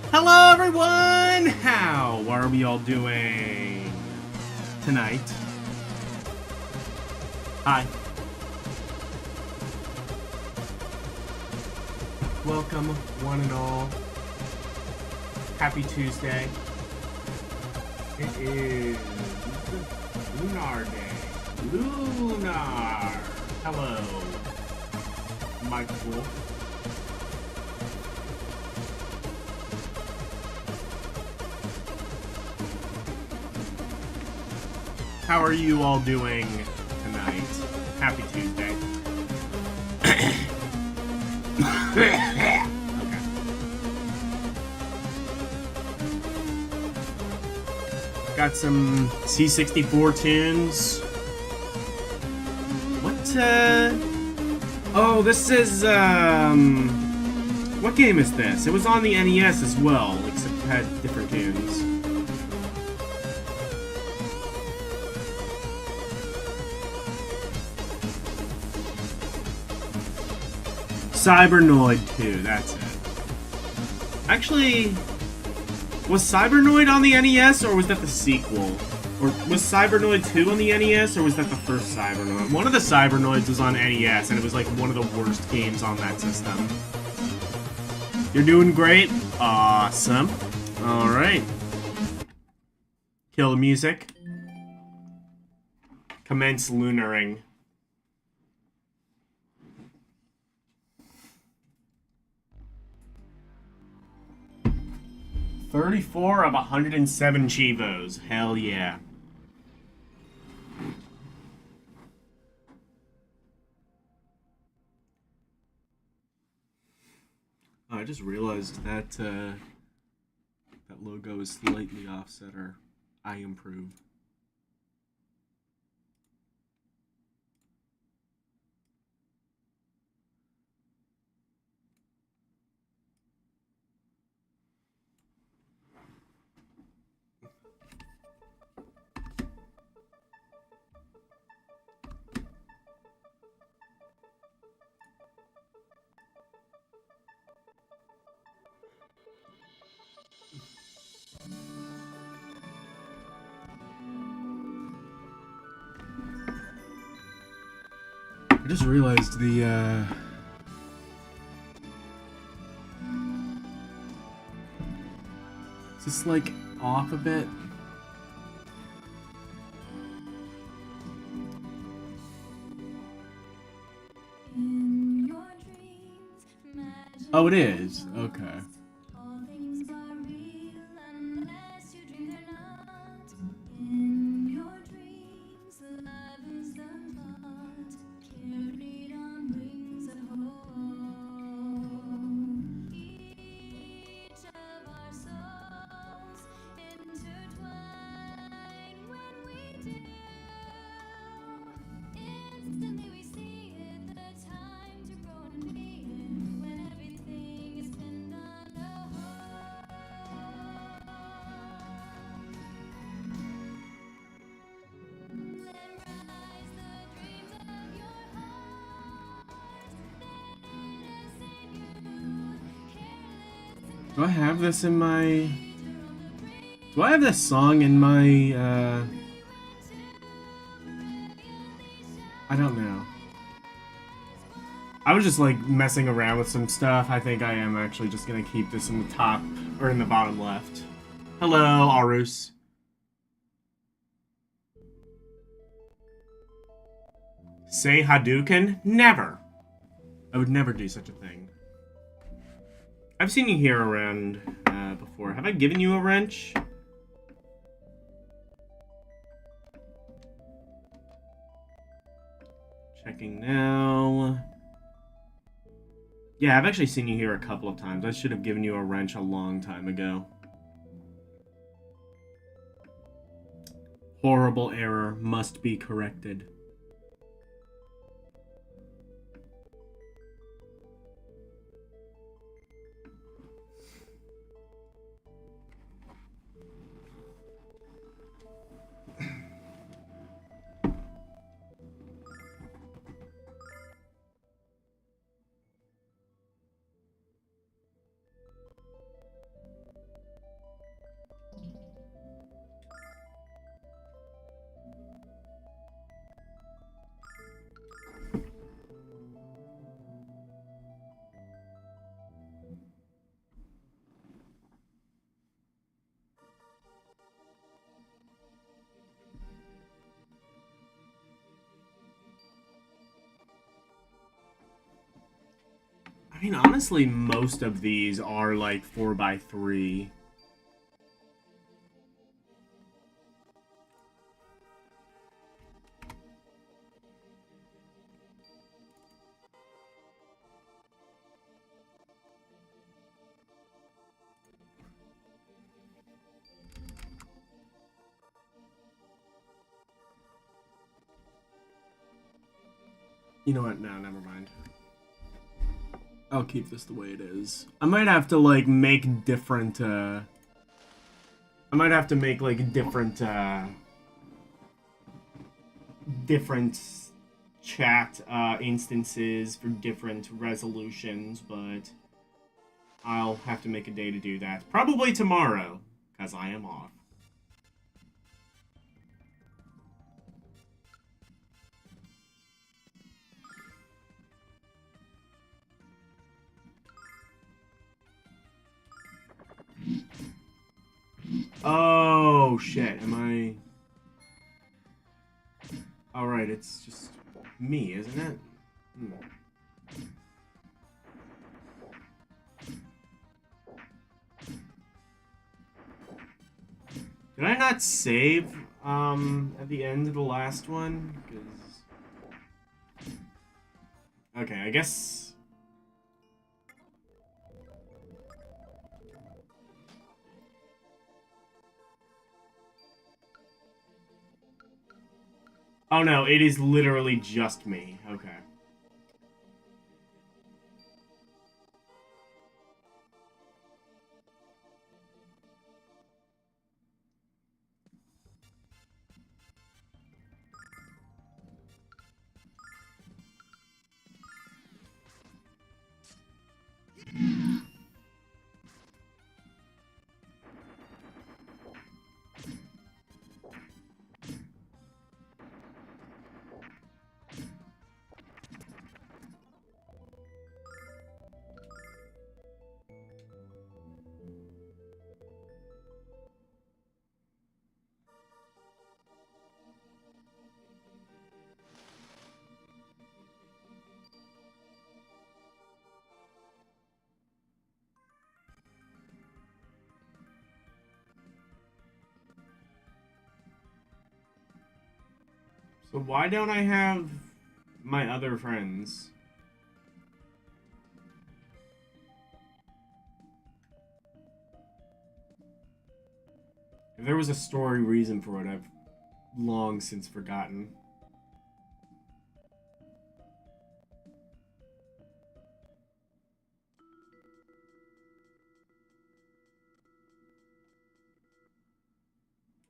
Hello everyone! How are we all doing tonight? Hi. Welcome, one and all. Happy Tuesday. It is Lunar Day. Lunar! Hello, Michael. How are you all doing tonight? Happy Tuesday. Okay. Got some C64 tunes. What, Oh, this is, what game is this? It was on the NES as well, except it had different tunes. Cybernoid 2, that's it. Actually, was Cybernoid on the NES, or was that the sequel? Or was Cybernoid 2 on the NES, or was that the first Cybernoid? One of the Cybernoids was on NES, and it was like one of the worst games on that system. You're doing great? Awesome. Alright. Kill the music. Commence lunaring. 34 of 107 Chivos. Hell yeah. Oh, I just realized that that logo is slightly offset, or I improve. I just realized the, is this, like, off a bit? Oh, it is? Okay. Do I have this in my... Do I have this song in my, I don't know. I was just, like, messing around with some stuff. I think I am actually just gonna keep this in the top, or in the bottom left. Hello, Arus. Say Hadouken? Never! I would never do such a thing. I've seen you here around, before. Have I given you a wrench? Checking now. Yeah, I've actually seen you here a couple of times. I should have given you a wrench a long time ago. Horrible error must be corrected. I mean, honestly, most of these are like 4x3. You know what? No, never mind. I'll keep this the way it is. I might have to, like, make different, I might have to make, like, different chat, instances for different resolutions, but I'll have to make a day to do that. Probably tomorrow, because I am off. Oh, shit. Am I... Alright, it's just me, isn't it? Did I not save, at the end of the last one? 'Cause... Okay, I guess... Oh no, it is literally just me. Okay. So why don't I have my other friends? If there was a story reason for it, I've long since forgotten.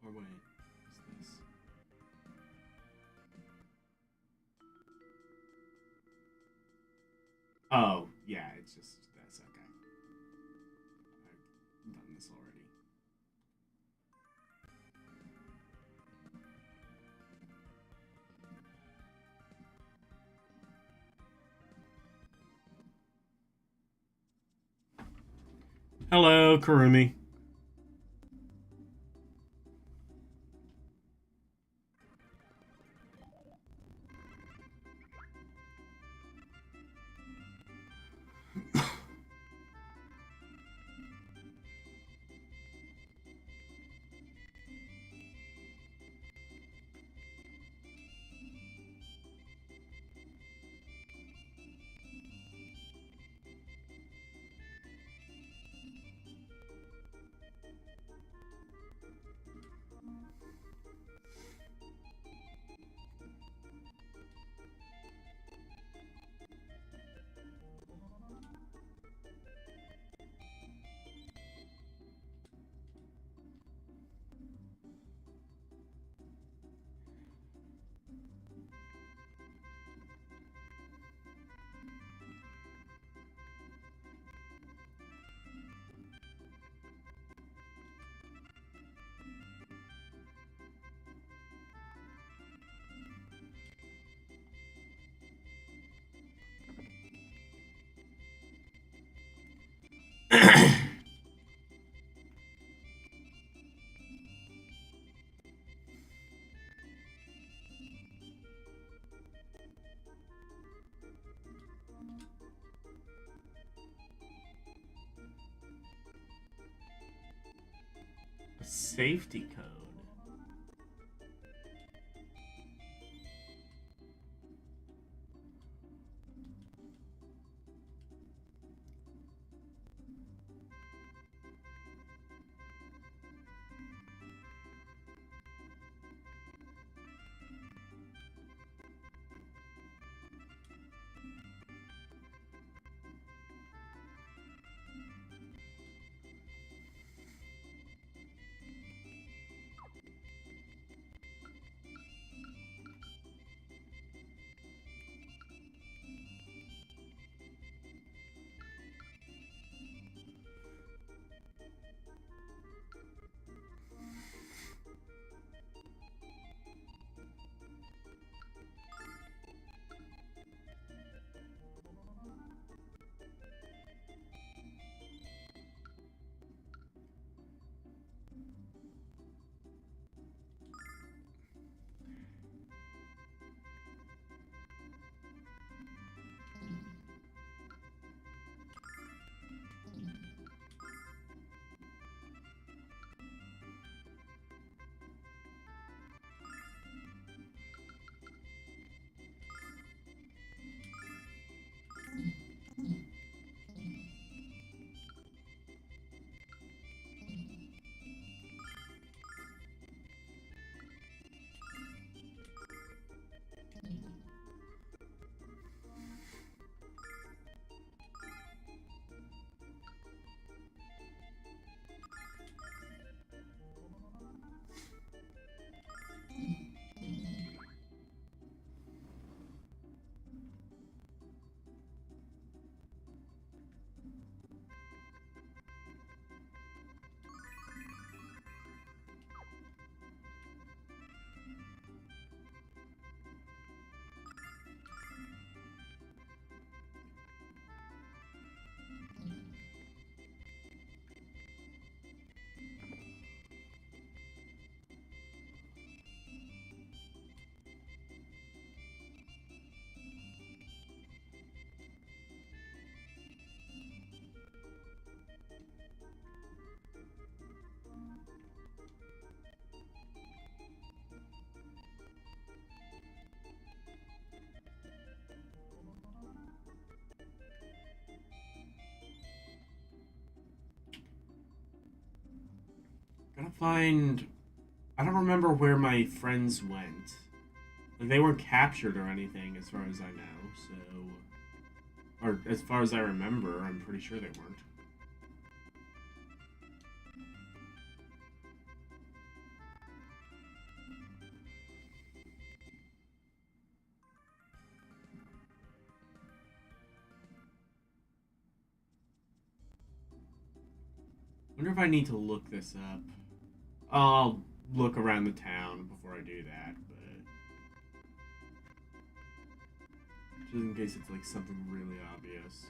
Or wait, what's this? Oh, yeah, it's just, that's okay. I've done this already. Hello, Kurumi. Safety code. Gotta find. I don't remember where my friends went. Like, they weren't captured or anything, as far as I know. So, or as far as I remember, I'm pretty sure they weren't. Wonder if I need to look this up. I'll look around the town before I do that, but just in case it's like something really obvious.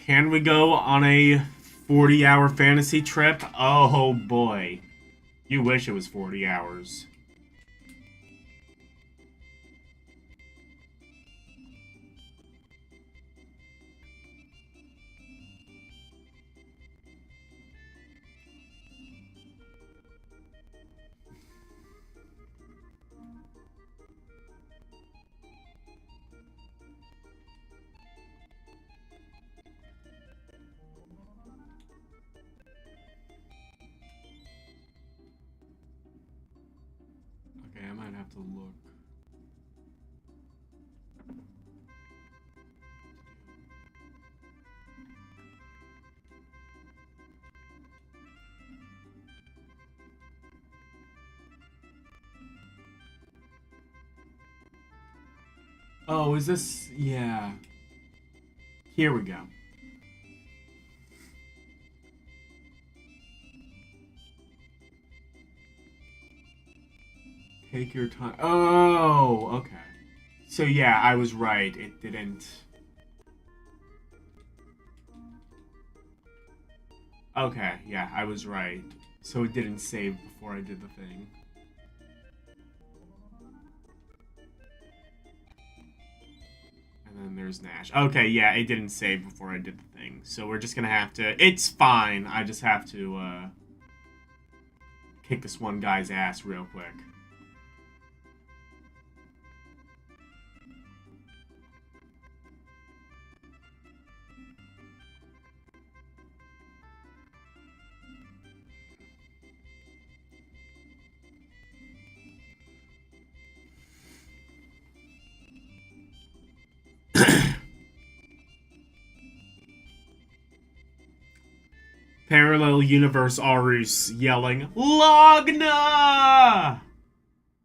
Can we go on a 40-hour fantasy trip? Oh boy. You wish it was 40 hours. Okay, I might have to look. Oh, is this... Yeah. Here we go. Take your time. Oh, okay. So yeah, I was right. It didn't... Okay, yeah, I was right. So it didn't save before I did the thing. And then there's Nash. Okay, yeah, it didn't save before I did the thing. So we're just gonna have to... It's fine. I just have to, kick this one guy's ass real quick. Parallel Universe Arus yelling, Logna!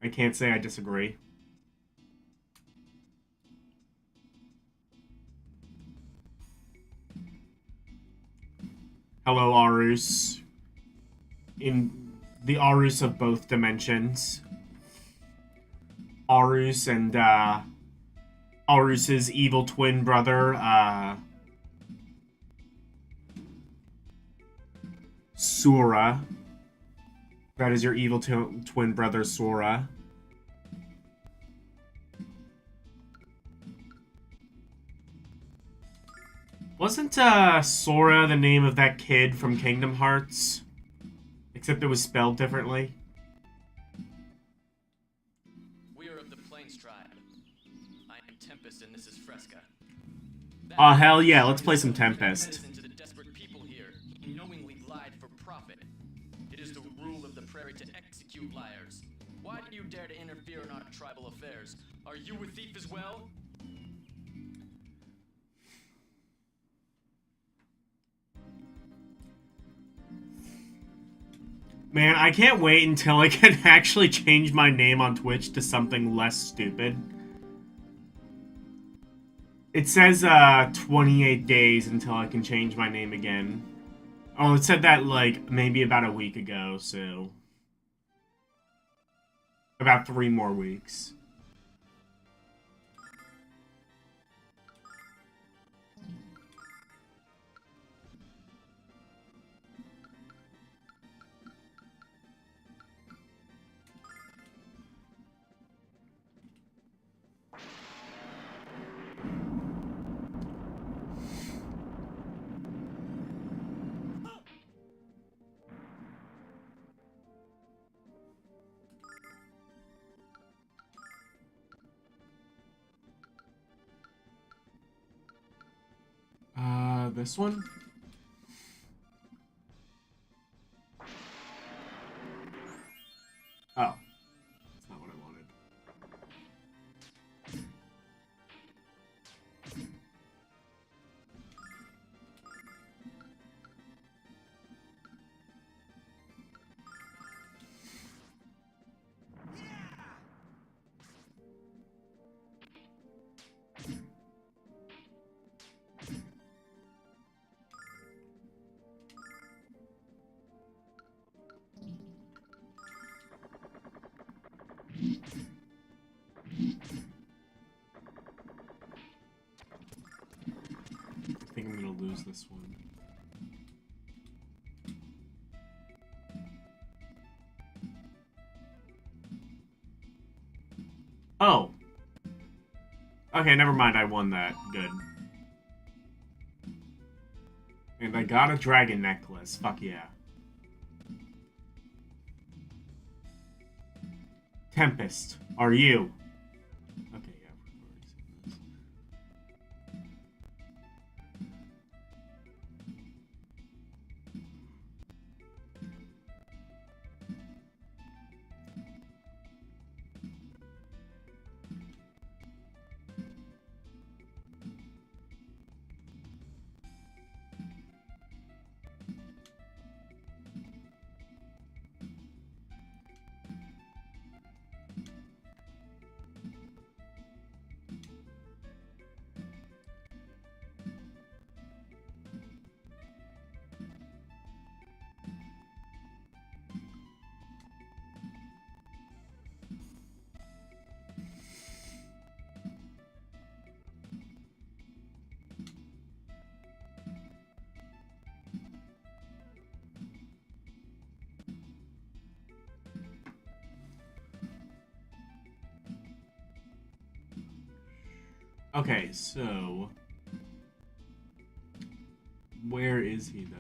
I can't say I disagree. Hello, Arus. In the Arus of both dimensions. Arus and, Arus's evil twin brother, Sura. That is your evil twin brother, Sora. Wasn't, Sora the name of that kid from Kingdom Hearts? Except it was spelled differently. We are of the Plains tribe. I am Tempest and this is Fresca. Oh, hell yeah, let's play some Tempest. To the desperate people here, he knowingly lied for profit. It is the rule of the prairie to execute liars. Why do you dare to interfere in our tribal affairs? Are you a thief as well? Man, I can't wait until I can actually change my name on Twitch to something less stupid. It says, 28 days until I can change my name again. Oh, it said that, like, maybe about a week ago, so... About 3 more weeks. This one? Oh. That's not what I wanted. I think I'm gonna lose this one. Oh. Okay, never mind. I won that. Good. And I got a dragon necklace. Fuck yeah. Tempest, are you? Okay, yeah. Okay, so where is he though?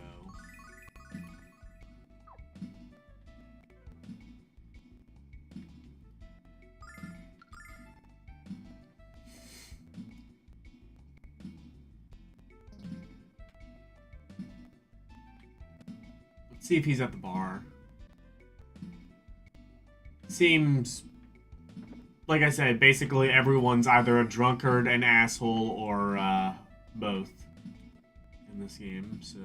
Let's see if he's at the bar. Seems like I said, basically everyone's either a drunkard, an asshole, or both in this game, so.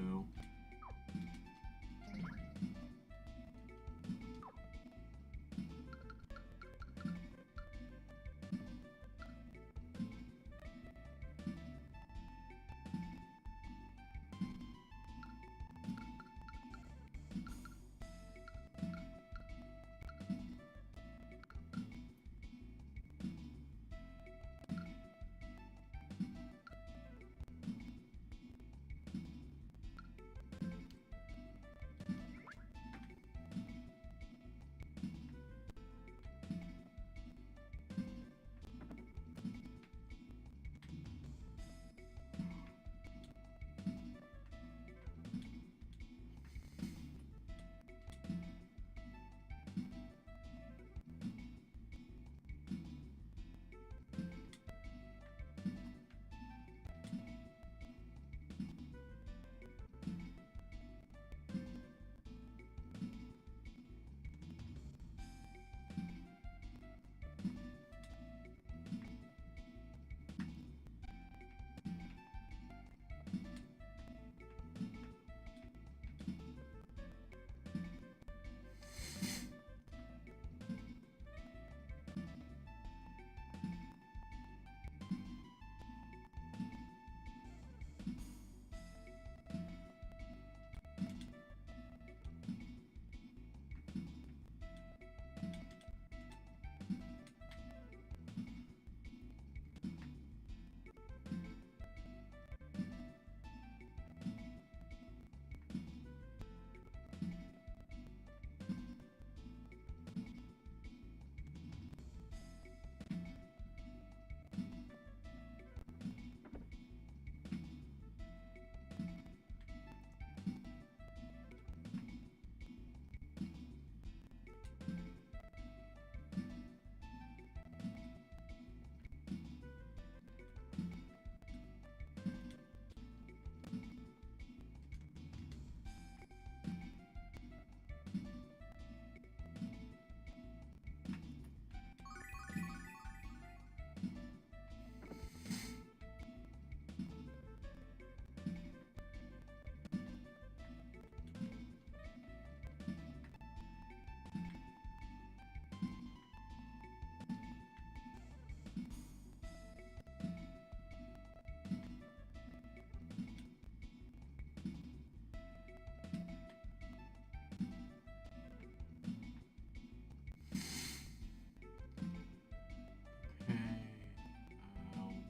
Okay.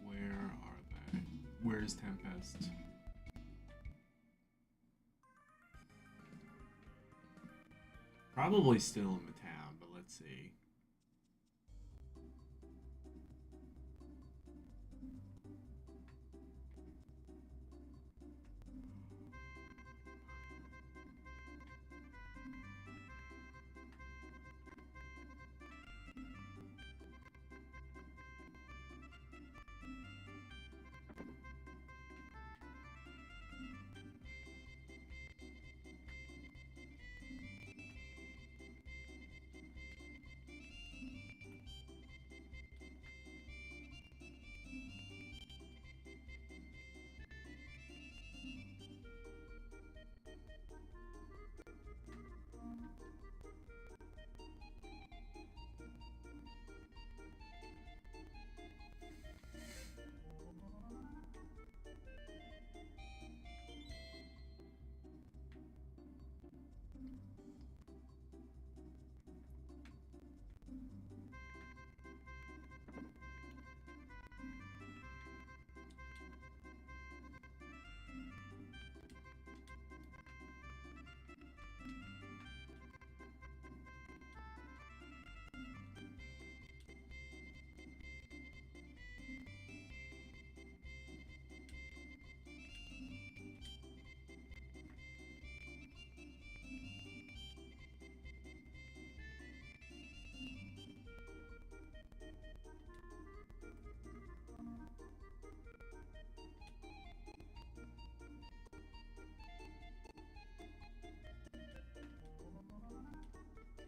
Where are they? Where's Tempest? Probably still in the town, but let's see.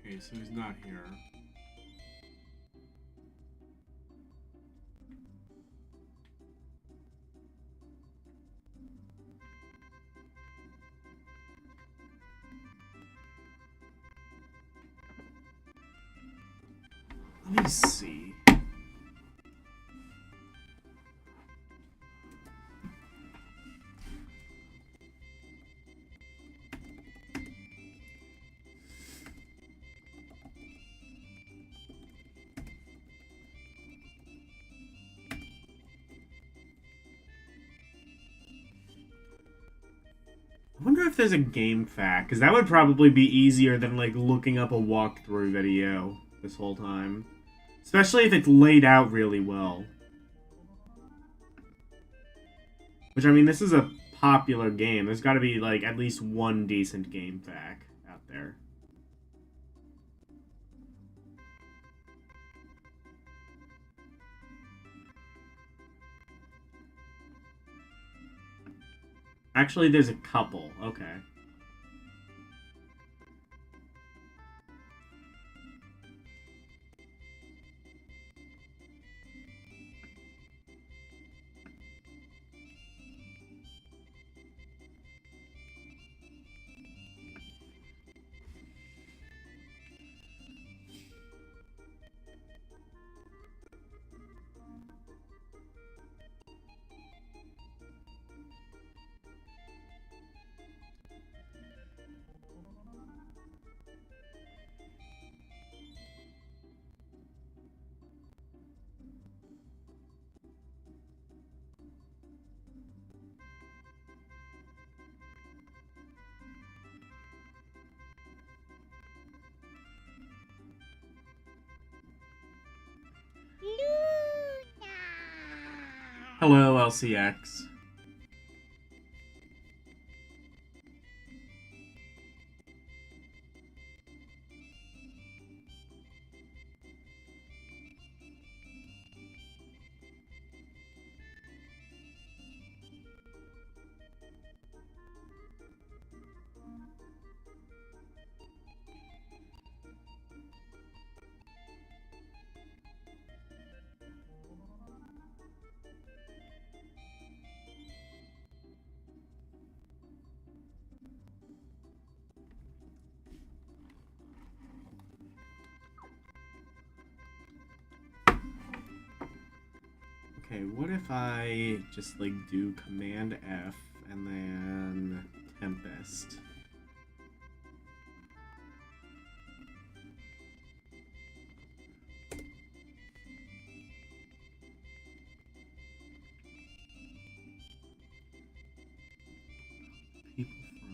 Okay, so he's not here. Let me see. I wonder if there's a game fact, because that would probably be easier than, like, looking up a walkthrough video this whole time. Especially if it's laid out really well. Which, I mean, this is a popular game. There's got to be, like, at least one decent game fact out there. Actually, there's a couple. Okay. Lunar. Hello, LCX. Okay, what if I just, like, do Command F and then Tempest? People from...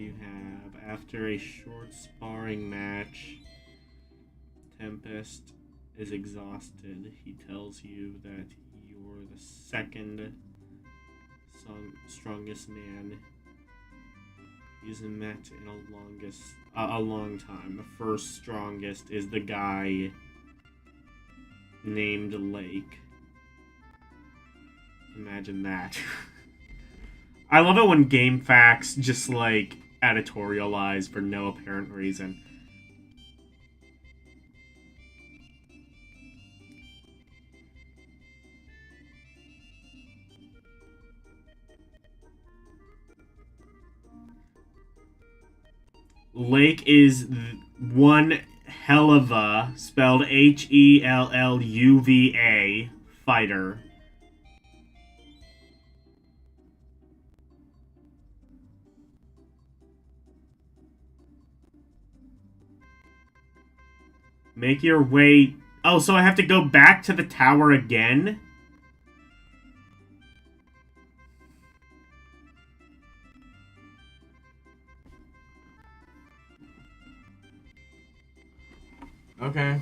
you have? After a short sparring match, Tempest is exhausted. He tells you that you're the second strongest man he's met in a long time. The first strongest is the guy named Lake. Imagine that. I love it when game facts just like editorialize for no apparent reason. Lake is one helluva, spelled Helluva, fighter. Make your way... Oh, so I have to go back to the tower again? Okay.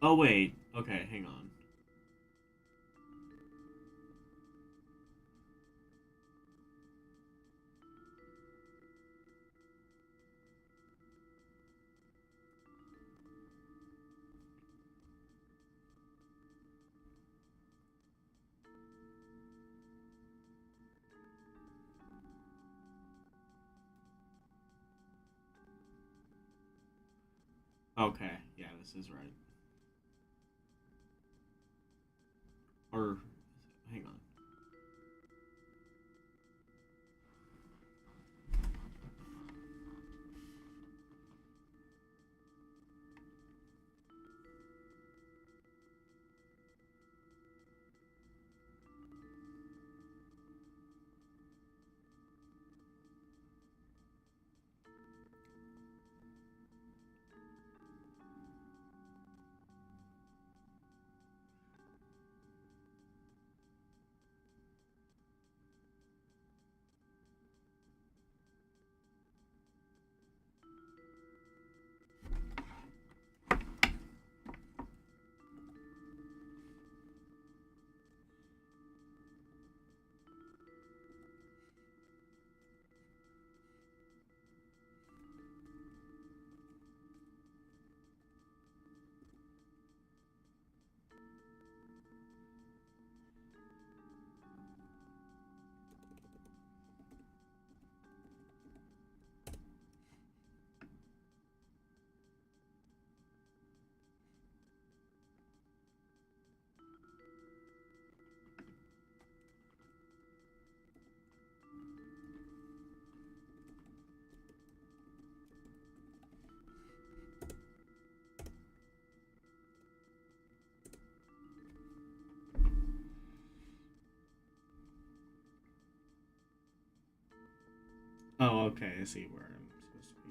Oh, wait. Okay, hang on. Okay, yeah, this is right. Or, hang on. Oh, okay. I see where I'm supposed to be.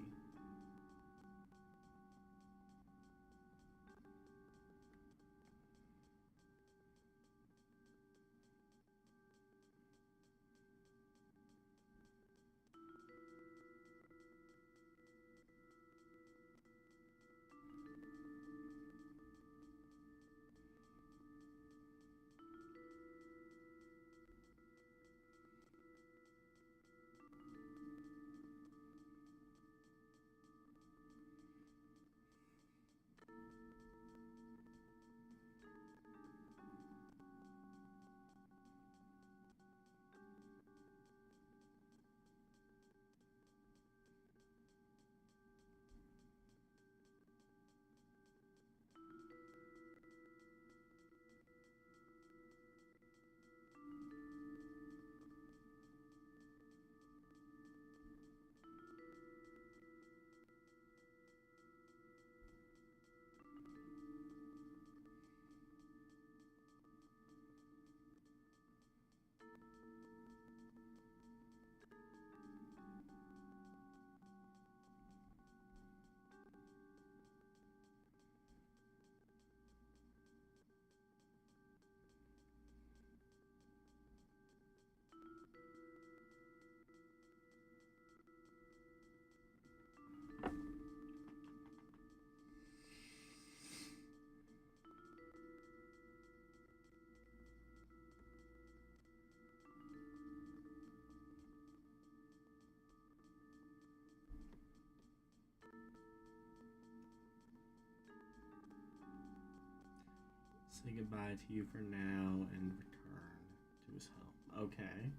Say goodbye to you for now and return to his home. Okay.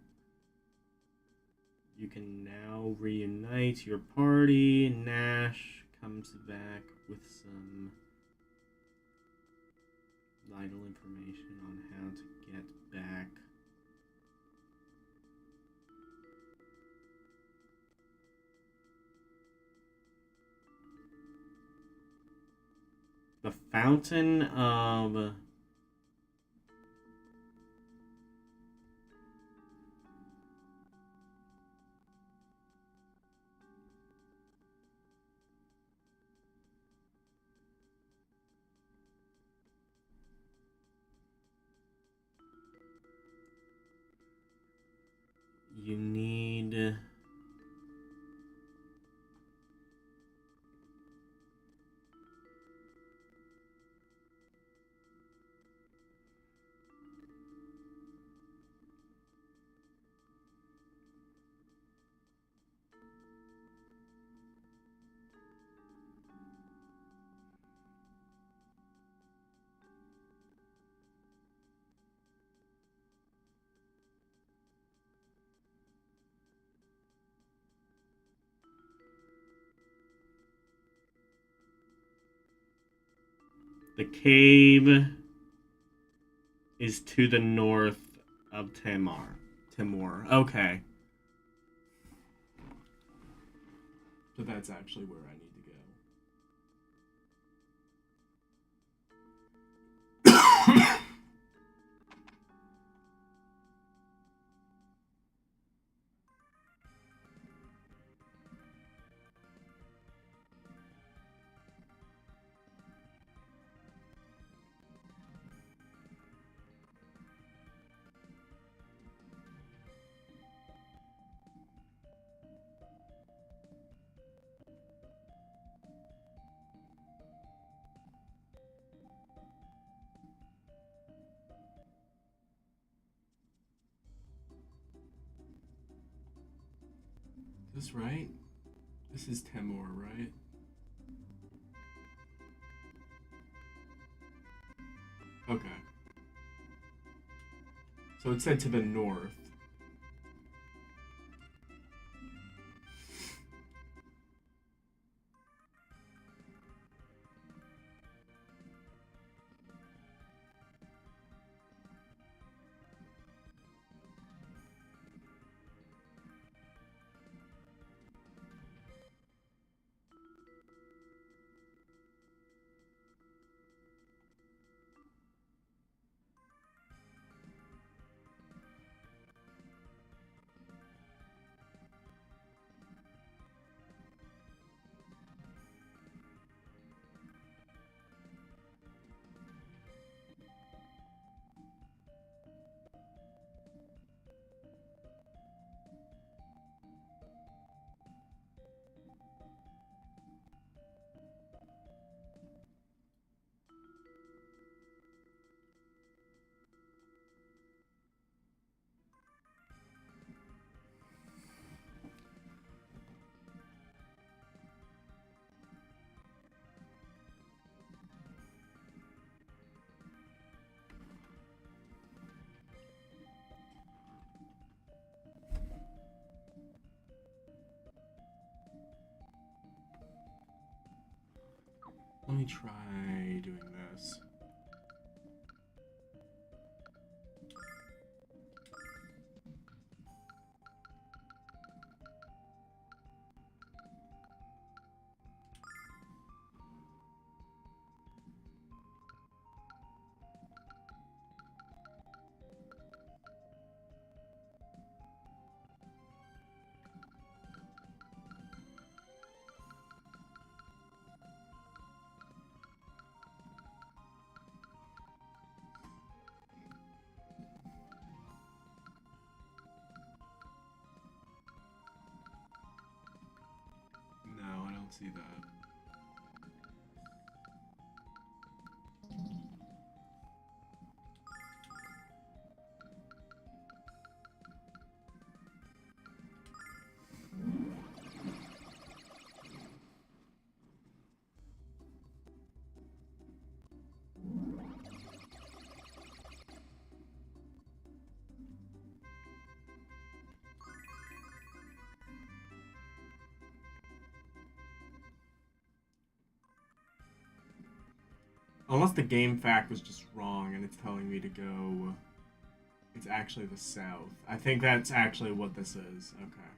You can now reunite your party. Nash comes back with some vital information on how to get back. The Fountain of... You need... The cave is to the north of Timor. Okay. So that's actually where I need to go. This right? This is Timor, right? Okay. So it said to the north. me try doing this. No, I don't see that. Unless the game fact was just wrong and it's telling me to go... It's actually the south. I think that's actually what this is. Okay.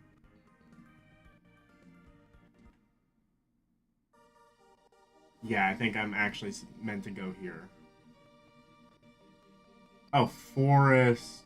Yeah, I think I'm actually meant to go here. Oh, forest...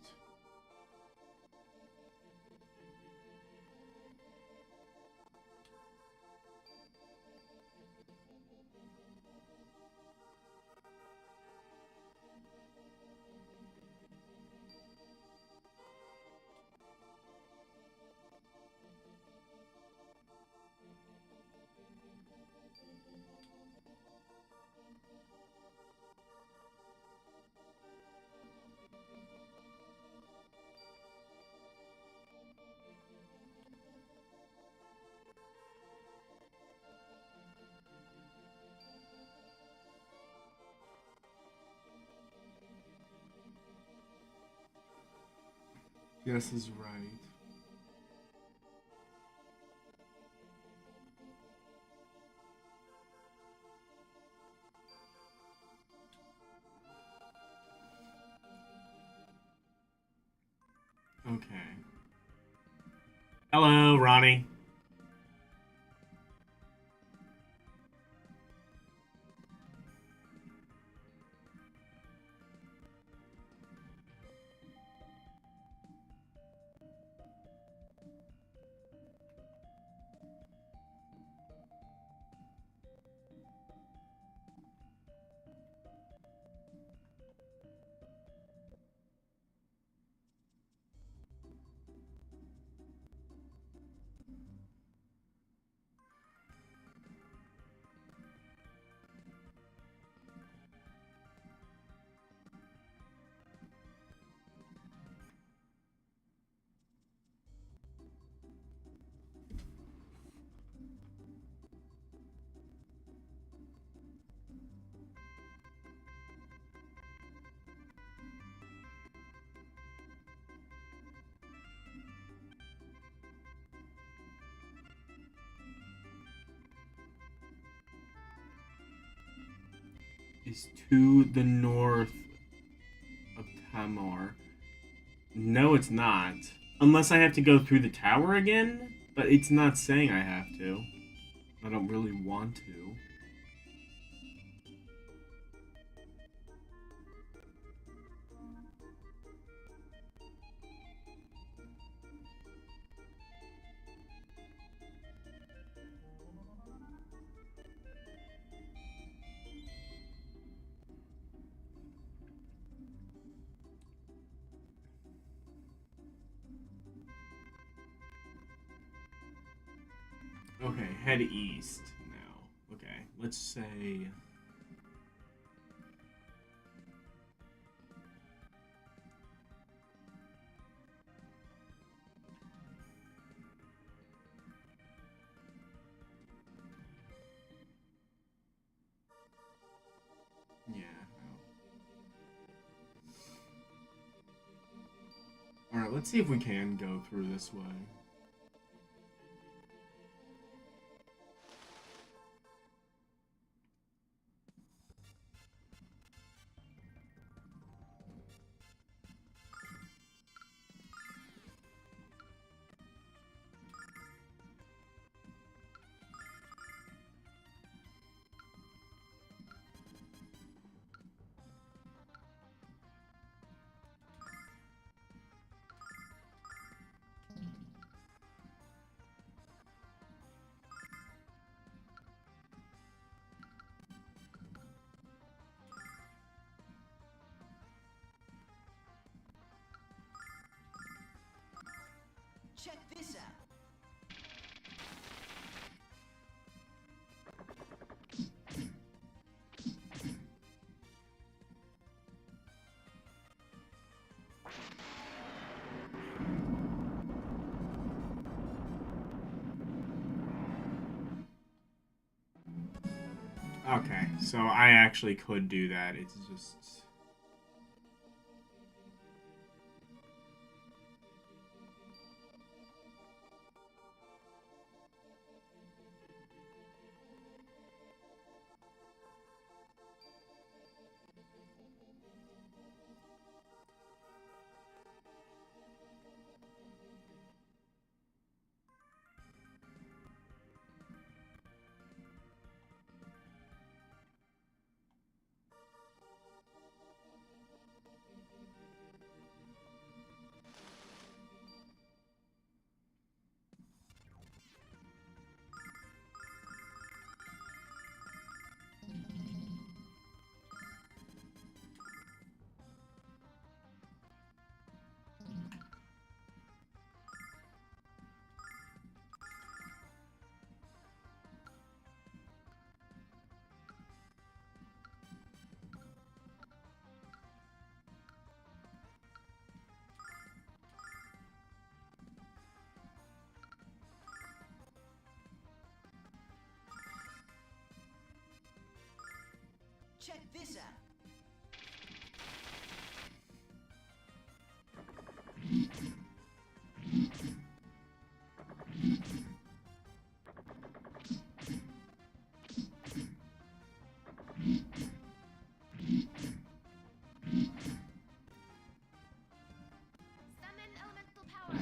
This is right. Okay. Hello, Ronnie. Is to the north of Tamar. No, it's not. Unless I have to go through the tower again, but it's not saying I have to. I don't really want to. Okay, head east now. Okay, let's say... Yeah. Alright, let's see if we can go through this way. Okay, so I actually could do that. It's just... Check this out. Summon elemental power.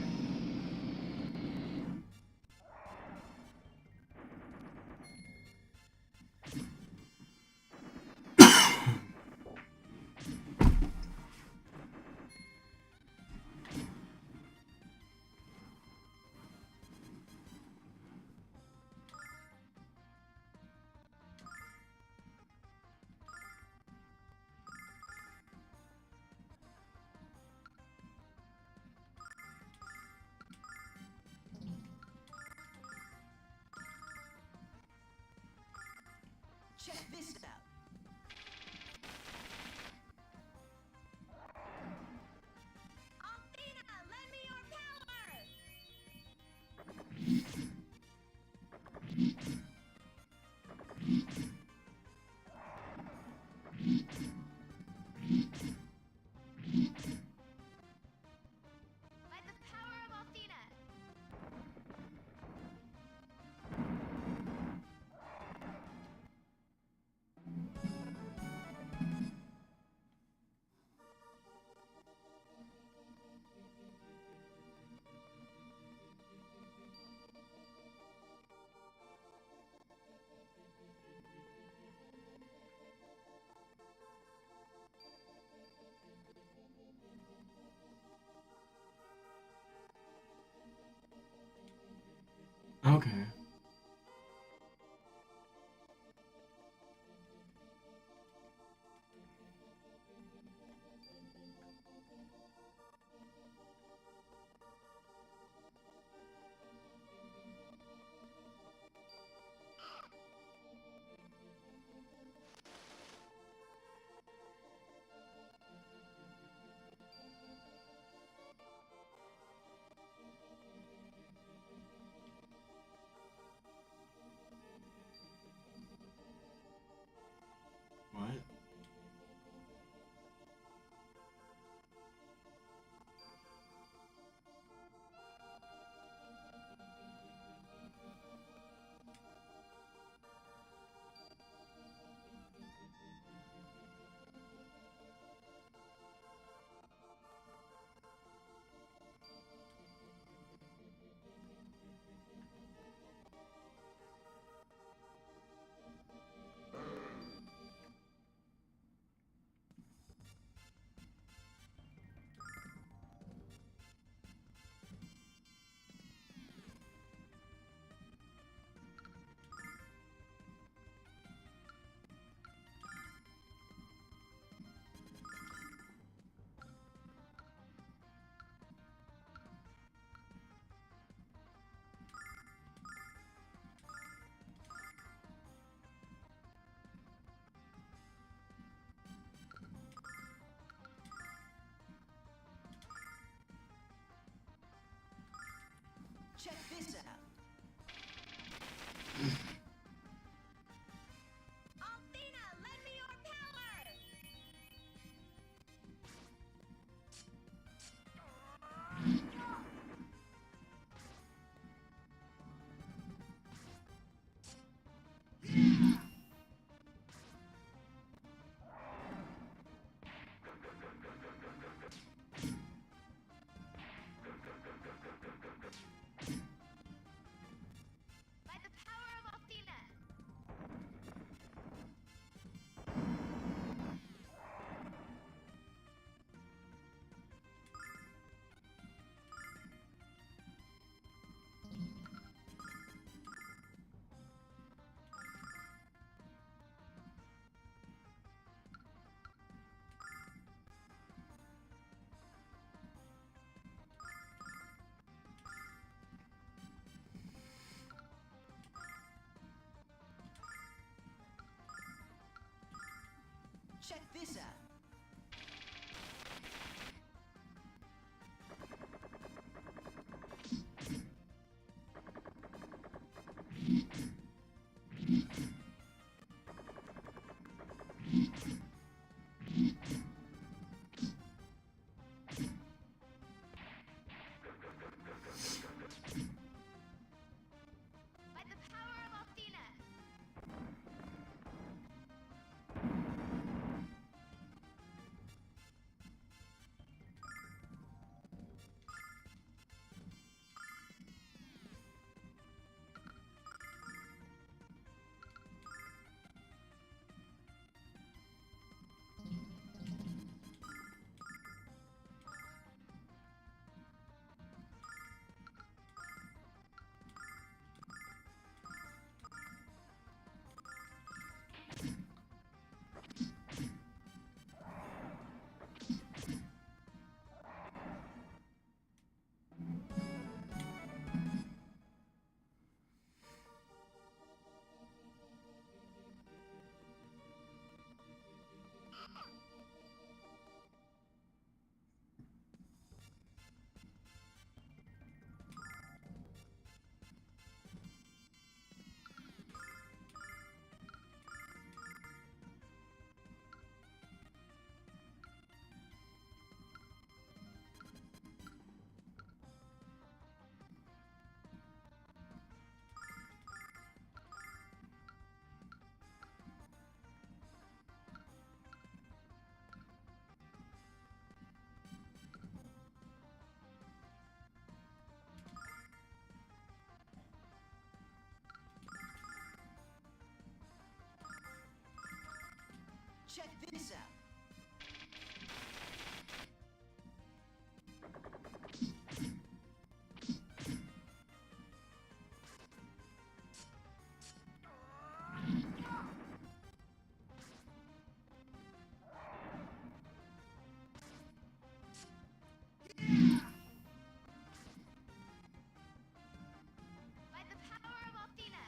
Check this out. Althena, lend me your power. By the power of Althena. Okay. Check this out. By the power of Athena. Check this out. By the power of Athena.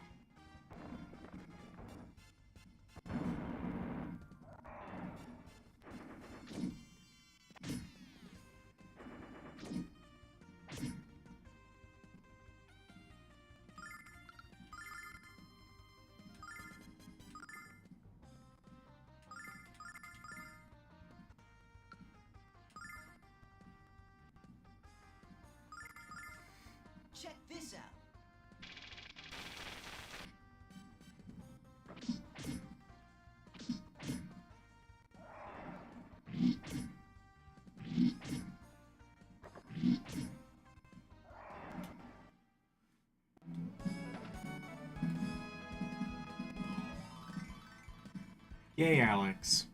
Check this out. Yay, Alex.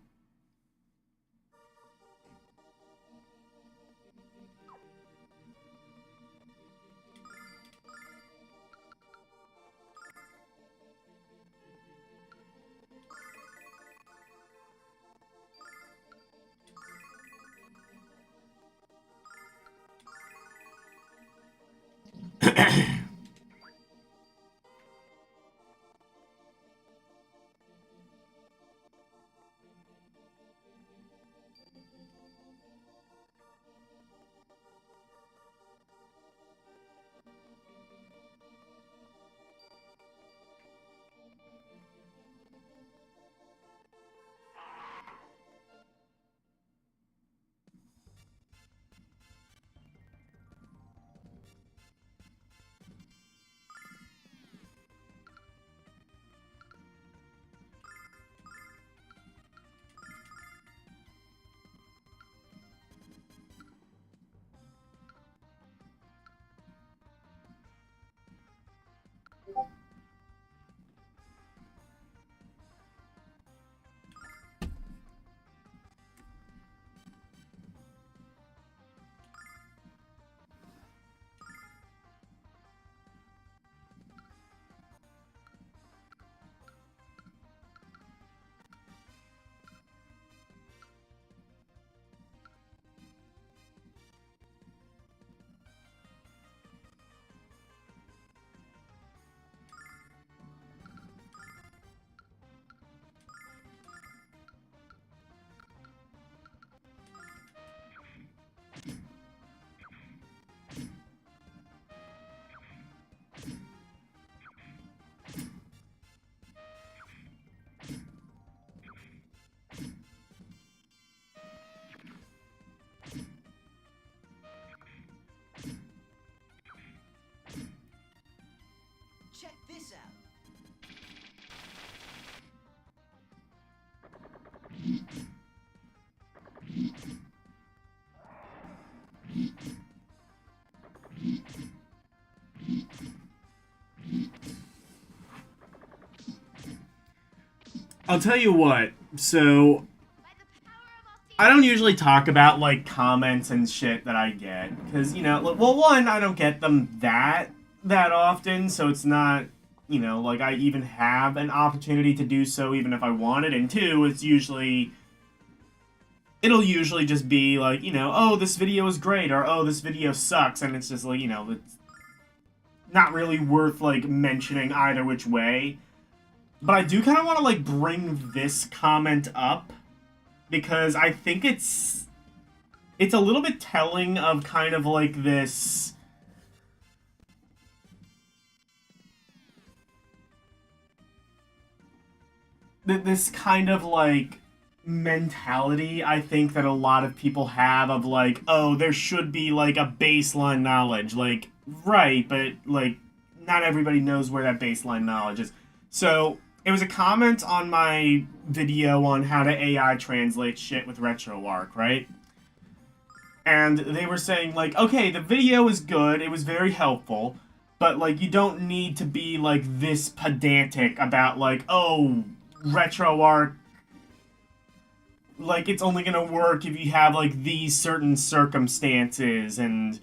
Check this out. I'll tell you what, so I don't usually talk about, like, comments and shit that I get, because, you know, well, one, I don't get them that often, so it's not, you know, like, I even have an opportunity to do so even if I wanted, and two, it'll usually just be, like, you know, oh, this video is great, or, oh, this video sucks, and it's just, like, you know, it's not really worth, like, mentioning either which way. But I do kind of want to, like, bring this comment up, because I think it's a little bit telling of kind of like this kind of like mentality I think that a lot of people have of like, oh, there should be like a baseline knowledge, like, right, but like not everybody knows where that baseline knowledge is. So it was a comment on my video on how to AI translate shit with RetroArch, right? And they were saying, like, okay, the video is good, it was very helpful, but, like, you don't need to be, like, this pedantic about, like, oh, RetroArch, like, it's only gonna work if you have, like, these certain circumstances, and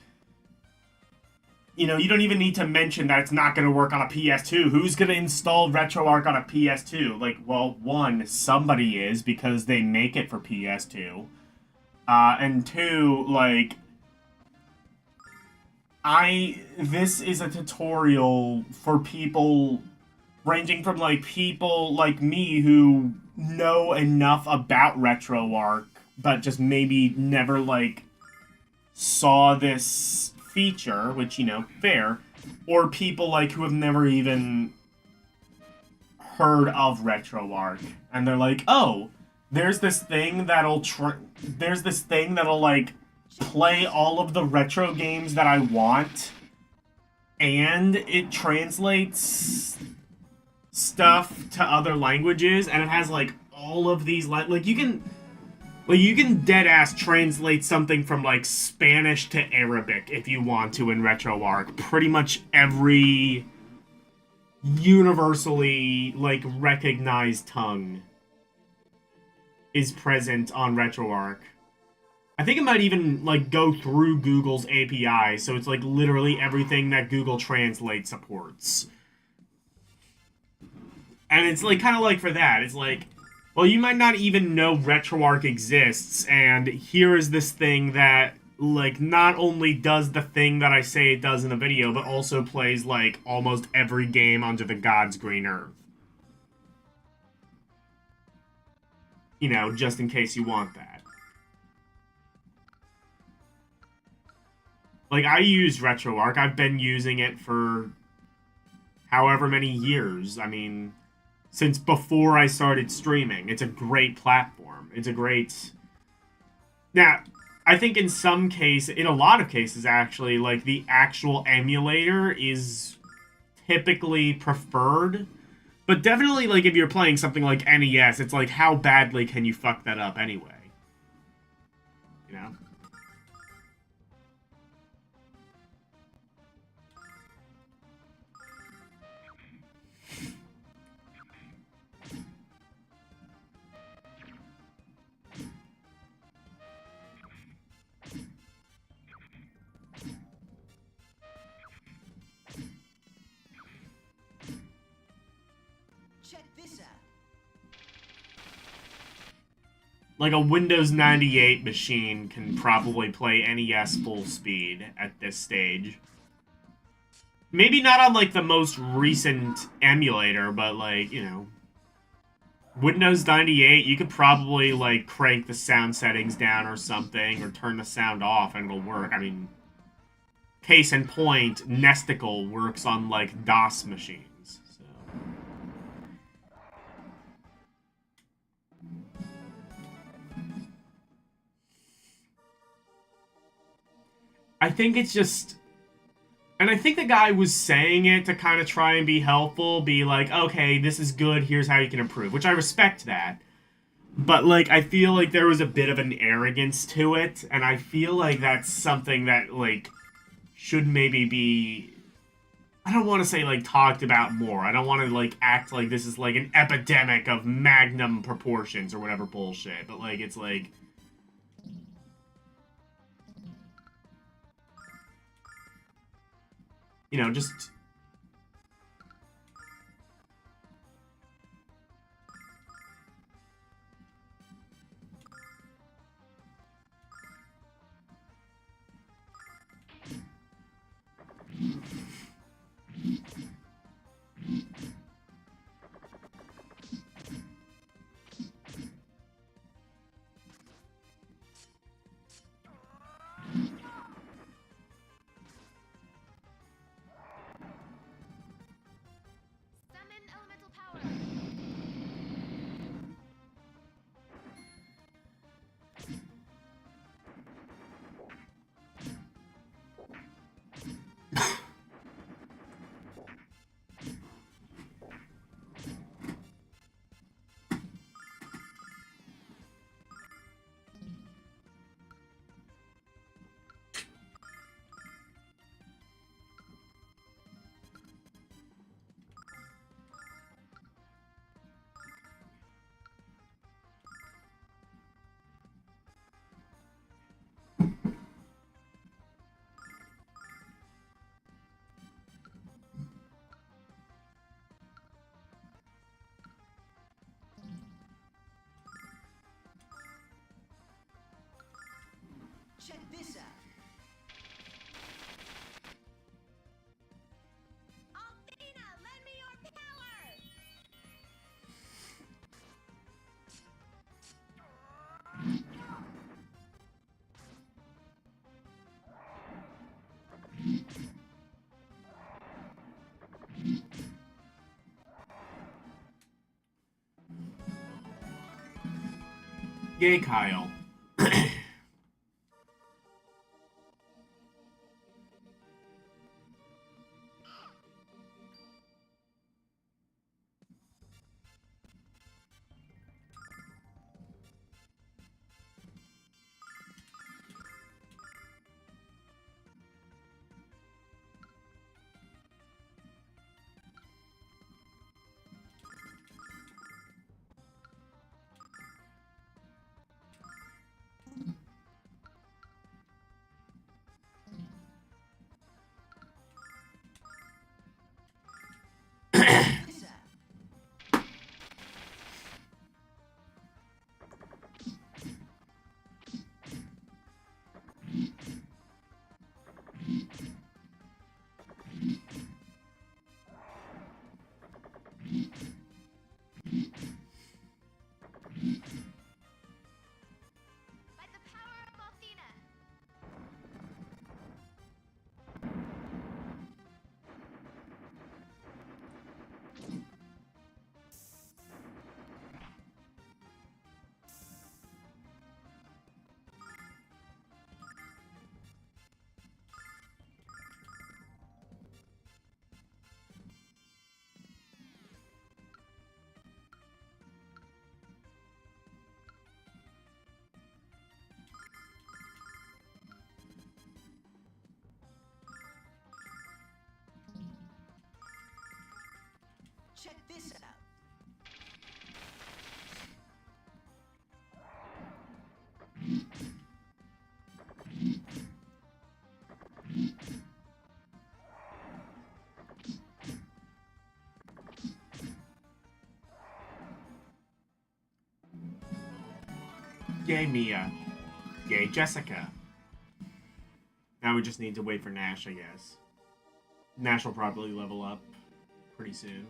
you know, you don't even need to mention that it's not going to work on a PS2. Who's going to install RetroArch on a PS2? Like, well, one, somebody is because they make it for PS2. And two, like, this is a tutorial for people ranging from, like, people like me who know enough about RetroArch, but just maybe never, like, saw this feature, which, you know, fair, or people like who have never even heard of RetroArch, and they're like, oh, there's this thing that'll like play all of the retro games that I want, and it translates stuff to other languages, and it has like all of these like you can dead ass translate something from like Spanish to Arabic if you want to in RetroArch. Pretty much every universally like recognized tongue is present on RetroArch. I think it might even like go through Google's API, so it's like literally everything that Google Translate supports. And it's like kind of like for that, it's like, well, you might not even know RetroArch exists, and here is this thing that, like, not only does the thing that I say it does in the video, but also plays, like, almost every game under the God's green earth. You know, just in case you want that. Like, I use RetroArch. I've been using it for however many years. I mean, since before I started streaming. It's a great platform. It's a great... Now, I think in a lot of cases, actually, like, the actual emulator is typically preferred. But definitely, like, if you're playing something like NES, it's like, how badly can you fuck that up anyway? You know? Check this out. Like, a Windows 98 machine can probably play NES full speed at this stage. Maybe not on, like, the most recent emulator, but, like, you know... Windows 98, you could probably, like, crank the sound settings down or something, or turn the sound off, and it'll work. I mean, case in point, Nesticle works on, like, DOS machines, so... I think it's just... And I think the guy was saying it to kind of try and be helpful, be like, okay, this is good, here's how you can improve, which I respect that. But, like, I feel like there was a bit of an arrogance to it, and I feel like that's something that, like, should maybe be... I don't want to say, like, talked about more. I don't want to, like, act like this is, like, an epidemic of magnum proportions or whatever bullshit. But, like, it's, like... You know, just... Summon elemental power. Check this out. Althena, lend me your power. Yay, Kyle. This out. By the power of Althena. Check this out. Yay, Mia. Yay, Jessica. Now we just need to wait for Nash, I guess. Nash will probably level up pretty soon.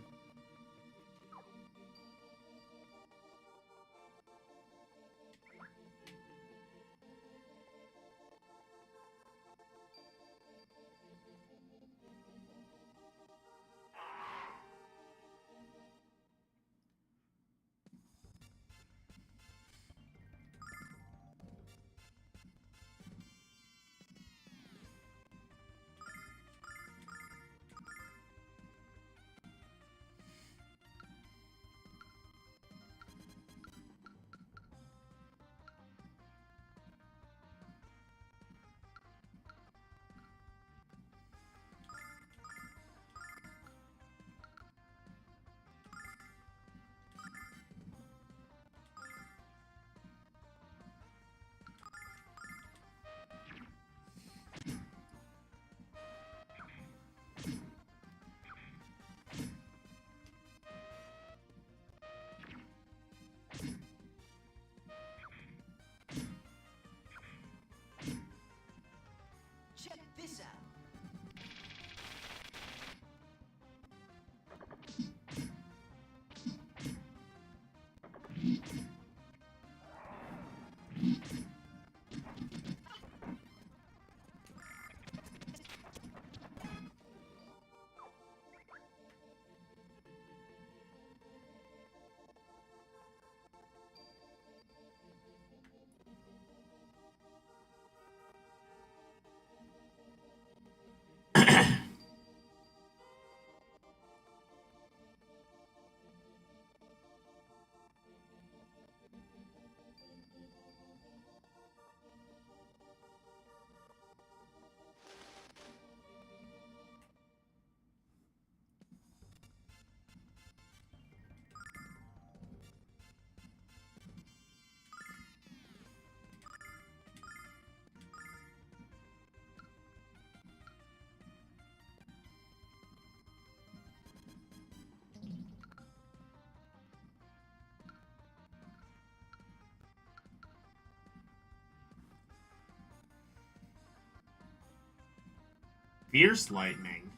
Fierce lightning.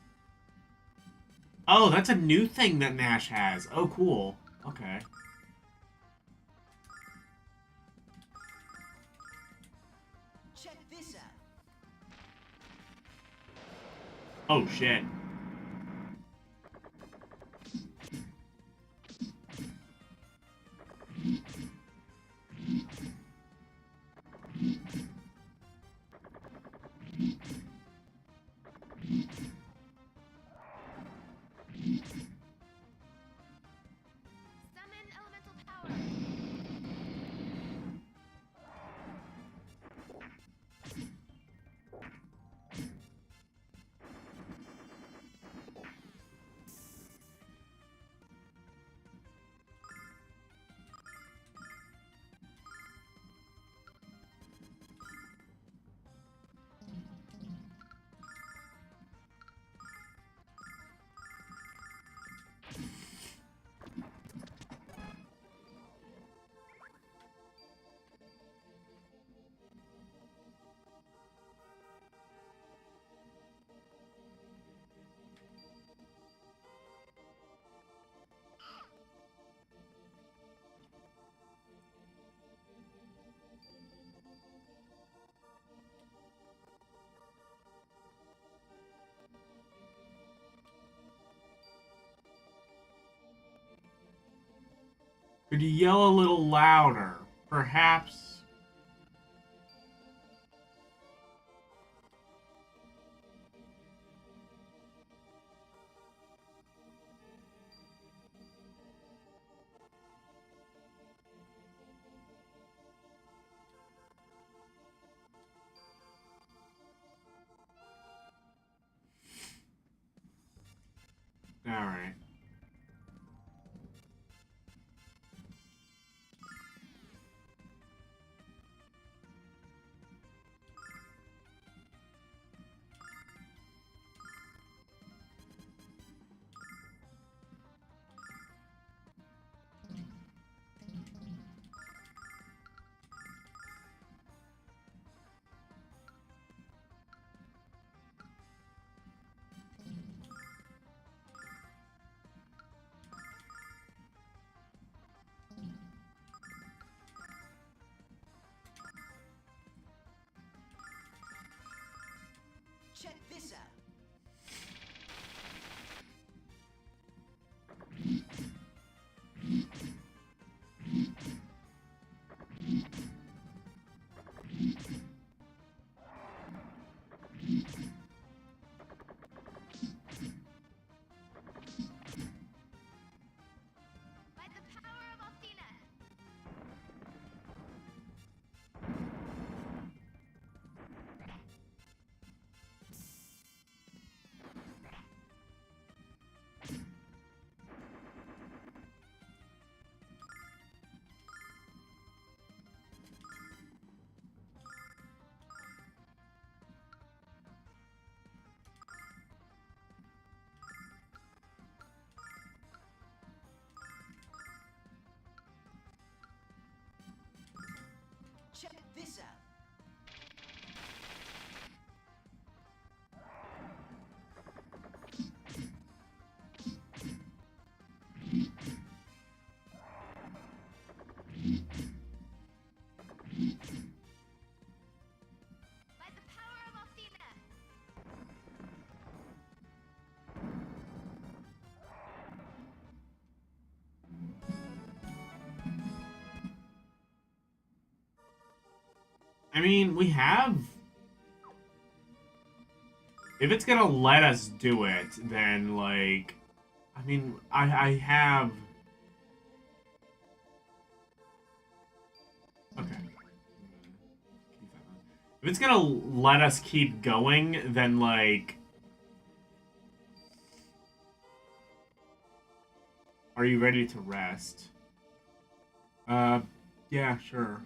Oh, that's a new thing that Nash has. Oh, cool. Okay. Check this out. Oh, shit. Summon elemental power. Could you yell a little louder? Perhaps. Alright. Check this out. By the power of Athena. Check this out. By the power of Athena. I mean, we have... If it's gonna let us do it, then, like... I mean, I have... Okay. If it's gonna let us keep going, then, like... Are you ready to rest? Yeah, sure.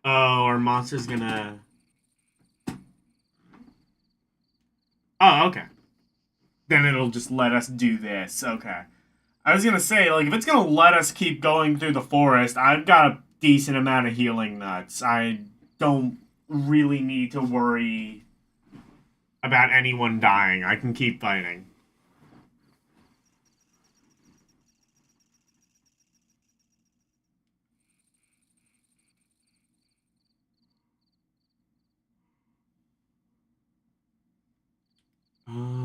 Oh, our monster's gonna... Oh, okay. Then it'll just let us do this. Okay. I was gonna say, like, if it's gonna let us keep going through the forest, I've got a decent amount of healing nuts. I don't really need to worry about anyone dying. I can keep fighting. Oh.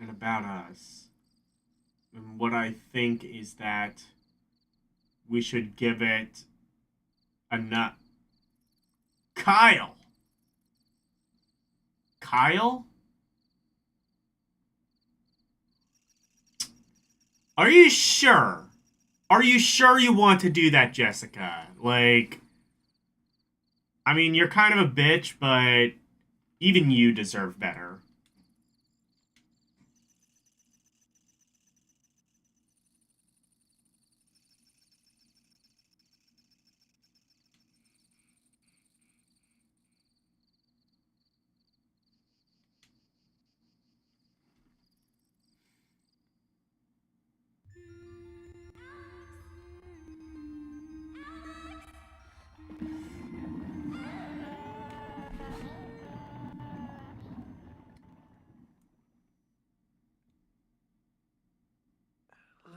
And about us. And what I think is that we should give it a nut. Kyle! Kyle? Are you sure? Are you sure you want to do that, Jessica? Like, I mean, you're kind of a bitch, but even you deserve better.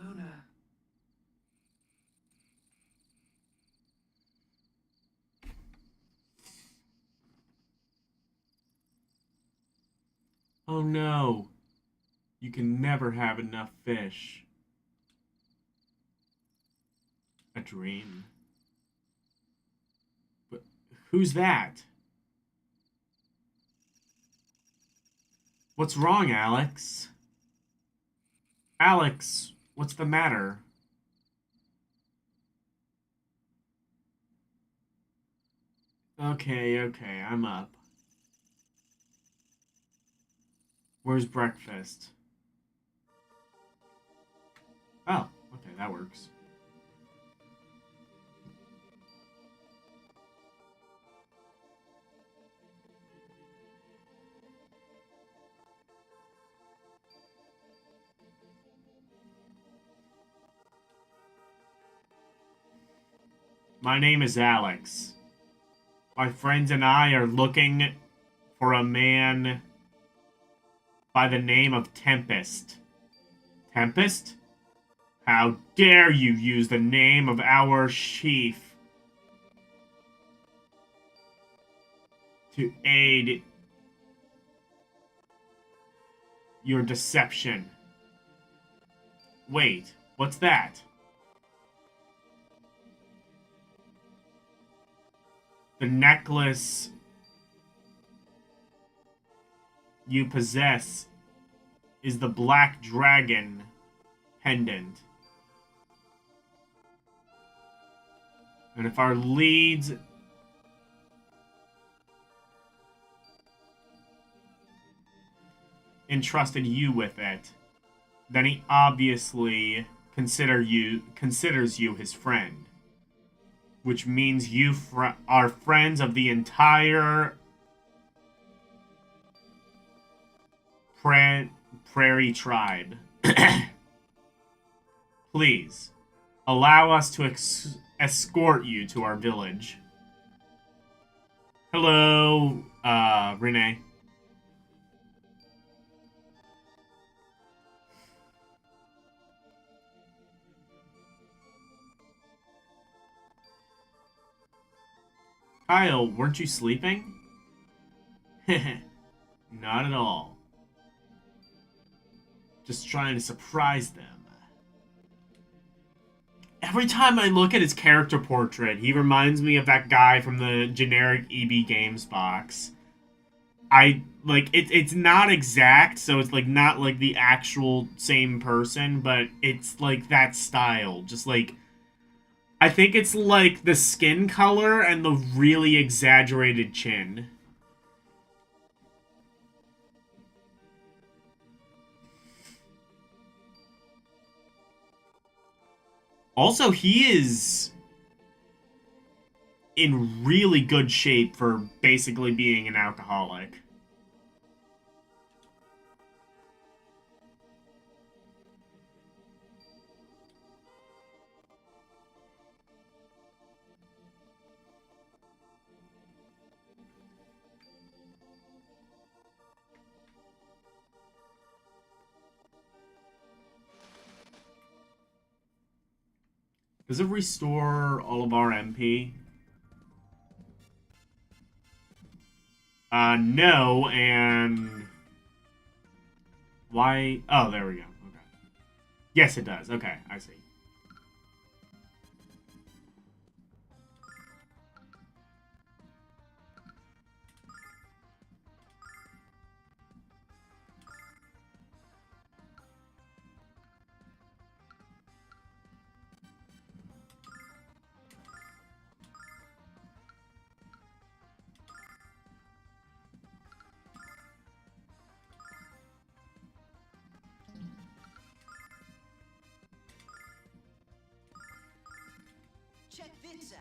Luna. Oh no. You can never have enough fish. A dream. But who's that? What's wrong, Alex? Alex, what's the matter? Okay, I'm up. Where's breakfast? Oh, okay, that works. My name is Alex. My friends and I are looking for a man by the name of Tempest. Tempest? How dare you use the name of our chief to aid your deception? Wait, what's that? The necklace you possess is the Black Dragon pendant. And if our leads entrusted you with it, then he obviously considers you his friend. Which means you are friends of the entire prairie tribe. Please, allow us to escort you to our village. Hello, Renee. Kyle, weren't you sleeping? Not at all. Just trying to surprise them. Every time I look at his character portrait, he reminds me of that guy from the generic EB Games box. It's not exact, so it's like not like the actual same person, but it's like that style. Just like I think it's like the skin color and the really exaggerated chin. Also, he is in really good shape for basically being an alcoholic. Does it restore all of our MP? No, and... Why? Oh, there we go. Okay. Yes, it does. Okay, I see. Check this out.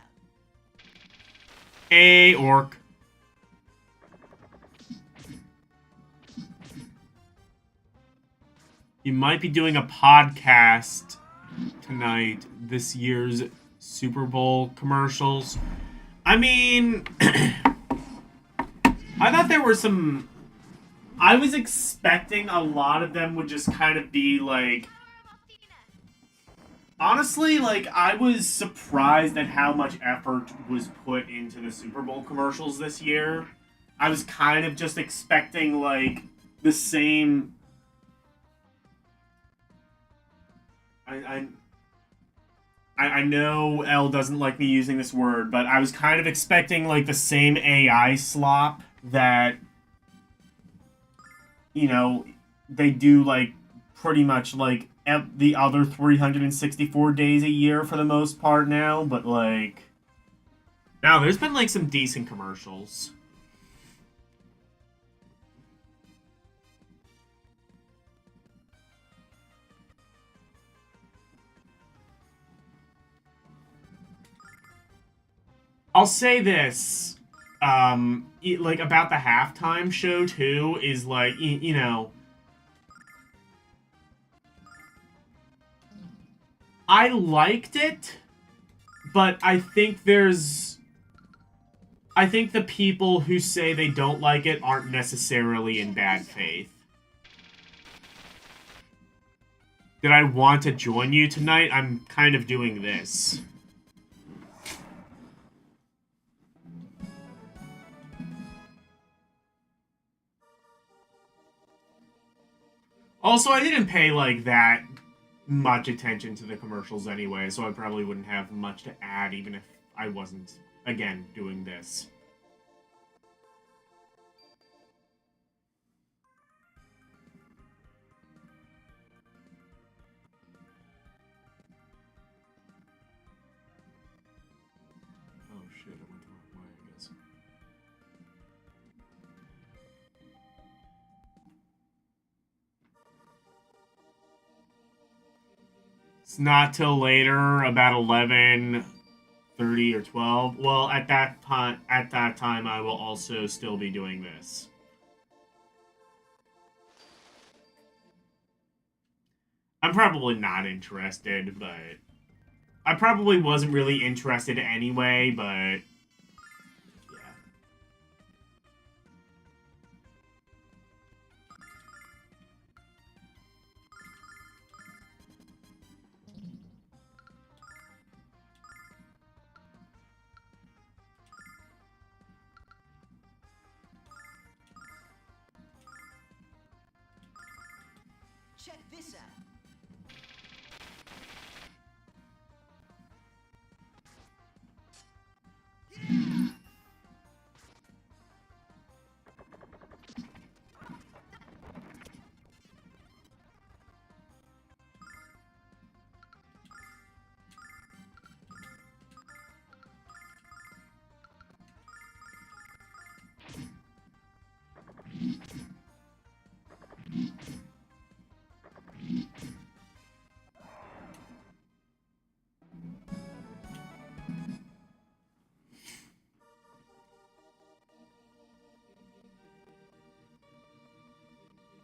Hey, orc. You might be doing a podcast tonight, this year's Super Bowl commercials. I mean, I thought there were some... I was expecting a lot of them would just kind of be like... Honestly, like, I was surprised at how much effort was put into the Super Bowl commercials this year. I was kind of just expecting, like, the same... I know Elle doesn't like me using this word, but I was kind of expecting, like, the same AI slop that, you know, they do, like, pretty much, like, the other 364 days a year for the most part now, but, like... Now, there's been, like, some decent commercials. I'll say this, like, about the halftime show, too, is, like, you know... I liked it, but I think there's... I think the people who say they don't like it aren't necessarily in bad faith. Did I want to join you tonight? I'm kind of doing this. Also, I didn't pay, like, that much attention to the commercials anyway, so I probably wouldn't have much to add even if I wasn't, again, doing this. Oh shit, I went the wrong way, I guess. It's not till later, about 11:30 or 12. Well, at that time, I will also still be doing this. I'm probably not interested, but I probably wasn't really interested anyway, but yeah. Check this out.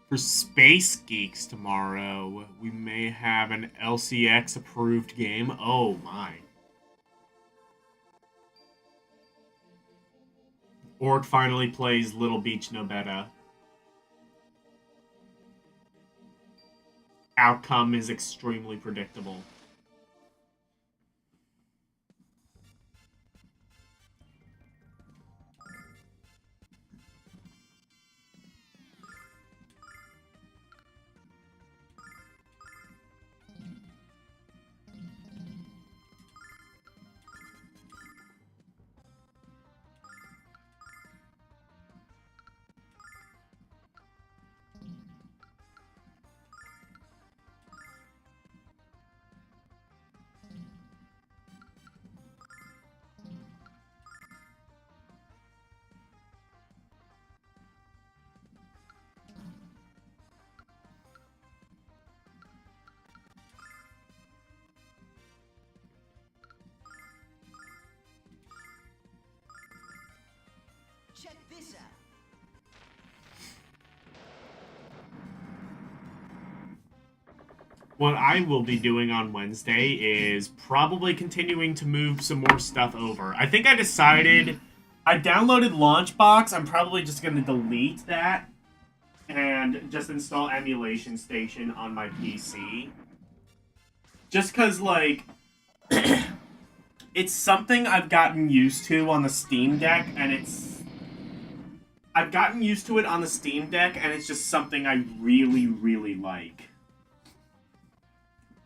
For Space Geeks tomorrow, we may have an LCX approved game. Oh my. Orc finally plays Little Beach No Beta. Outcome is extremely predictable. Check this out. What I will be doing on Wednesday is probably continuing to move some more stuff over. I think I decided I downloaded Launchbox. I'm probably just going to delete that and just install Emulation Station on my PC. Just because, like, it's something I've gotten used to on the Steam Deck, and I've gotten used to it on the Steam Deck, and it's just something I really, really like.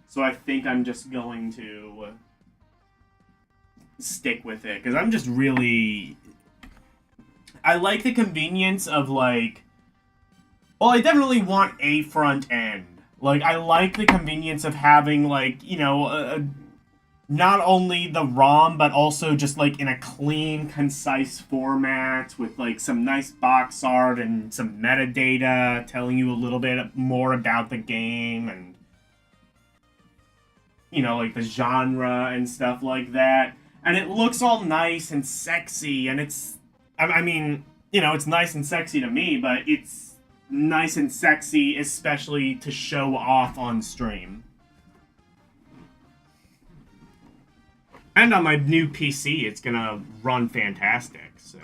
So I think I'm just going to stick with it, because I'm just really... I like the convenience of, like... Well, I definitely want a front end. Like, I like the convenience of having, like, you know, not only the ROM, but also just, like, in a clean, concise format with, like, some nice box art and some metadata telling you a little bit more about the game and, you know, like, the genre and stuff like that. And it looks all nice and sexy, and it's... I mean, you know, it's nice and sexy to me, but it's nice and sexy, especially to show off on stream. And on my new PC, it's gonna run fantastic, so...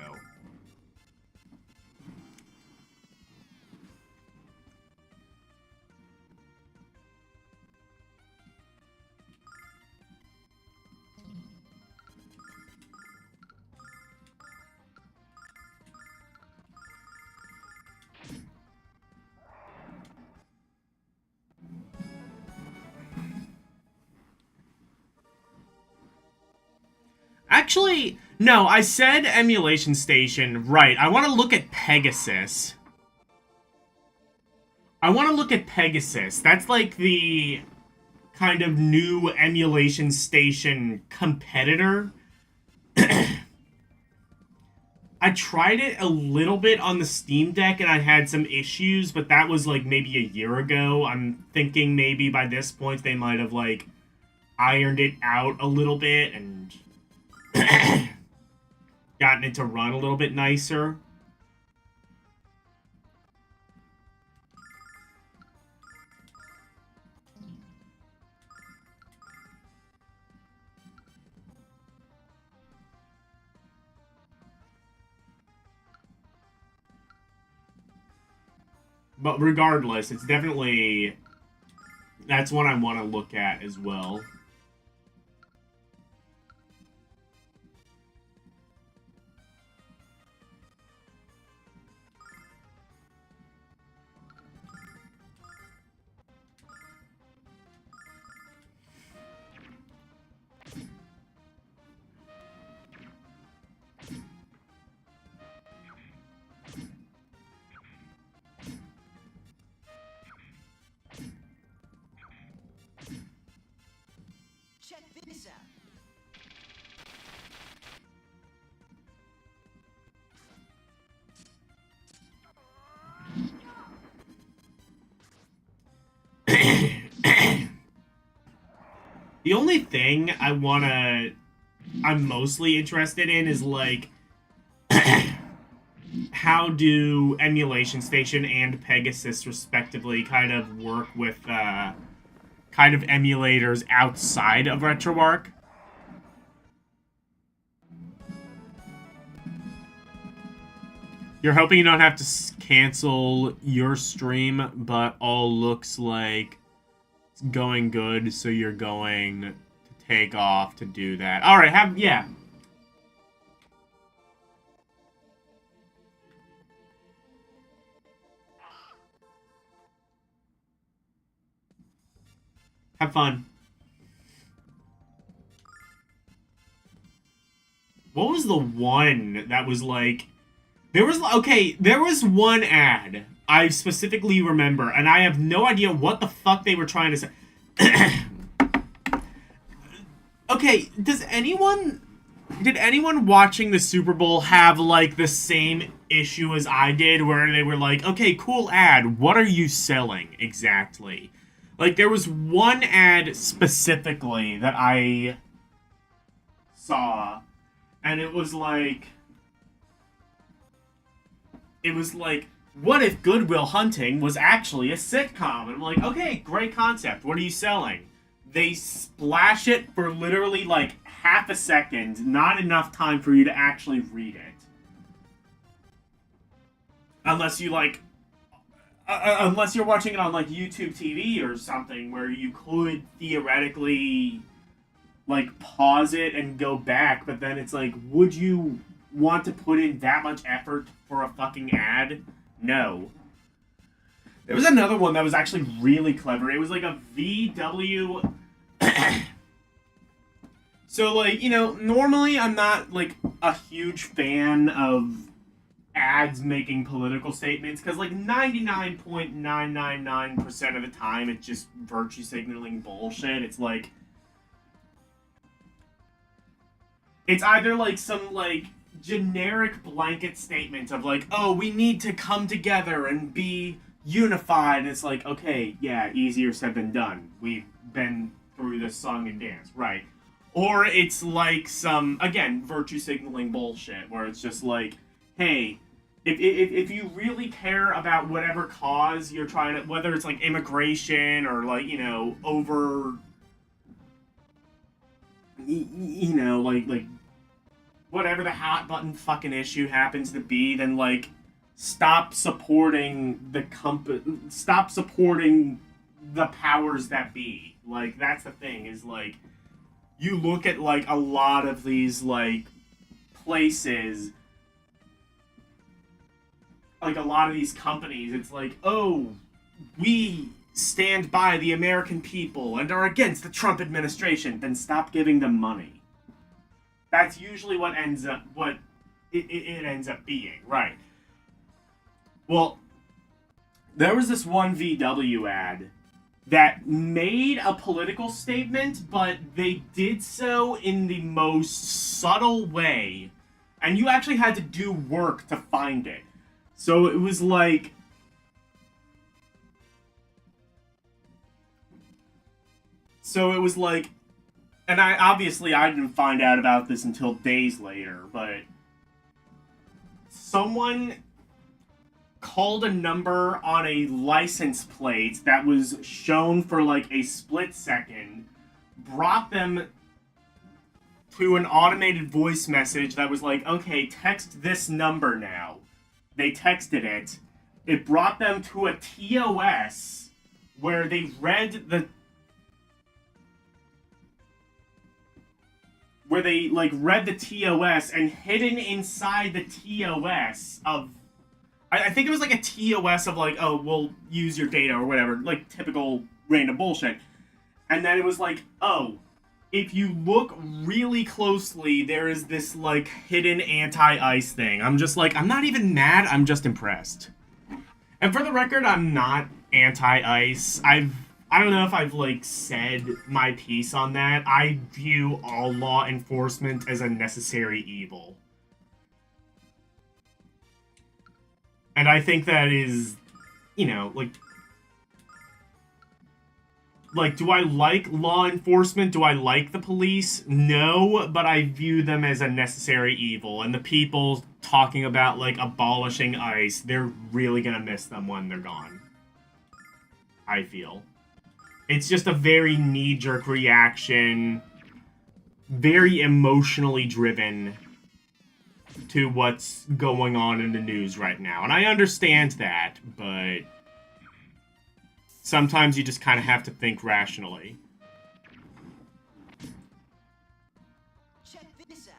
Actually, no, I said Emulation Station. Right, I want to look at Pegasus. That's like the kind of new Emulation Station competitor. I tried it a little bit on the Steam Deck and I had some issues, but that was like maybe a year ago. I'm thinking maybe by this point they might have like ironed it out a little bit and gotten it to run a little bit nicer. But regardless, it's definitely... That's one I want to look at as well. The only thing I'm mostly interested in is, like, how do Emulation Station and Pegasus, respectively, kind of work with, kind of emulators outside of RetroArch? You're hoping you don't have to cancel your stream, but all looks like it's going good, so you're going to take off to do that. Alright, yeah. Have fun. What was the one that was like... there was one ad I specifically remember, and I have no idea what the fuck they were trying to say. Okay, did anyone watching the Super Bowl have, like, the same issue as I did, where they were like, okay, cool ad, what are you selling exactly? Like, there was one ad specifically that I saw, and it was like, what if Good Will Hunting was actually a sitcom? And I'm like, okay, great concept, what are you selling? They splash it for literally, like, half a second, not enough time for you to actually read it. Unless you, like, unless you're watching it on, like, YouTube TV or something, where you could theoretically, like, pause it and go back, but then it's like, would you want to put in that much effort for a fucking ad? No. There was another one that was actually really clever. It was like a VW... So, like, you know, normally I'm not, like, a huge fan of ads making political statements, because, like, 99.999% of the time it's just virtue signaling bullshit. It's like... it's either, like, some, like, generic blanket statement of, like, oh, we need to come together and be unified. And it's like, okay, yeah, easier said than done. We've been through this song and dance, right? Or it's like some, again, virtue signaling bullshit, where it's just like, hey, if you really care about whatever cause you're trying to, whether it's like immigration or, like, you know, over, you know, like whatever the hot button fucking issue happens to be, then, like, stop supporting stop supporting the powers that be. Like, that's the thing, is, like, you look at, like, a lot of these, like, places, like, a lot of these companies, it's like, oh, we stand by the American people and are against the Trump administration, then stop giving them money. That's usually what ends up, what it ends up being, right? Well, there was this one VW ad that made a political statement, but they did so in the most subtle way, and you actually had to do work to find it. So it was like... and I didn't find out about this until days later, but someone called a number on a license plate that was shown for, like, a split second, brought them to an automated voice message that was like, okay, text this number now. They texted it. It brought them to a TOS where they read the... where they, like, read the TOS, and hidden inside the TOS of... I think it was like a TOS of, like, oh, we'll use your data or whatever, like, typical random bullshit. And then it was like, oh, if you look really closely, there is this, like, hidden anti-ice thing. I'm just like, I'm not even mad, I'm just impressed. And for the record, I'm not anti-ice. I don't know if I've, like, said my piece on that. I view all law enforcement as a necessary evil. And I think that is, you know, like... like, do I like law enforcement? Do I like the police? No, but I view them as a necessary evil. And the people talking about, like, abolishing ICE, they're really gonna miss them when they're gone. I feel. It's just a very knee-jerk reaction, very emotionally driven to what's going on in the news right now. And I understand that, but sometimes you just kind of have to think rationally. Check this out.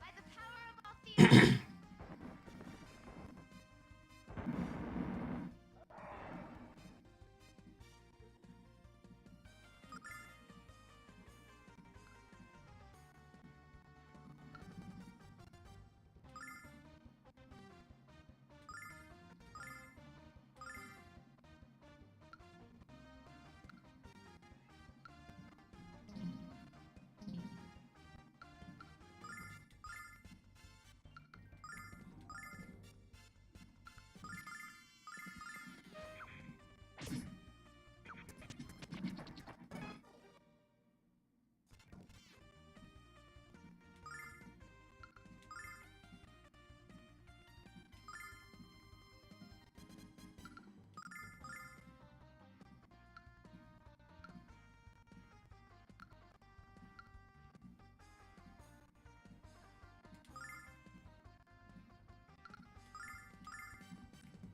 By the power of all theaters.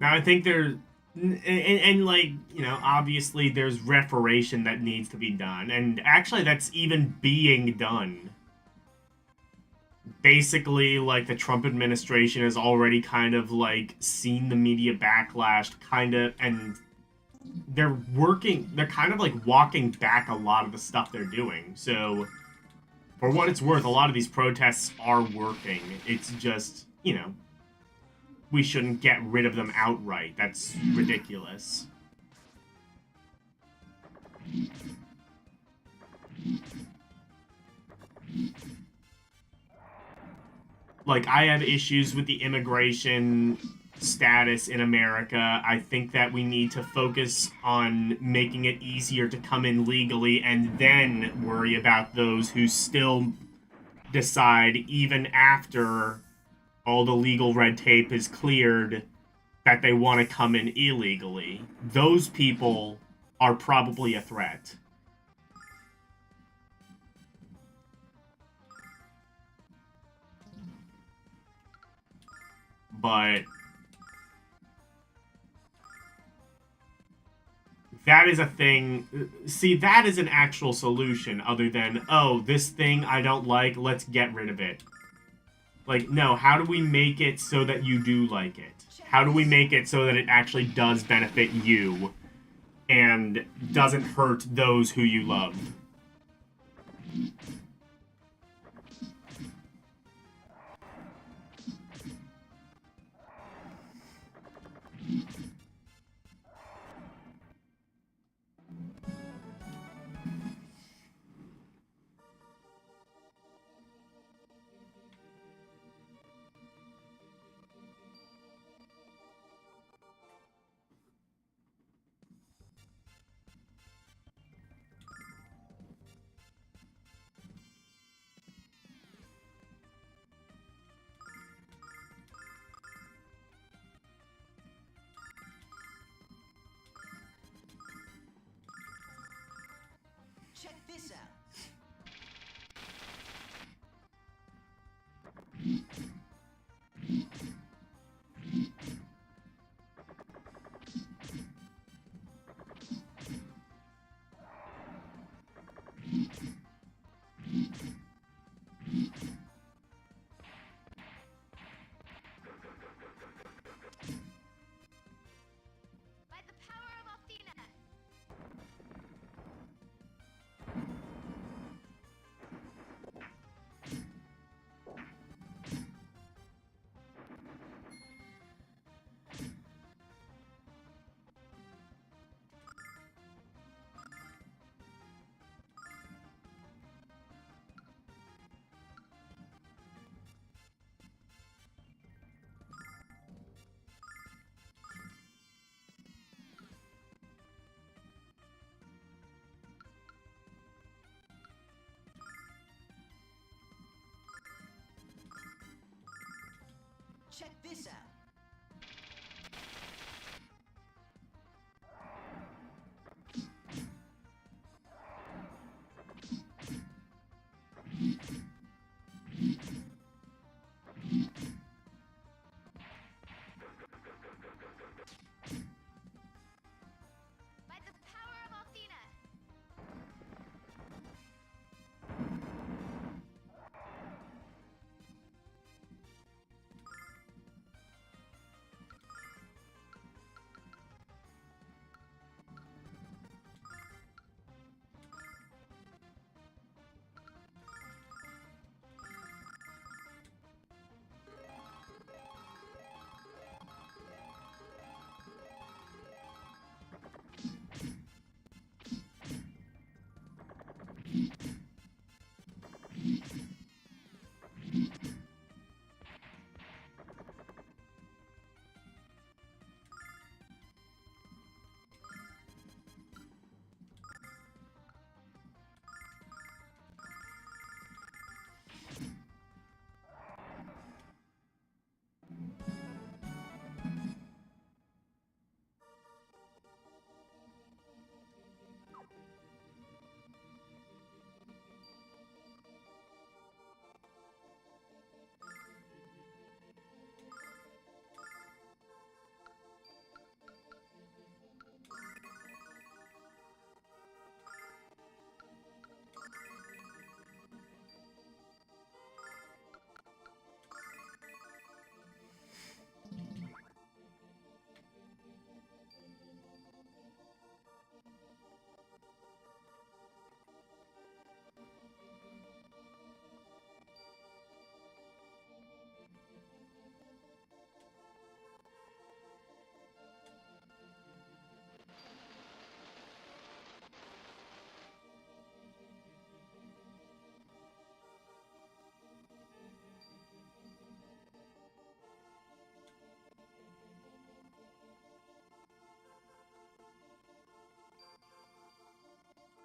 Now, I think there's... And, like, you know, obviously there's reparation that needs to be done. And actually, that's even being done. Basically, like, the Trump administration has already kind of, like, seen the media backlash, kind of, and they're kind of, like, walking back a lot of the stuff they're doing. So, for what it's worth, a lot of these protests are working. It's just, you know, we shouldn't get rid of them outright. That's ridiculous. Like, I have issues with the immigration status in America. I think that we need to focus on making it easier to come in legally and then worry about those who still decide, even after all the legal red tape is cleared, that they want to come in illegally. Those people are probably a threat. But that is a thing. See, that is an actual solution other than, oh, this thing I don't like, let's get rid of it. Like, no, how do we make it so that you do like it? How do we make it so that it actually does benefit you and doesn't hurt those who you love? Check this out. By the power of Athena.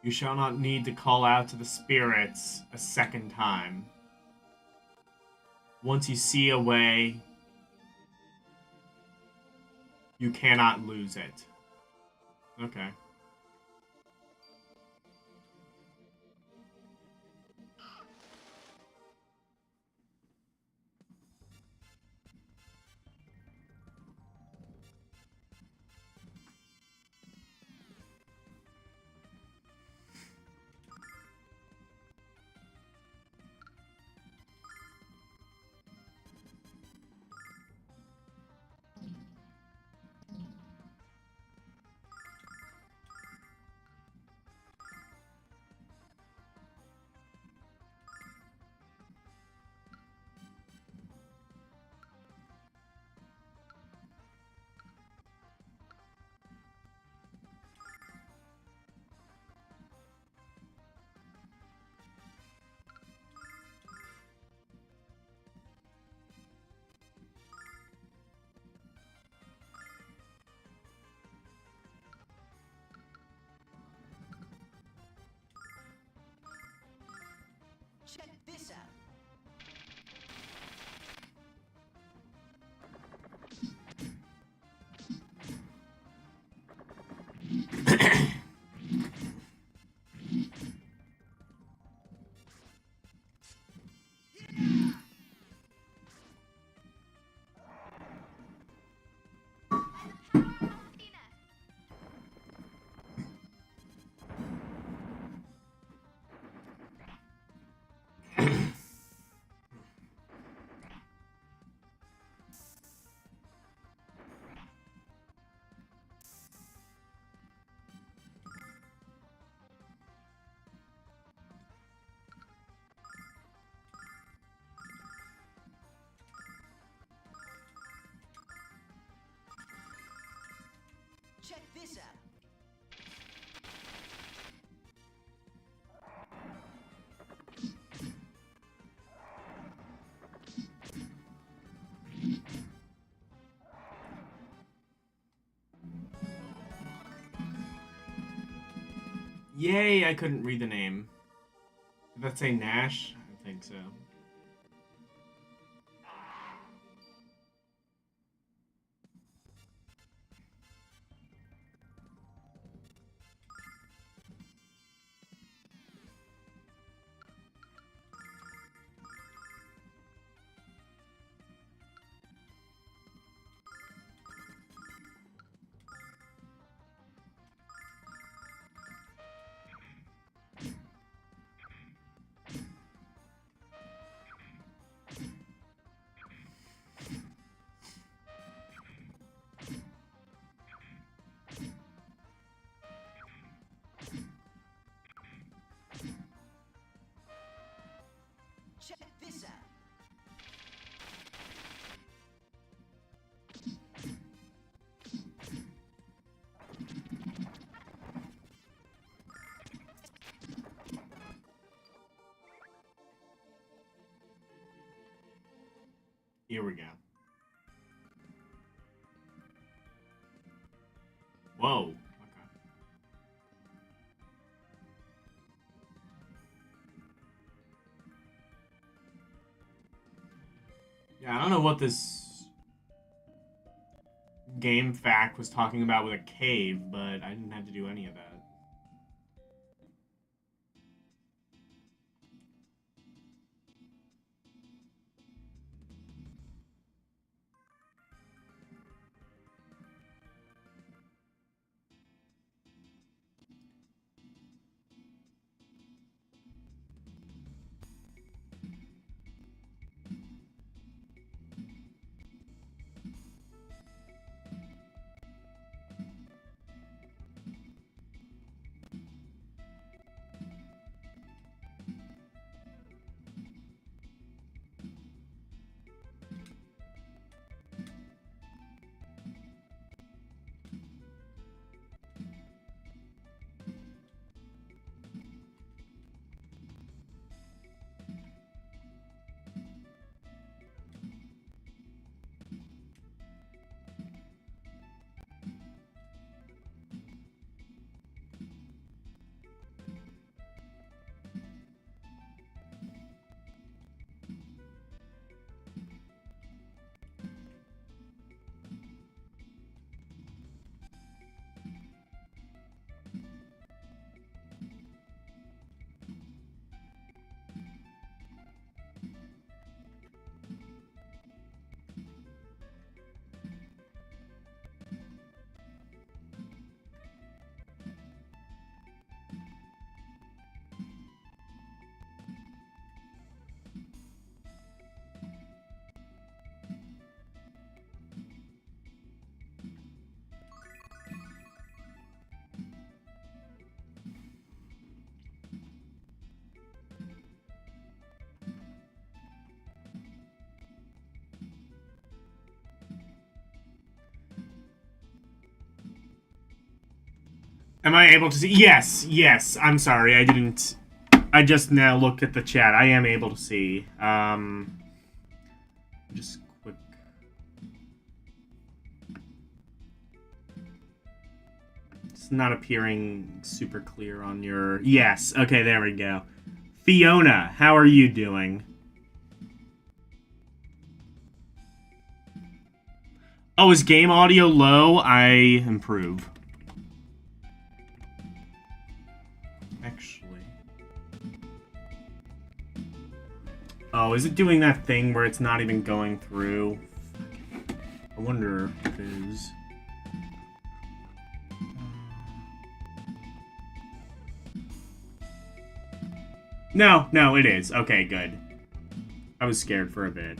You shall not need to call out to the spirits a second time. Once you see a way, you cannot lose it. Okay. Check this out. By the power of Athena. Check this out. Yay, I couldn't read the name. Did that say Nash? I think so. Here we go. Whoa. Okay. Yeah, I don't know what this game fact was talking about with a cave, but I didn't have to do any of that. Am I able to see? Yes, yes. I'm sorry, I didn't. I just now looked at the chat. I am able to see. Just quick. It's not appearing super clear on your. Yes. Okay, there we go. Fiona, how are you doing? Oh, is game audio low? I improve. Actually. Oh, is it doing that thing where it's not even going through? I wonder if it is. No, it is. Okay, good. I was scared for a bit.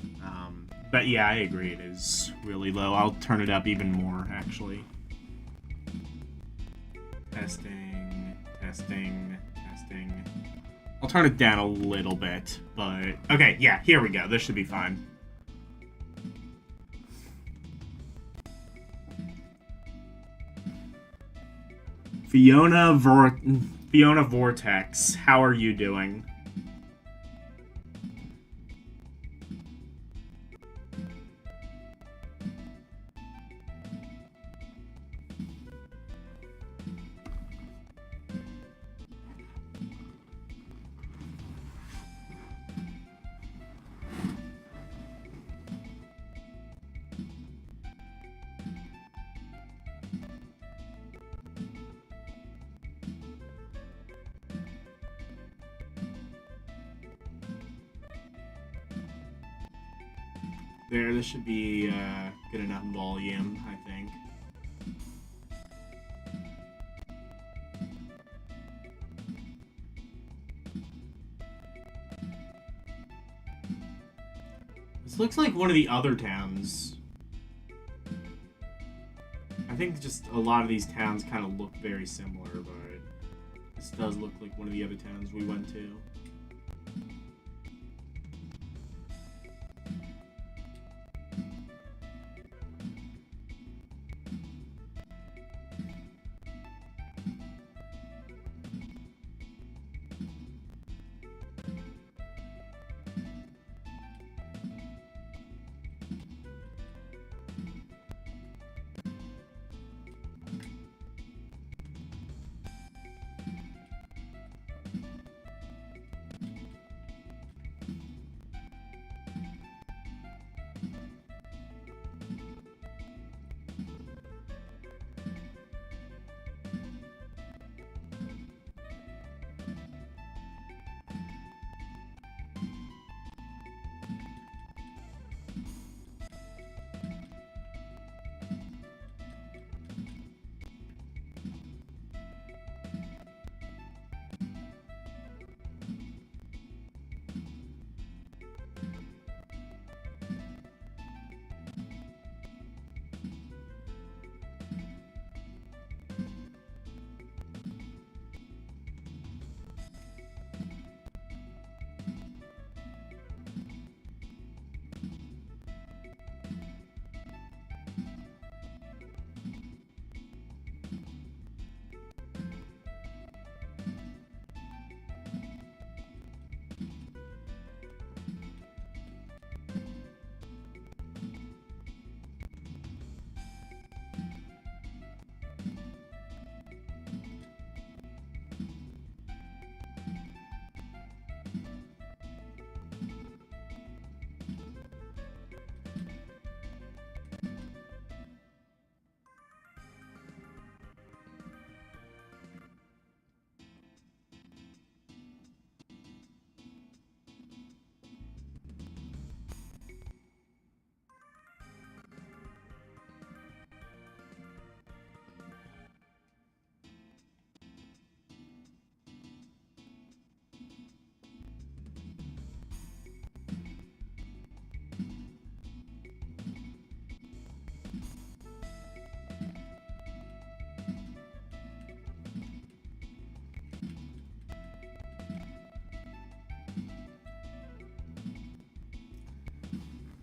But yeah, I agree. It is really low. I'll turn it up even more, actually. Testing. I'll turn it down a little bit, but... Okay, yeah, here we go. This should be fine. Fiona Vortex, how are you doing? There, this should be good enough volume, I think. This looks like one of the other towns. I think just a lot of these towns kind of look very similar, but this does look like one of the other towns we went to.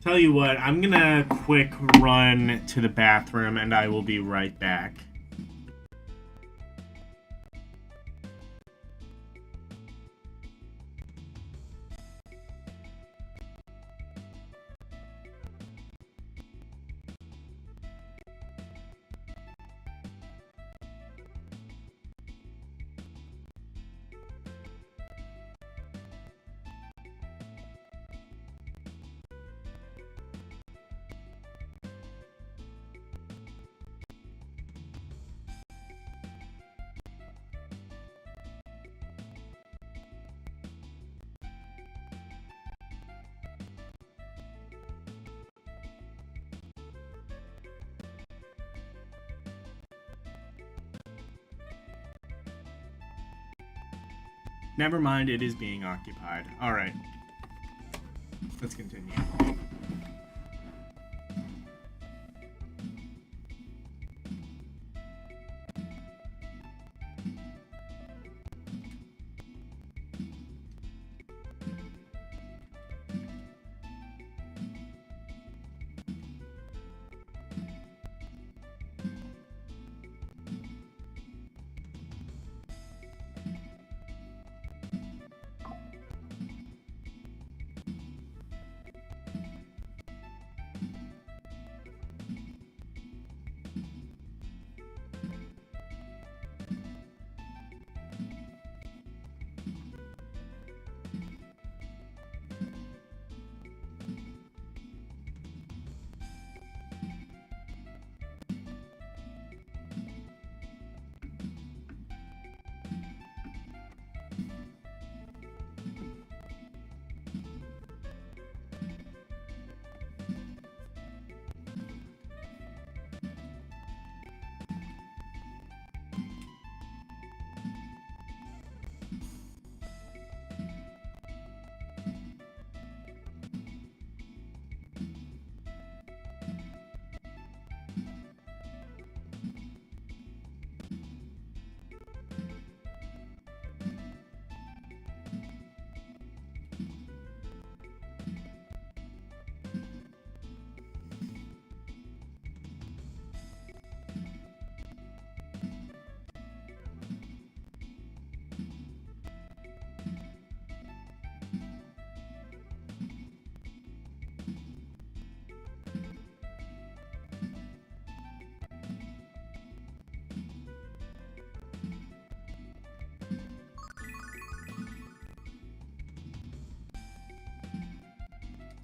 Tell you what, I'm gonna quick run to the bathroom and I will be right back. Never mind, it is being occupied. Alright. Let's continue.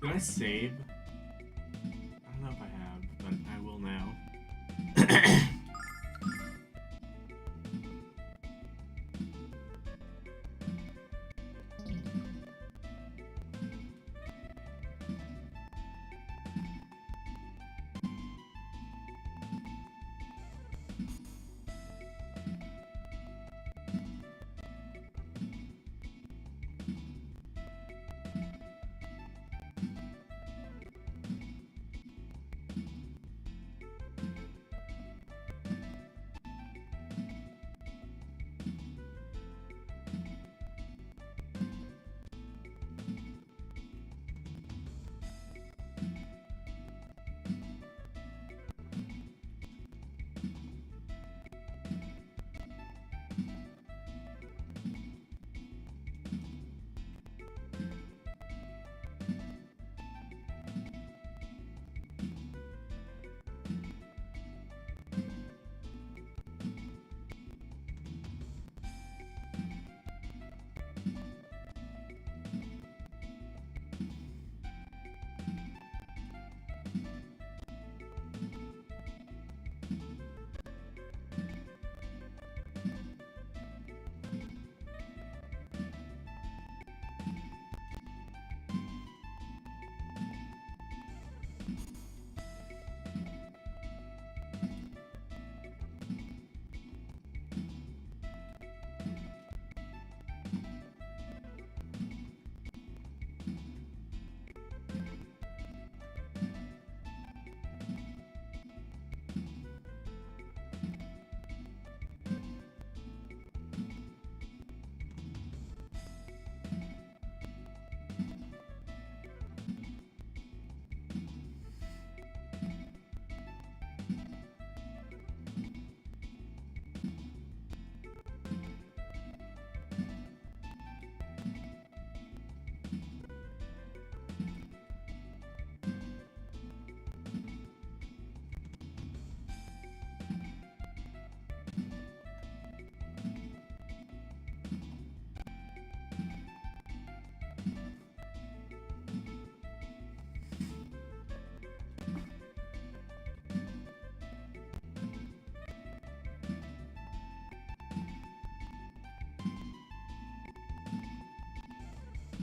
Did I save? I don't know if I have, but I will now.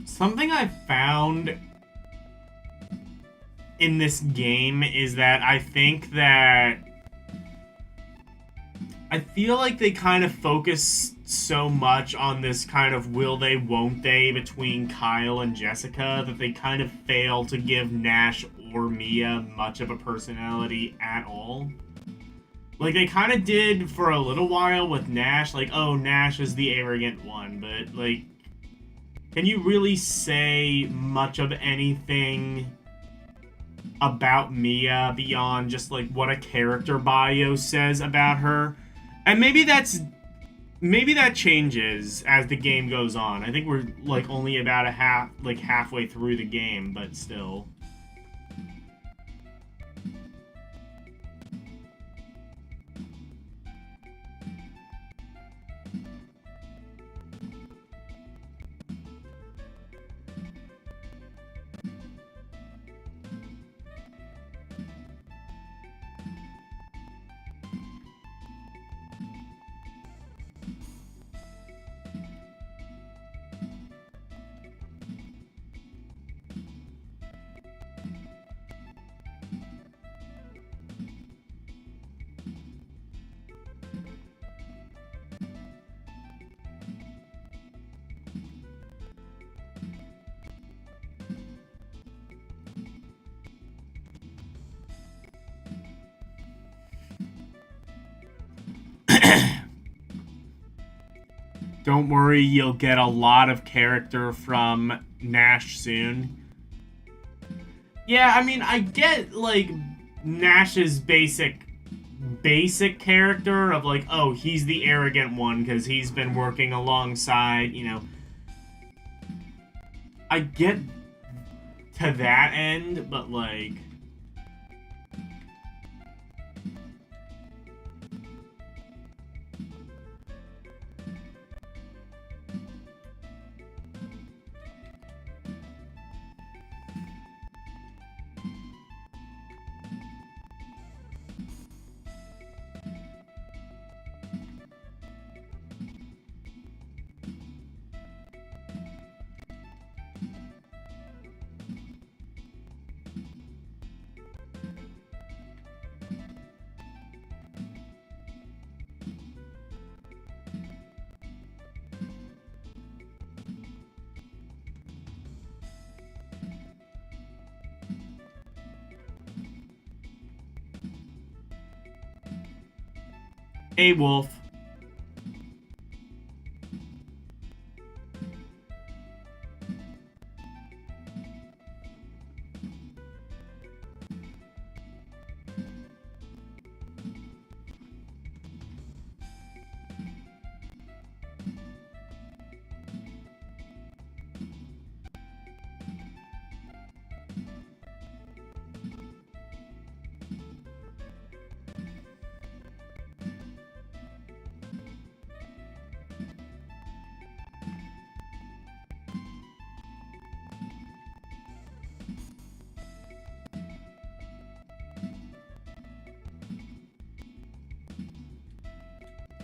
Something I found in this game is that I feel like they kind of focus so much on this kind of will they, won't they between Kyle and Jessica that they kind of fail to give Nash or Mia much of a personality at all. Like, they kind of did for a little while with Nash, like, oh, Nash is the arrogant one, but, like, can you really say much of anything about Mia beyond just, like, what a character bio says about her? And maybe that changes as the game goes on. I think we're, like, only about halfway through the game, but still. Don't worry, you'll get a lot of character from Nash soon. Yeah, I mean, I get, like, Nash's basic character of, like, oh, he's the arrogant one because he's been working alongside, you know. I get to that end, but, like... Hey, Wolf.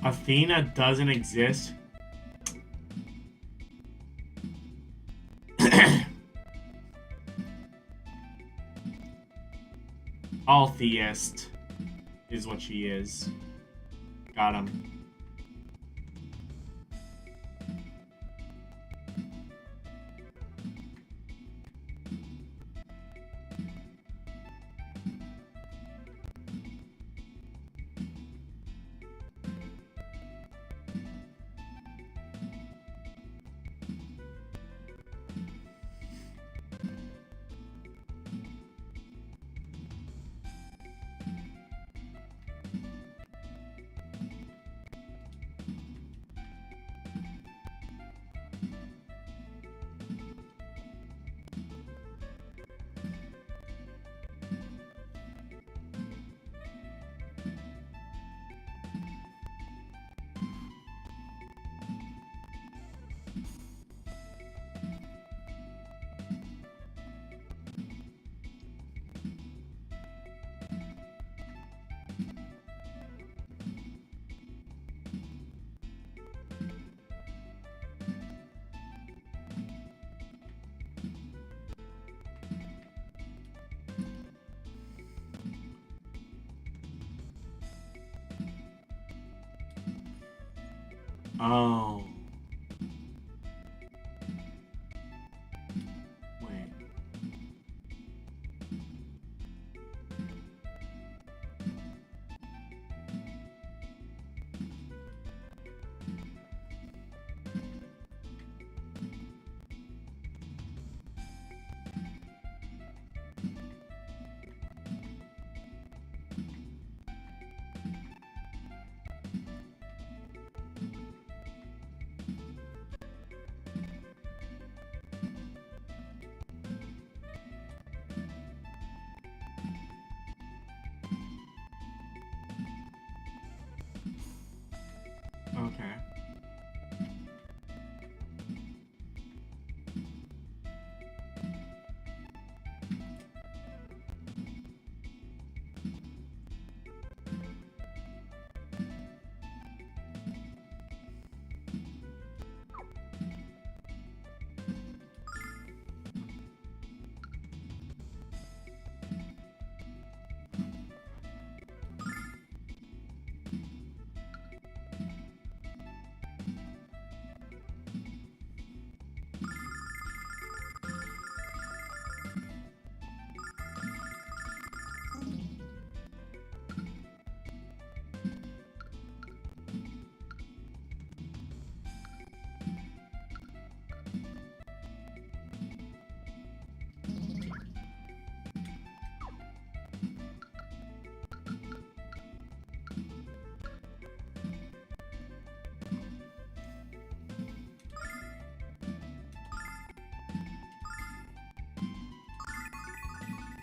Athena doesn't exist? All theist is what she is. Got him. Oh. Wait. Okay.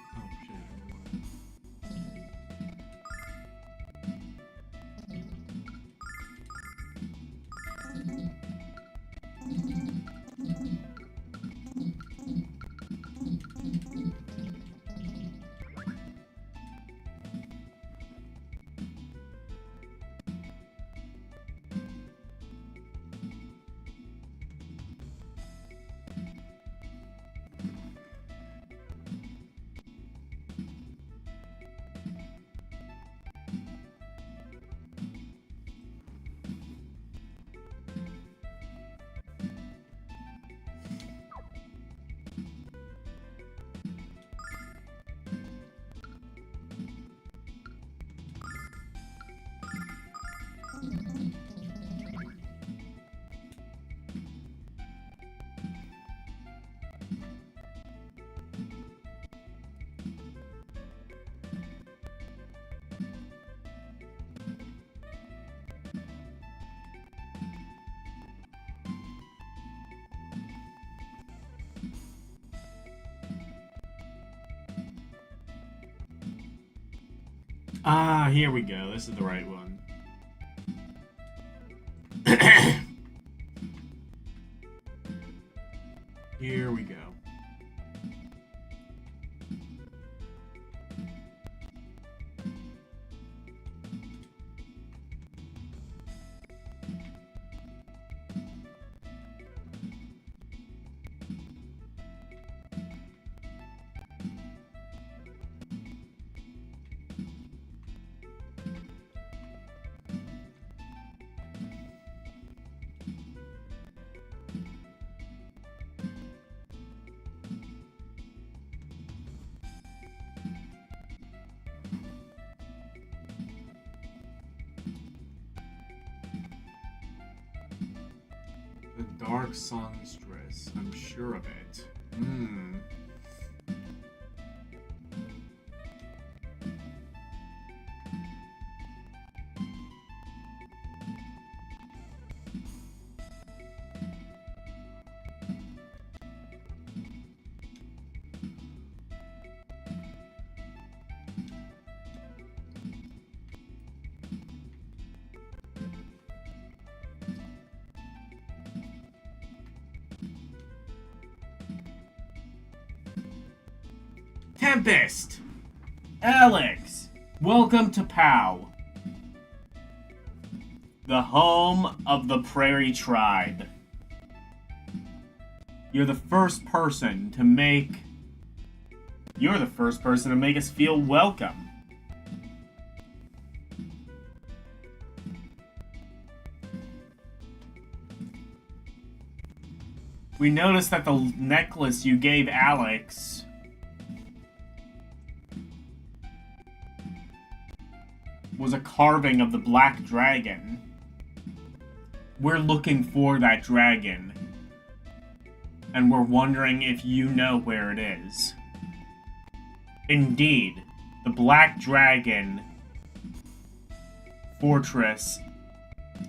Oh shit. Ah, here we go. This is the right one. Here we go. The dark songstress. I'm sure of it. Hmm. Tempest! Alex! Welcome to POW. The home of the Prairie Tribe. You're the first person to make us feel welcome. We noticed that the necklace you gave Alex was a carving of the Black Dragon. We're looking for that dragon, and we're wondering if you know where it is. Indeed, the Black Dragon fortress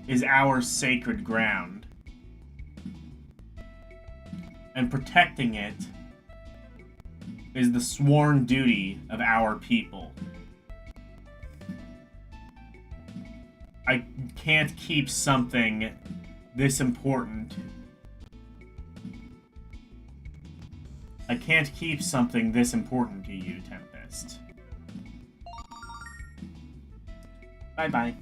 is our sacred ground, and protecting it is the sworn duty of our people. I can't keep something this important. I can't keep something this important to you, Tempest. Bye-bye.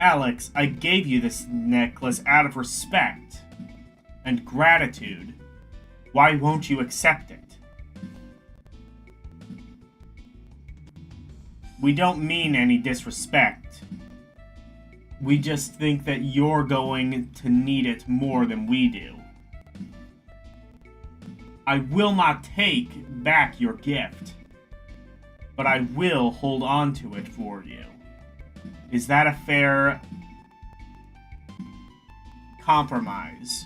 Alex, I gave you this necklace out of respect and gratitude. Why won't you accept it? We don't mean any disrespect. We just think that you're going to need it more than we do. I will not take back your gift, but I will hold on to it for you. Is that a fair compromise?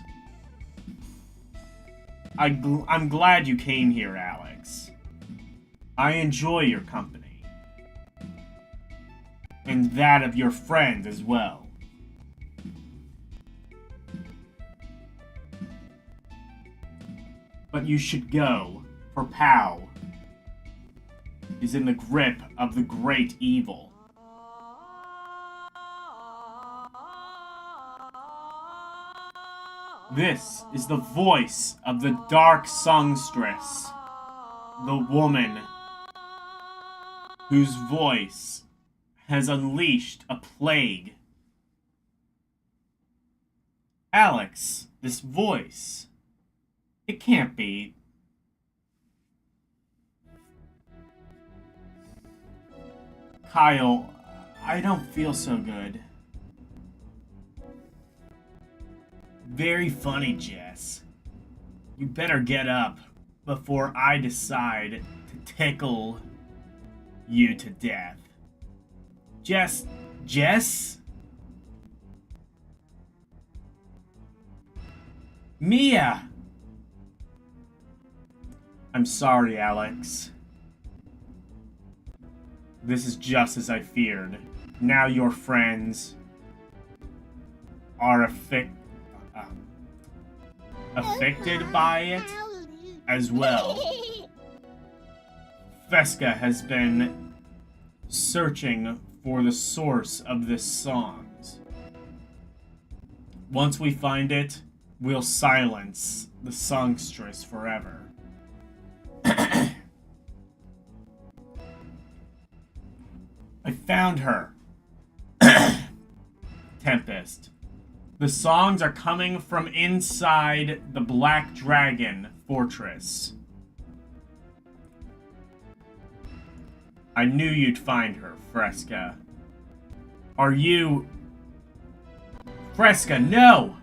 I'm glad you came here, Alex. I enjoy your company. And that of your friend as well. But you should go, for Pow is in the grip of the great evil. This is the voice of the dark songstress, the woman whose voice has unleashed a plague. Alex, this voice, it can't be. Kyle, I don't feel so good. Very funny, Jess. You better get up before I decide to tickle you to death. Jess? Mia! I'm sorry, Alex. This is just as I feared. Now your friends are affected by it as well. Fesca has been searching for the source of this songs. Once we find it, we'll silence the songstress forever. I found her. Tempest. The songs are coming from inside the Black Dragon fortress. I knew you'd find her, Fresca. Are you... Fresca, no!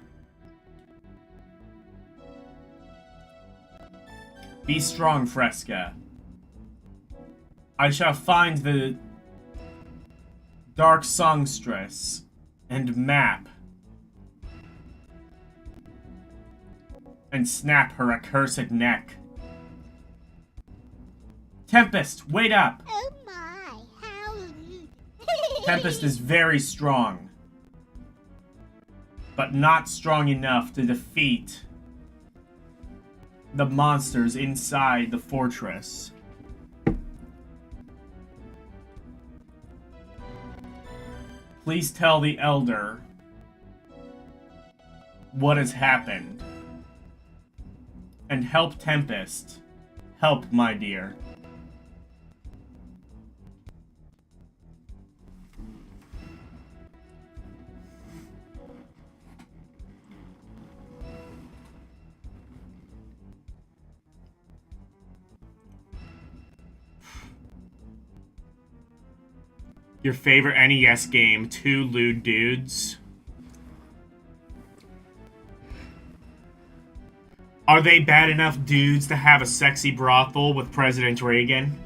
Be strong, Fresca. I shall find the dark songstress and map and snap her accursed neck. Tempest, wait up! Oh my, how rude. Tempest is very strong, but not strong enough to defeat the monsters inside the fortress. Please tell the Elder what has happened. And help Tempest. Help, my dear. Your favorite NES game, Two Lewd Dudes? Are they bad enough dudes to have a sexy brothel with President Reagan?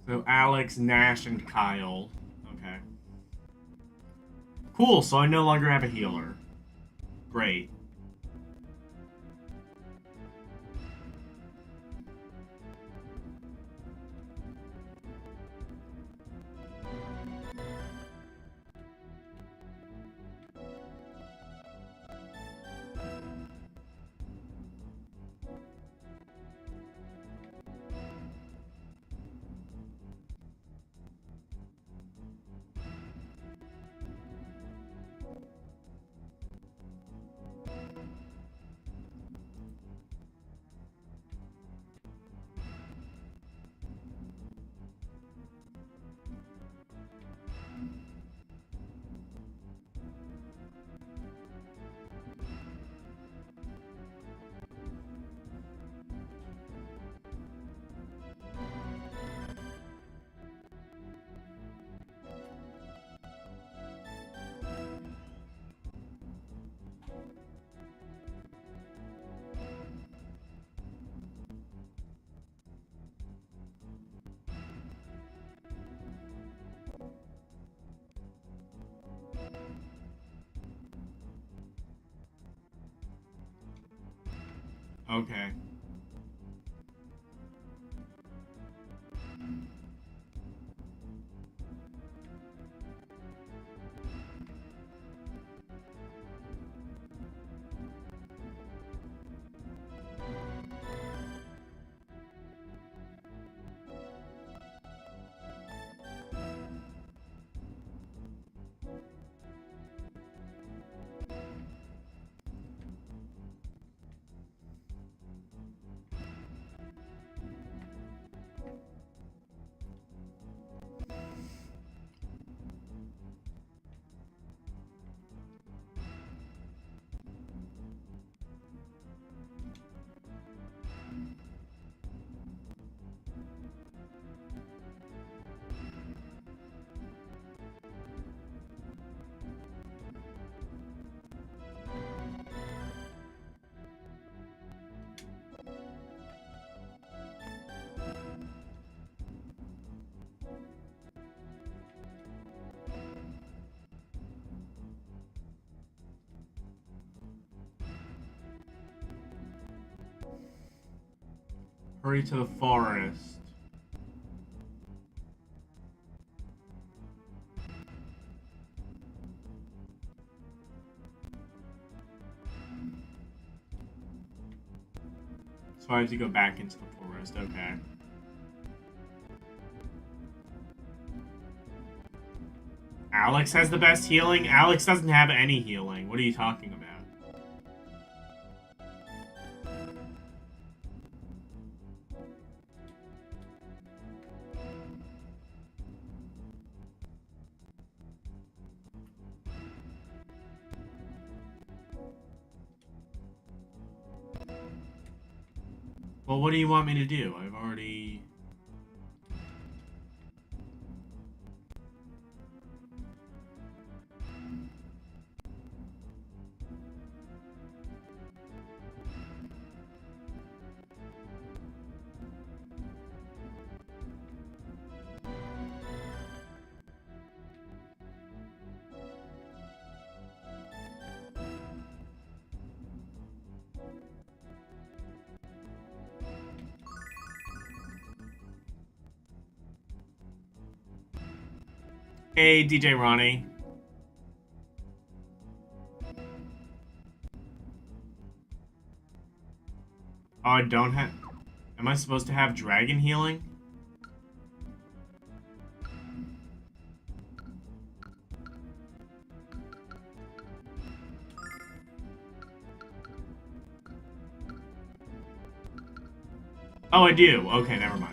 So Alex, Nash, and Kyle. Okay. Cool, so I no longer have a healer. Great. Okay. Hurry to the forest. So I have to go back into the forest, okay. Alex has the best healing? Alex doesn't have any healing. What are you talking about? Well, what do you want me to do? I've already... Hey, DJ Ronnie. Oh, I don't have... Am I supposed to have dragon healing? Oh, I do. Okay, never mind.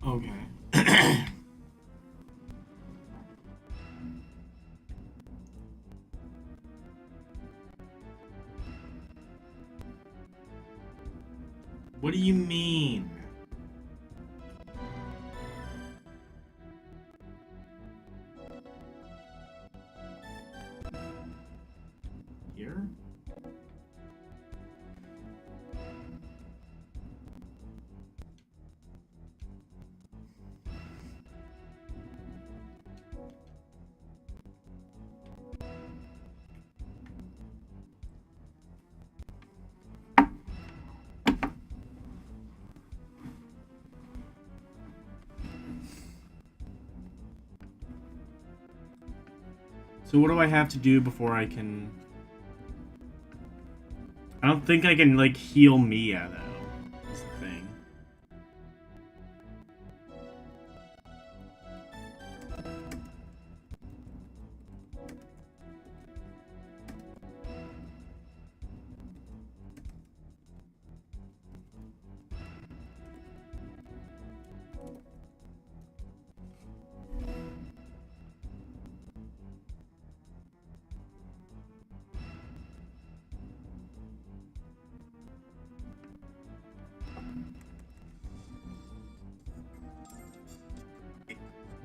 Okay. What do you mean? Here? So what do I have to do before I can... I don't think I can, like, heal Mia, though. That's the thing.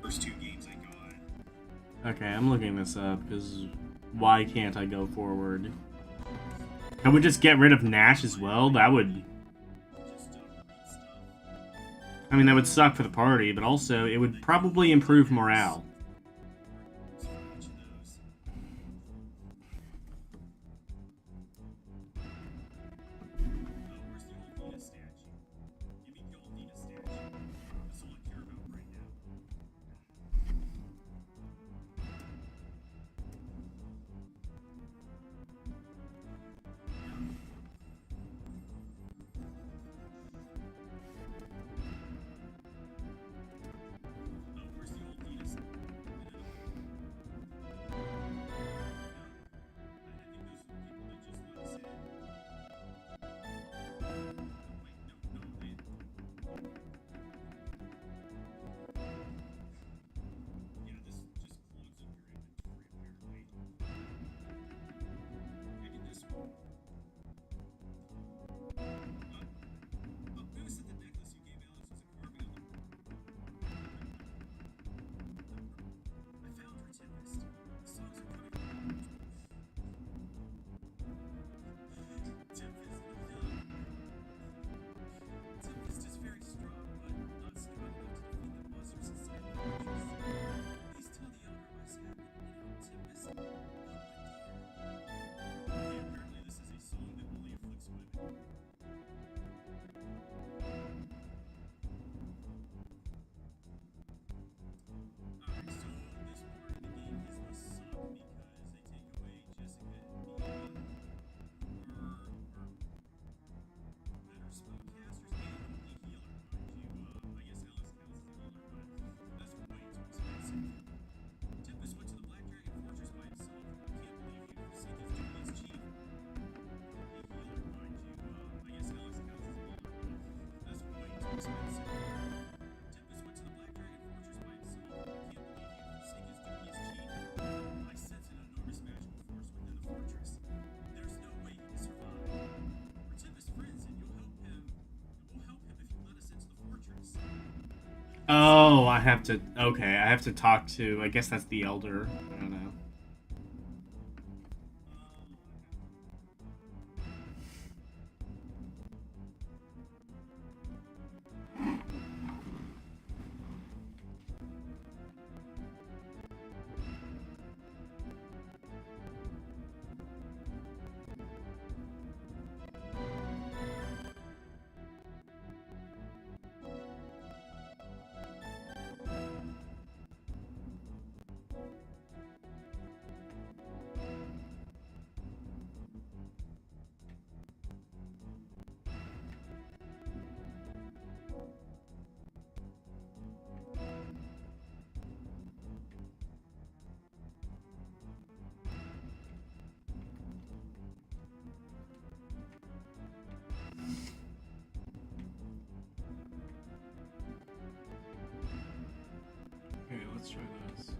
First 2 games I got. Okay, I'm looking this up, because why can't I go forward? Can we just get rid of Nash as well? That would... I mean, that would suck for the party, but also, it would probably improve morale. Oh, I have to... Okay, I have to talk to... I guess that's the Elder. I don't know. let's try this.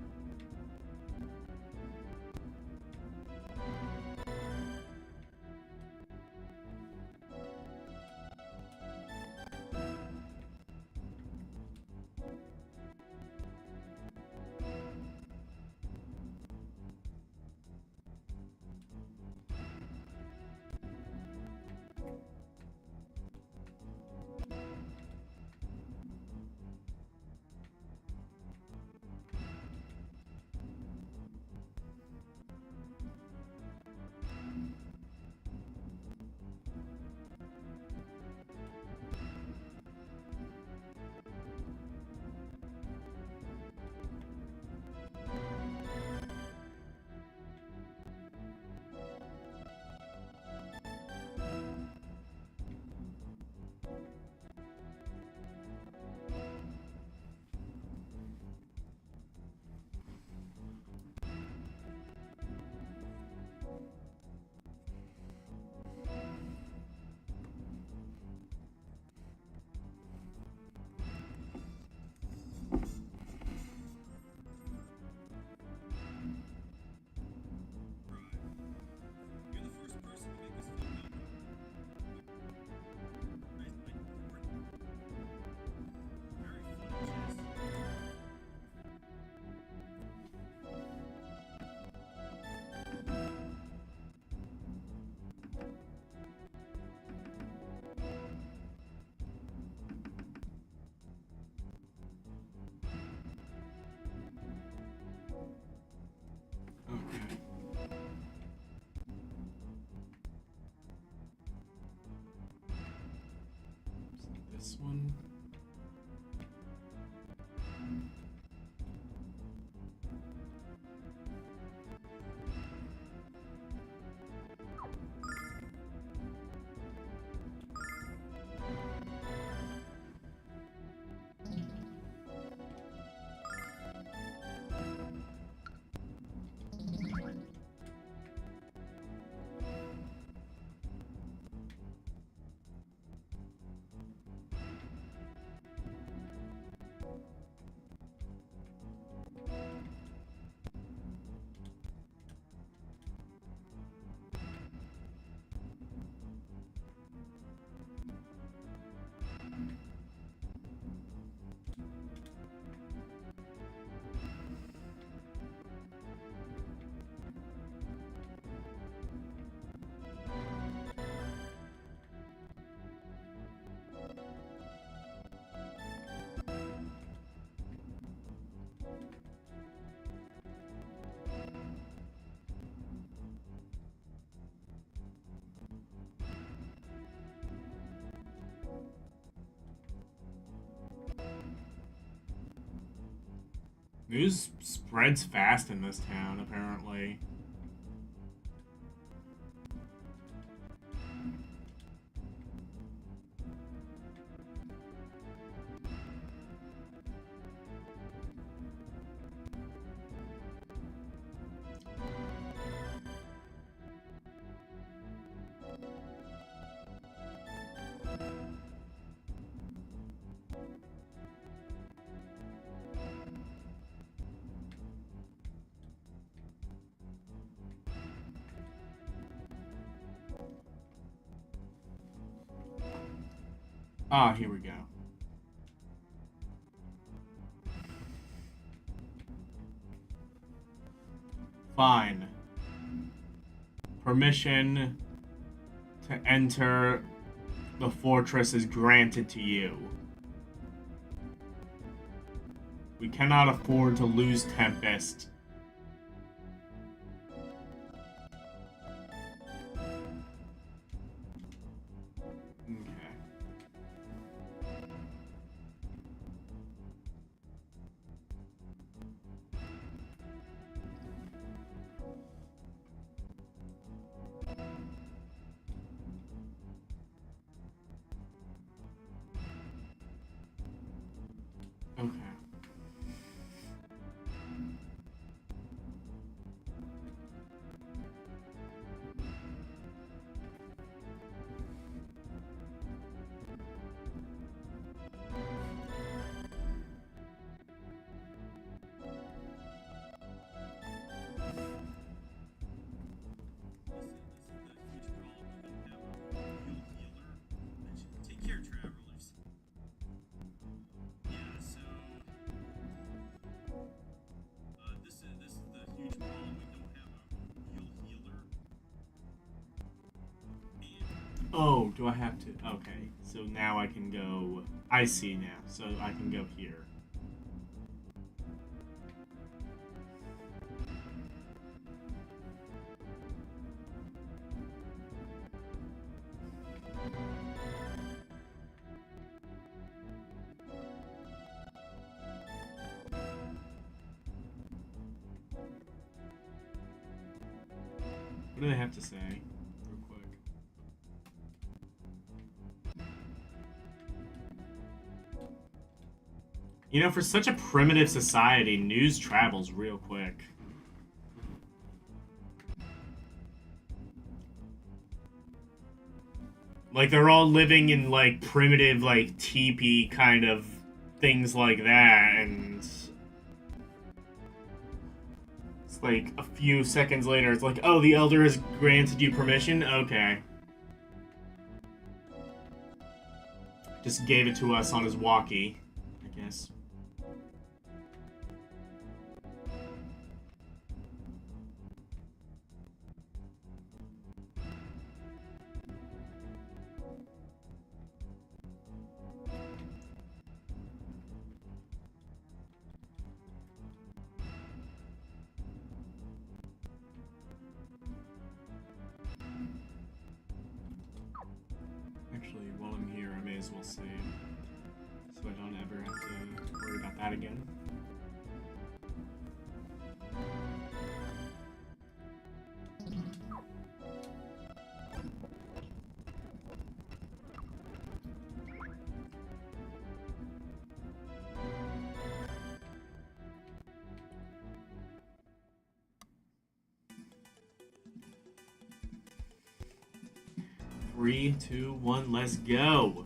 You're the first person to make this film Very funny, Okay. This one. News spreads fast in this town, apparently. Ah, here we go. Fine. Permission to enter the fortress is granted to you. We cannot afford to lose Tempest. Okay. Oh, do I have to? Okay, so now I can go... I see now, so I can go here. What do they have to say? Real quick. You know, for such a primitive society, news travels real quick. Like, they're all living in, like, primitive, like, teepee kind of things like that, and... It's like, a few seconds later, it's like, oh, the Elder has granted you permission? Okay. Just gave it to us on his walkie, I guess. Actually, while I'm here, I may as well save, so I don't ever have to worry about that again. Three, two, one, let's go!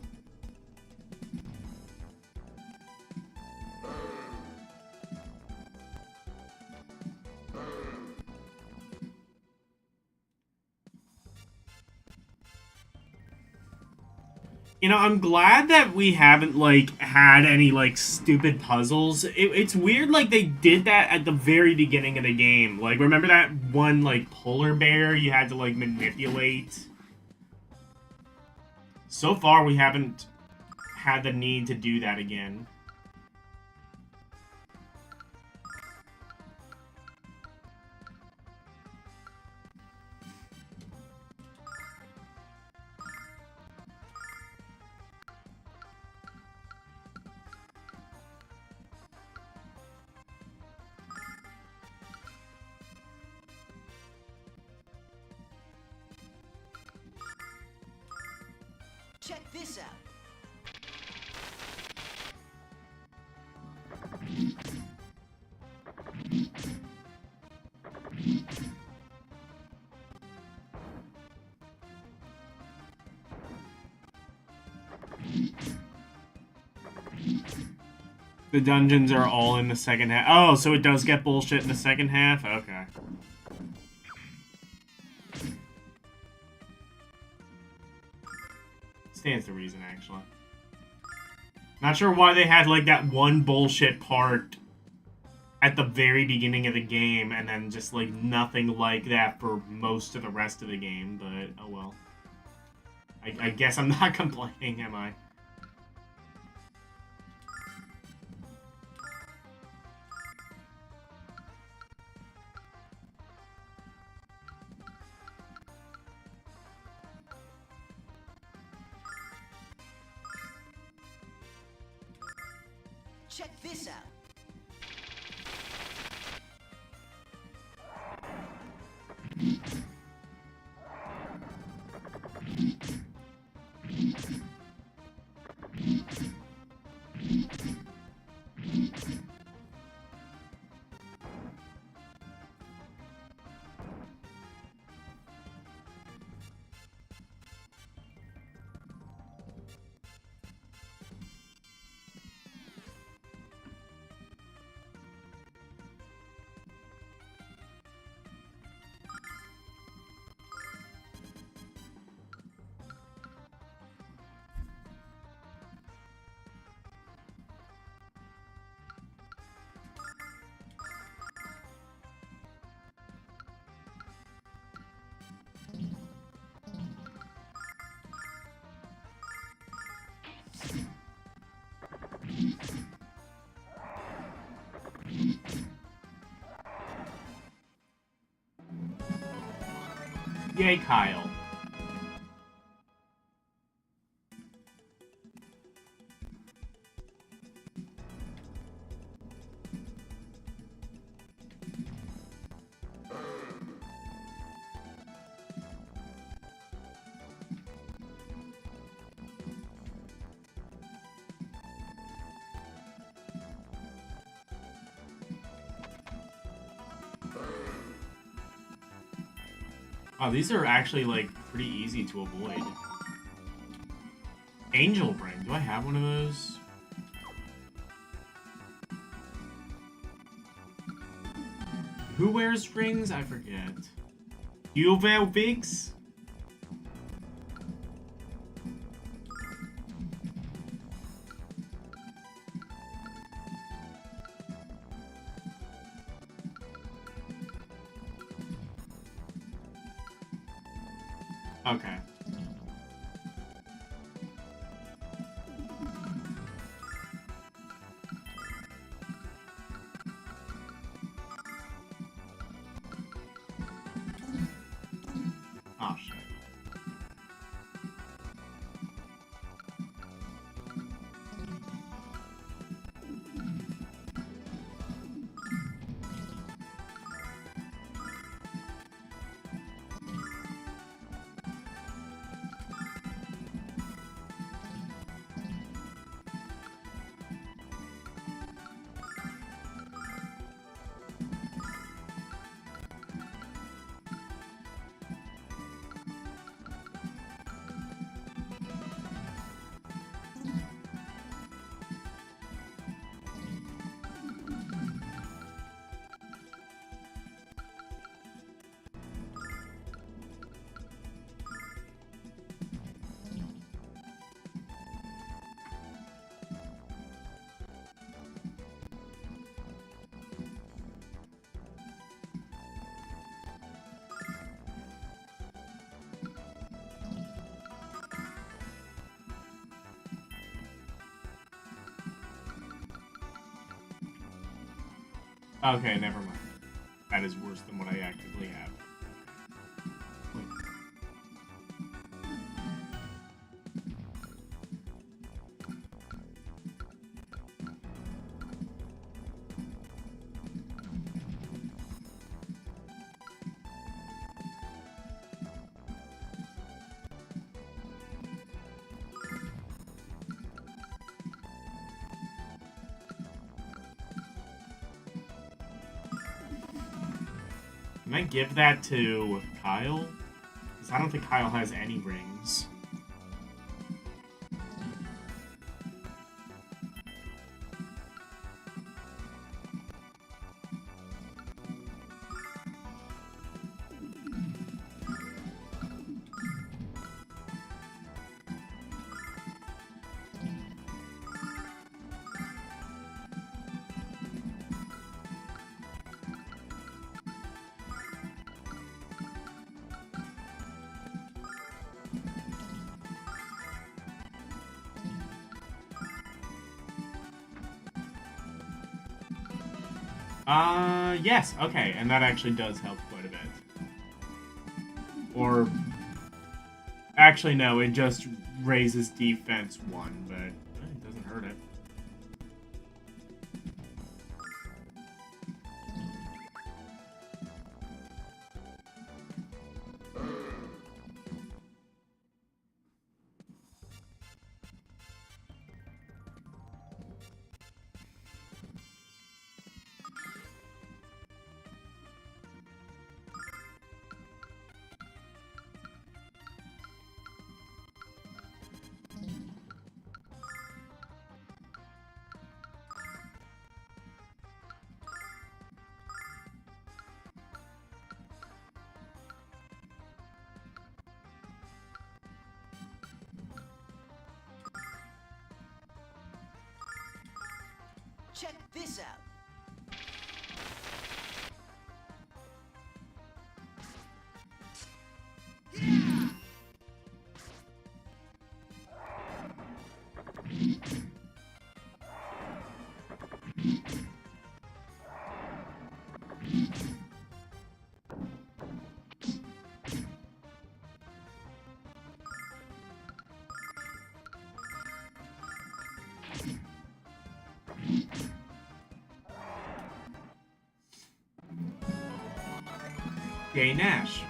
You know, I'm glad that we haven't, like, had any, like, stupid puzzles. It's weird, like, they did that at the very beginning of the game. Like, remember that one, like, polar bear you had to, like, manipulate? So far, we haven't had the need to do that again. Check this out. The dungeons are all in the second half. Oh, so it does get bullshit in the second half? Okay. Stands to reason, actually. Not sure why they had, like, that one bullshit part at the very beginning of the game, and then just, like, nothing like that for most of the rest of the game, but, oh well. I guess I'm not complaining, am I? Check this out. Yay, Kyle. Oh, these are actually, like, pretty easy to avoid. Angel Ring. Do I have one of those? Who wears rings? I forget. You wear wigs? Okay. Oh, shit. Okay, never mind. That is worse than what I actively have. Can I give that to Kyle? Because I don't think Kyle has any rings. Yes, okay, and that actually does help quite a bit. Or, actually no, it just raises defense 1, but it doesn't hurt it. Check this out. Gay Nash.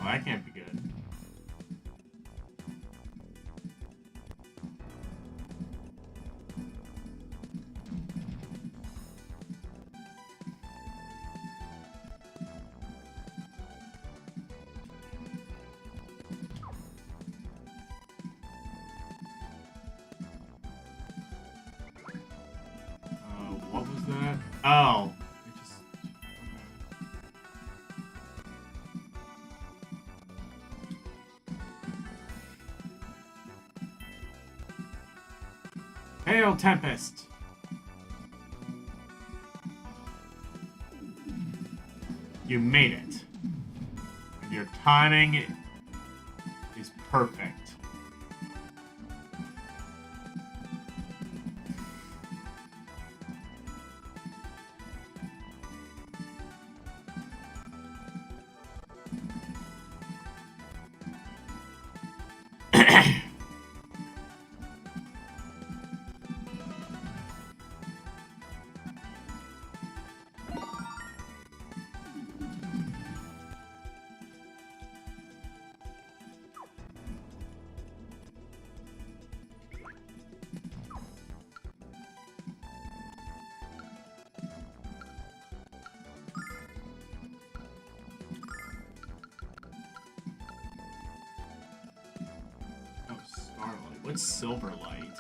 Well, that can't be good. What was that? Oh. It just... Hail, Tempest! You made it. And your timing is perfect. Starlight. What's Silverlight?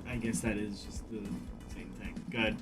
I guess that is just the same thing. Good.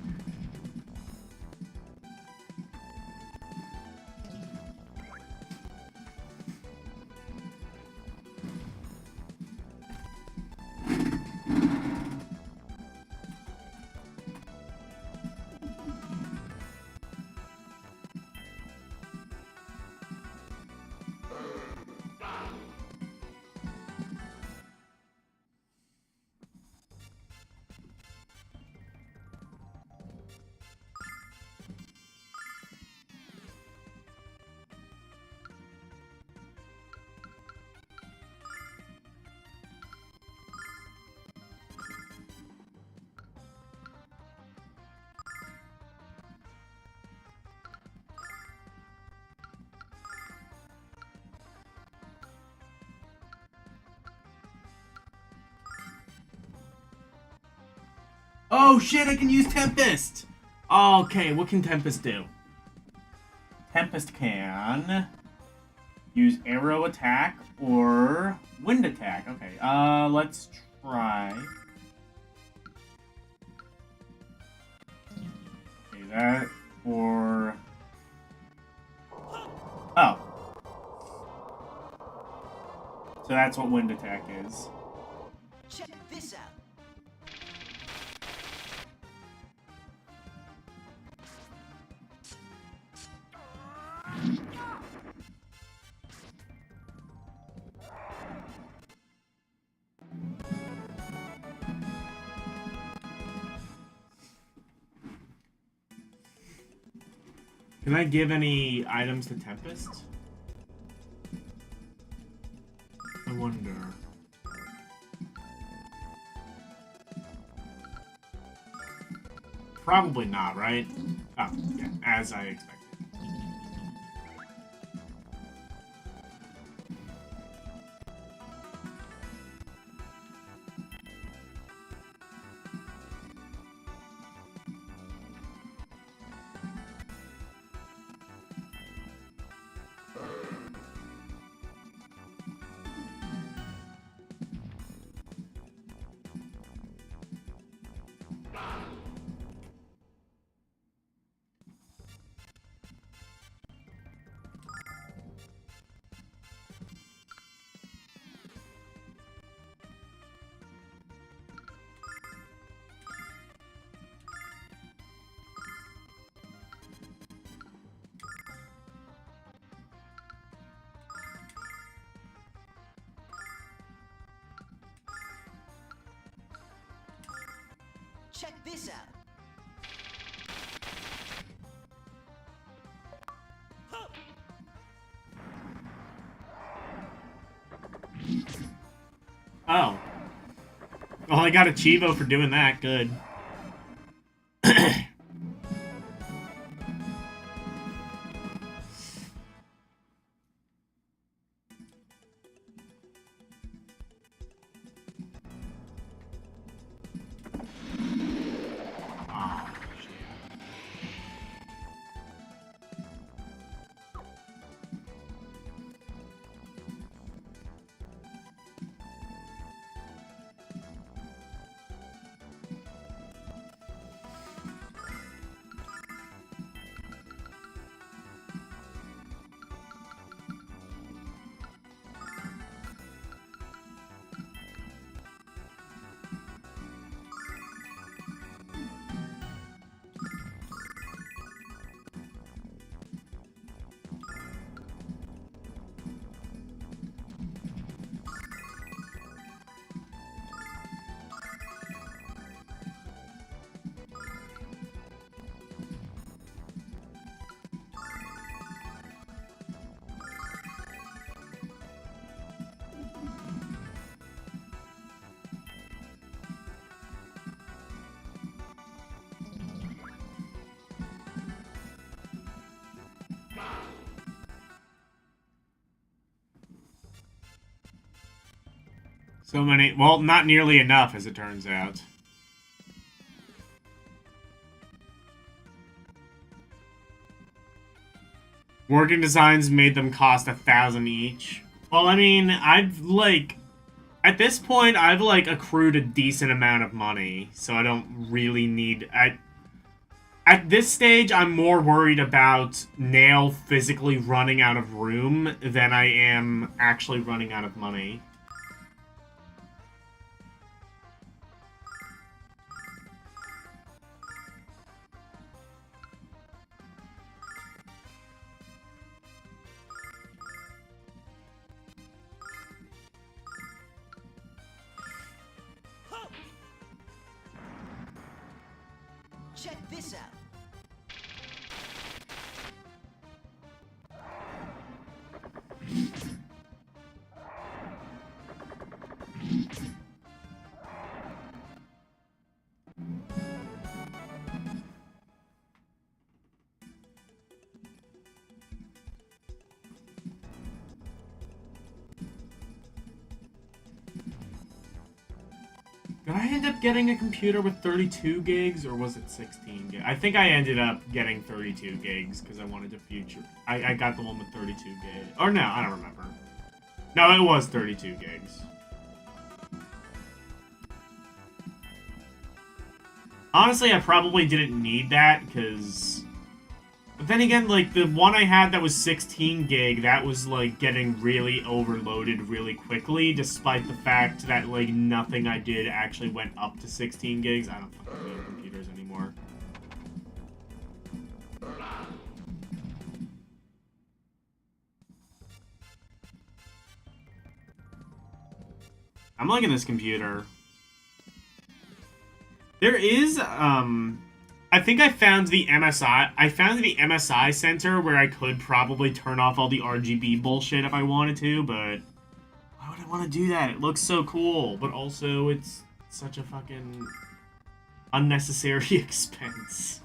Oh shit, I can use Tempest! Okay, what can Tempest do? Tempest can use arrow attack or wind attack. Okay, let's try. Okay, that or... Oh. So that's what wind attack is. Check this out. Can I give any items to Tempest? I wonder. Probably not, right? Oh, yeah, as I expected. Check this out. Oh. Well, I got a Chivo for doing that. Good. So many... Well, not nearly enough, as it turns out. Working designs made them cost 1,000 each. Well, I mean, I've, like... At this point, I've, like, accrued a decent amount of money, so I don't really need... At this stage, I'm more worried about Nail physically running out of room than I am actually running out of money. Check this out. Did I end up getting a computer with 32 gigs, or was it 16 gigs? I think I ended up getting 32 gigs, because I wanted to future... I got the one with 32 gigs. Or no, I don't remember. No, it was 32 gigs. Honestly, I probably didn't need that, because... But then again, like, the one I had that was 16 gig, that was, like, getting really overloaded really quickly, despite the fact that, like, nothing I did actually went up to 16 gigs. I don't fucking need computers anymore. I'm liking this computer. There is, I think I found the MSI. I found the MSI center where I could probably turn off all the RGB bullshit if I wanted to, but why would I want to do that? It looks so cool, but also it's such a fucking unnecessary expense.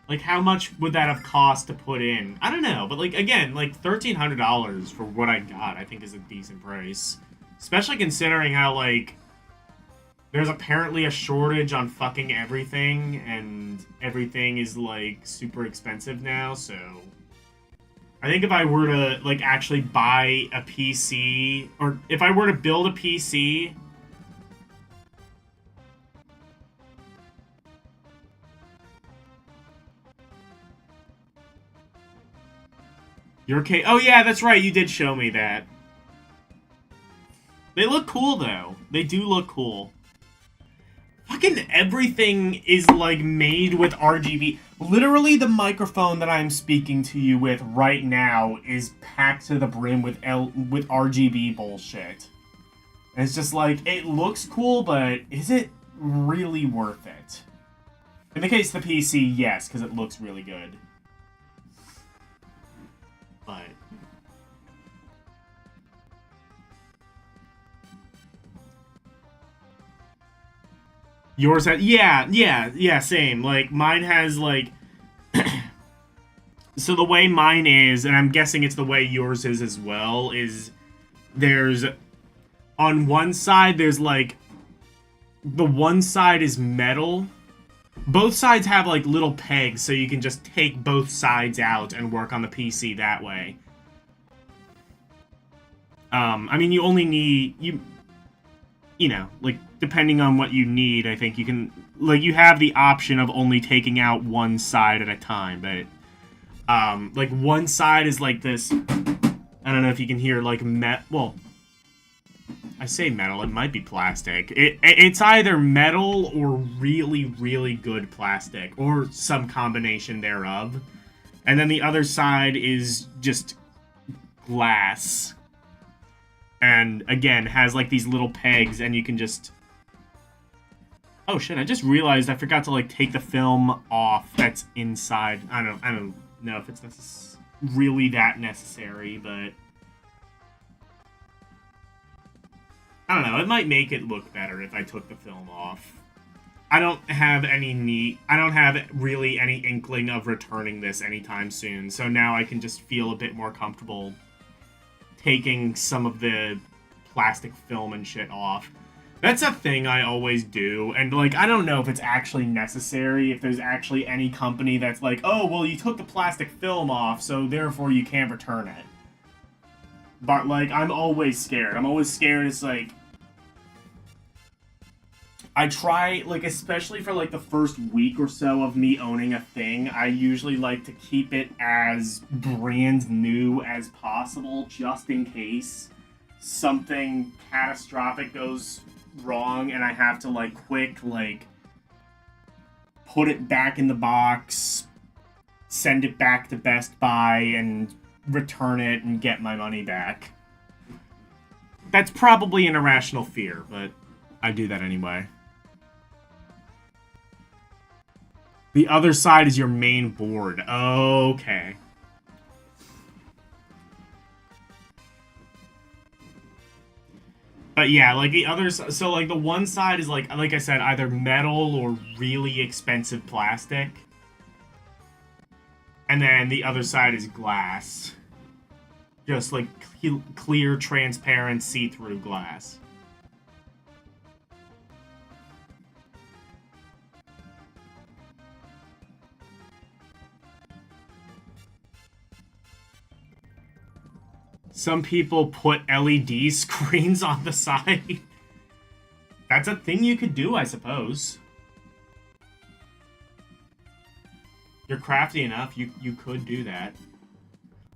Like, how much would that have cost to put in? I don't know, but, like, again, like, $1,300 for what I got, I think is a decent price. Especially considering how, like, there's apparently a shortage on fucking everything, and everything is, like, super expensive now, so... I think if I were to, like, actually buy a PC, or if I were to build a PC... Your case... Oh, yeah, that's right, you did show me that. They look cool, though. They do look cool. Fucking everything is, like, made with RGB. Literally, the microphone that I'm speaking to you with right now is packed to the brim with RGB bullshit. And it's just like, it looks cool, but is it really worth it? In the case of the PC, yes, because it looks really good. But... yours has... yeah, same. Like, mine has, like... so the way mine is, and I'm guessing it's the way yours is as well, is there's... on one side, there's, like... the one side is metal. Both sides have, like, little pegs, so you can just take both sides out and work on the PC that way. I mean, you only need... you know, like, depending on what you need, I think you can... like, you have the option of only taking out one side at a time, but... like, one side is like this... I don't know if you can hear, like, well... I say metal, it might be plastic. It's either metal or really, really good plastic, or some combination thereof. And then the other side is just glass. And, again, has, like, these little pegs, and you can just... oh, shit, I just realized I forgot to, like, take the film off that's inside. I don't know if it's really that necessary, but... I don't know, it might make it look better if I took the film off. I don't have really any inkling of returning this anytime soon, so now I can just feel a bit more comfortable taking some of the plastic film and shit off. That's a thing I always do, and, like, I don't know if it's actually necessary, if there's actually any company that's like, oh, well, you took the plastic film off, so therefore you can't return it. But, like, I'm always scared. I'm always scared it's, like... I try, like, especially for, like, the first week or so of me owning a thing, I usually like to keep it as brand new as possible, just in case something catastrophic goes wrong and I have to, like, quick, like, put it back in the box, send it back to Best Buy, and return it and get my money back. That's probably an irrational fear, but I do that anyway. The other side is your main board. Okay. But yeah, like the others, so like the one side is like I said, either metal or really expensive plastic. And then the other side is glass. Just like clear, transparent, see-through glass. Some people put LED screens on the side. That's a thing you could do, I suppose. You're crafty enough, you could do that.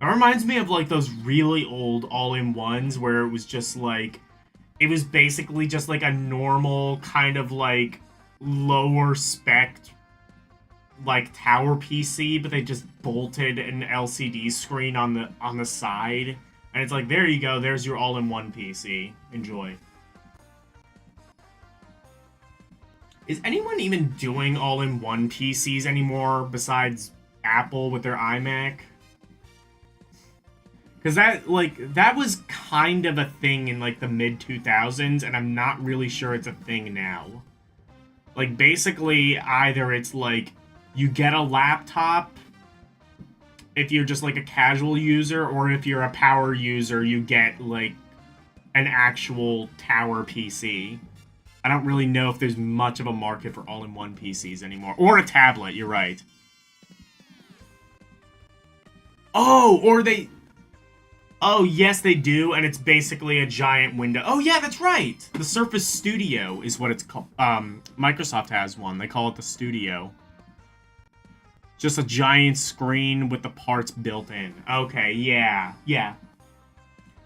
It reminds me of, like, those really old all-in-ones where it was just, like... it was basically just, like, a normal kind of, like, lower spec, like, tower PC, but they just bolted an LCD screen on the side. And it's like, there you go, there's your all-in-one PC. Enjoy. Is anyone even doing all-in-one PCs anymore besides Apple with their iMac? Because that was kind of a thing in, like, the mid-2000s, and I'm not really sure it's a thing now. Like, basically, either it's, like, you get a laptop if you're just, like, a casual user, or if you're a power user, you get, like, an actual tower PC. I don't really know if there's much of a market for all-in-one PCs anymore. Or a tablet, you're right. Oh, or they... oh, yes, they do, and it's basically a giant window. Oh, yeah, that's right! The Surface Studio is what it's called. Microsoft has one. They call it the Studio. Just a giant screen with the parts built in. Okay, yeah.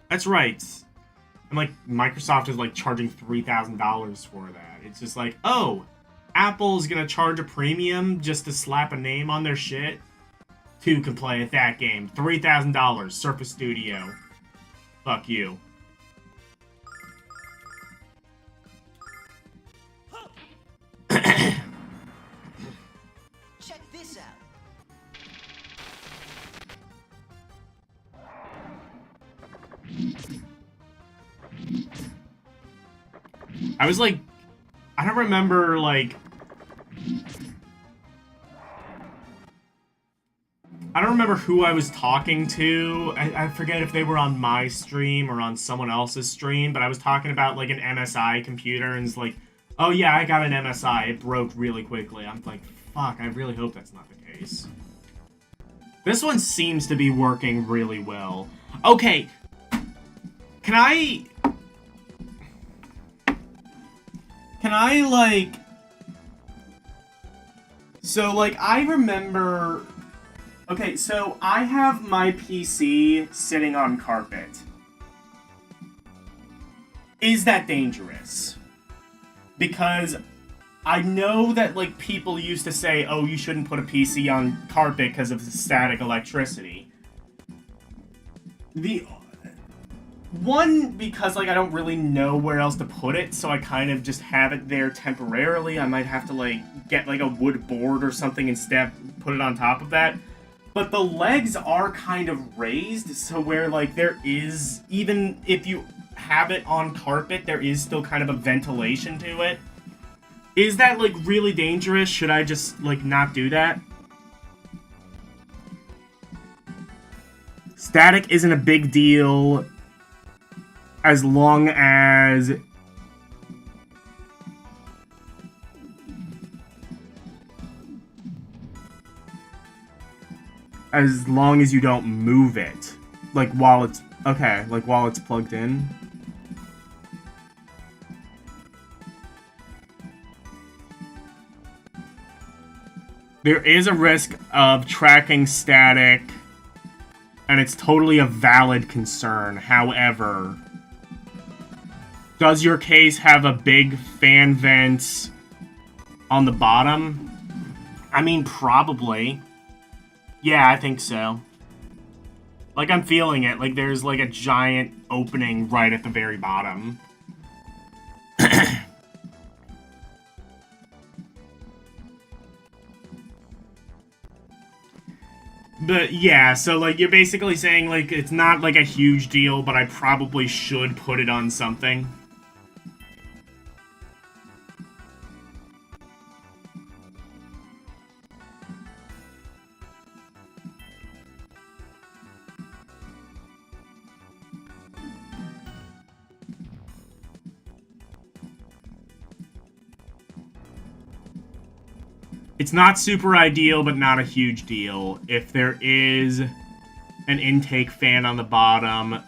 That's right. And, like, Microsoft is, like, charging $3,000 for that. It's just like, oh, Apple's gonna charge a premium just to slap a name on their shit? Who can play at that game? $3,000, Surface Studio. Fuck you. I was like, I don't remember, like, I don't remember who I was talking to. I forget if they were on my stream or on someone else's stream, but I was talking about, like, an MSI computer, and it's like, oh yeah, I got an MSI. It broke really quickly. I'm like, fuck, I really hope that's not the case. This one seems to be working really well. Okay. Can I, like... So, like, I remember... Okay, so I have my PC sitting on carpet. Is that dangerous? Because I know that, like, people used to say, oh, you shouldn't put a PC on carpet because of the static electricity. One, because, like, I don't really know where else to put it, so I kind of just have it there temporarily. I might have to, like, get, like, a wood board or something instead, put it on top of that. But the legs are kind of raised, so where, like, there is, even if you have it on carpet, there is still kind of a ventilation to it. Is that, like, really dangerous? Should I just, like, not do that? Static isn't a big deal as long as... As long as you don't move it. Like, while it's... Okay, like, while it's plugged in. There is a risk of tracking static, and it's totally a valid concern. However, does your case have a big fan vent on the bottom? I mean, probably. Yeah, I think so. Like, I'm feeling it. Like, there's, like, a giant opening right at the very bottom. But, yeah, so, like, you're basically saying, like, it's not, like, a huge deal, but I probably should put it on something. It's not super ideal, but not a huge deal. If there is an intake fan on the bottom...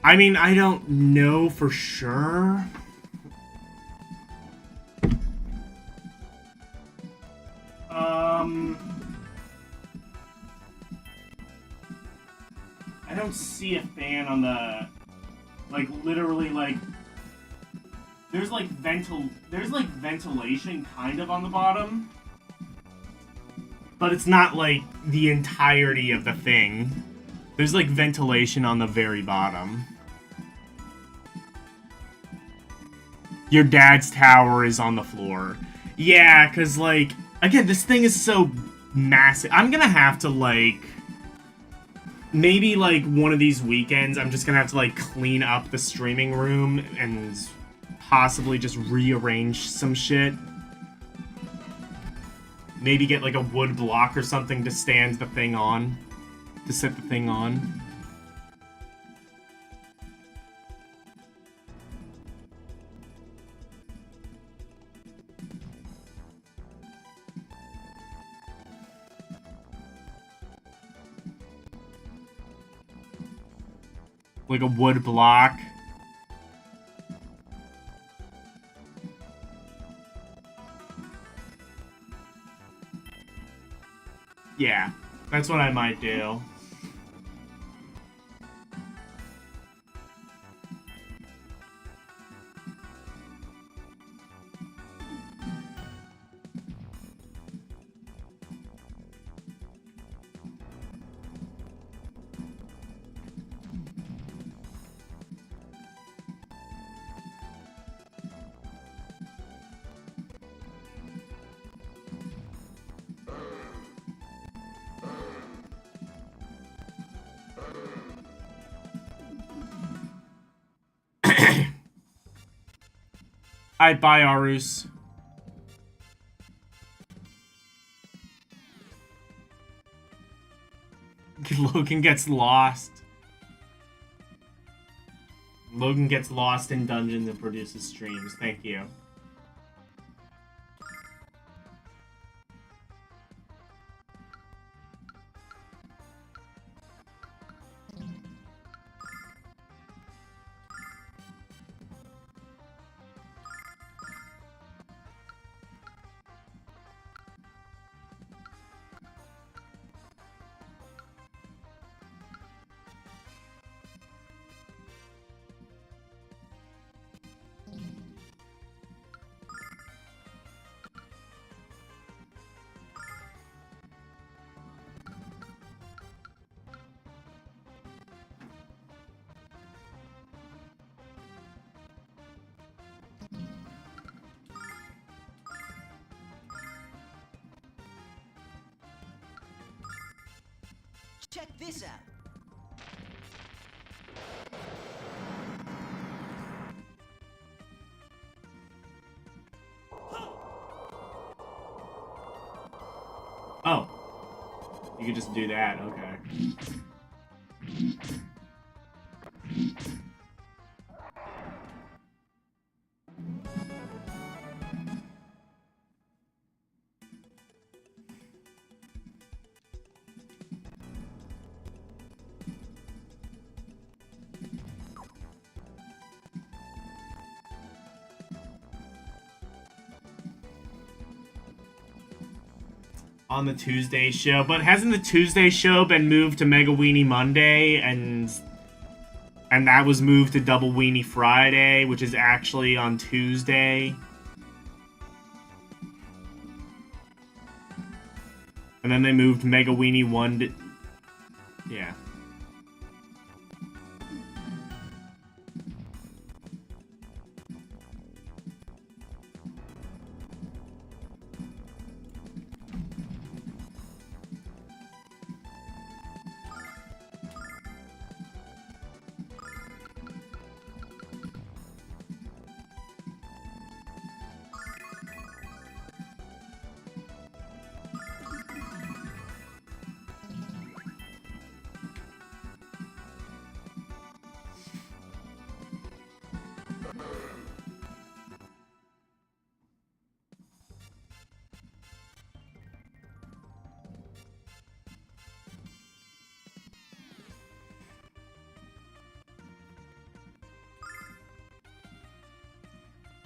I mean, I don't know for sure. I don't see a fan on the... Like, literally, like... There's like ventilation kind of on the bottom. But it's not like the entirety of the thing. There's like ventilation on the very bottom. Your dad's tower is on the floor. Yeah, cause like, again, this thing is so massive. I'm gonna have to like, maybe like one of these weekends, I'm just gonna have to like clean up the streaming room and possibly just rearrange some shit. Maybe get like a wood block or something to stand the thing on. To set the thing on. Like a wood block. Yeah, that's what I might do. Alright, bye, Arus. Logan gets lost. Logan gets lost in dungeons and produces streams. Thank you. Check this out. Oh. You could just do that, okay. On the Tuesday show, but hasn't the Tuesday show been moved to Mega Weenie Monday, and that was moved to Double Weenie Friday, which is actually on Tuesday? And then they moved Mega Weenie 1 to... Yeah.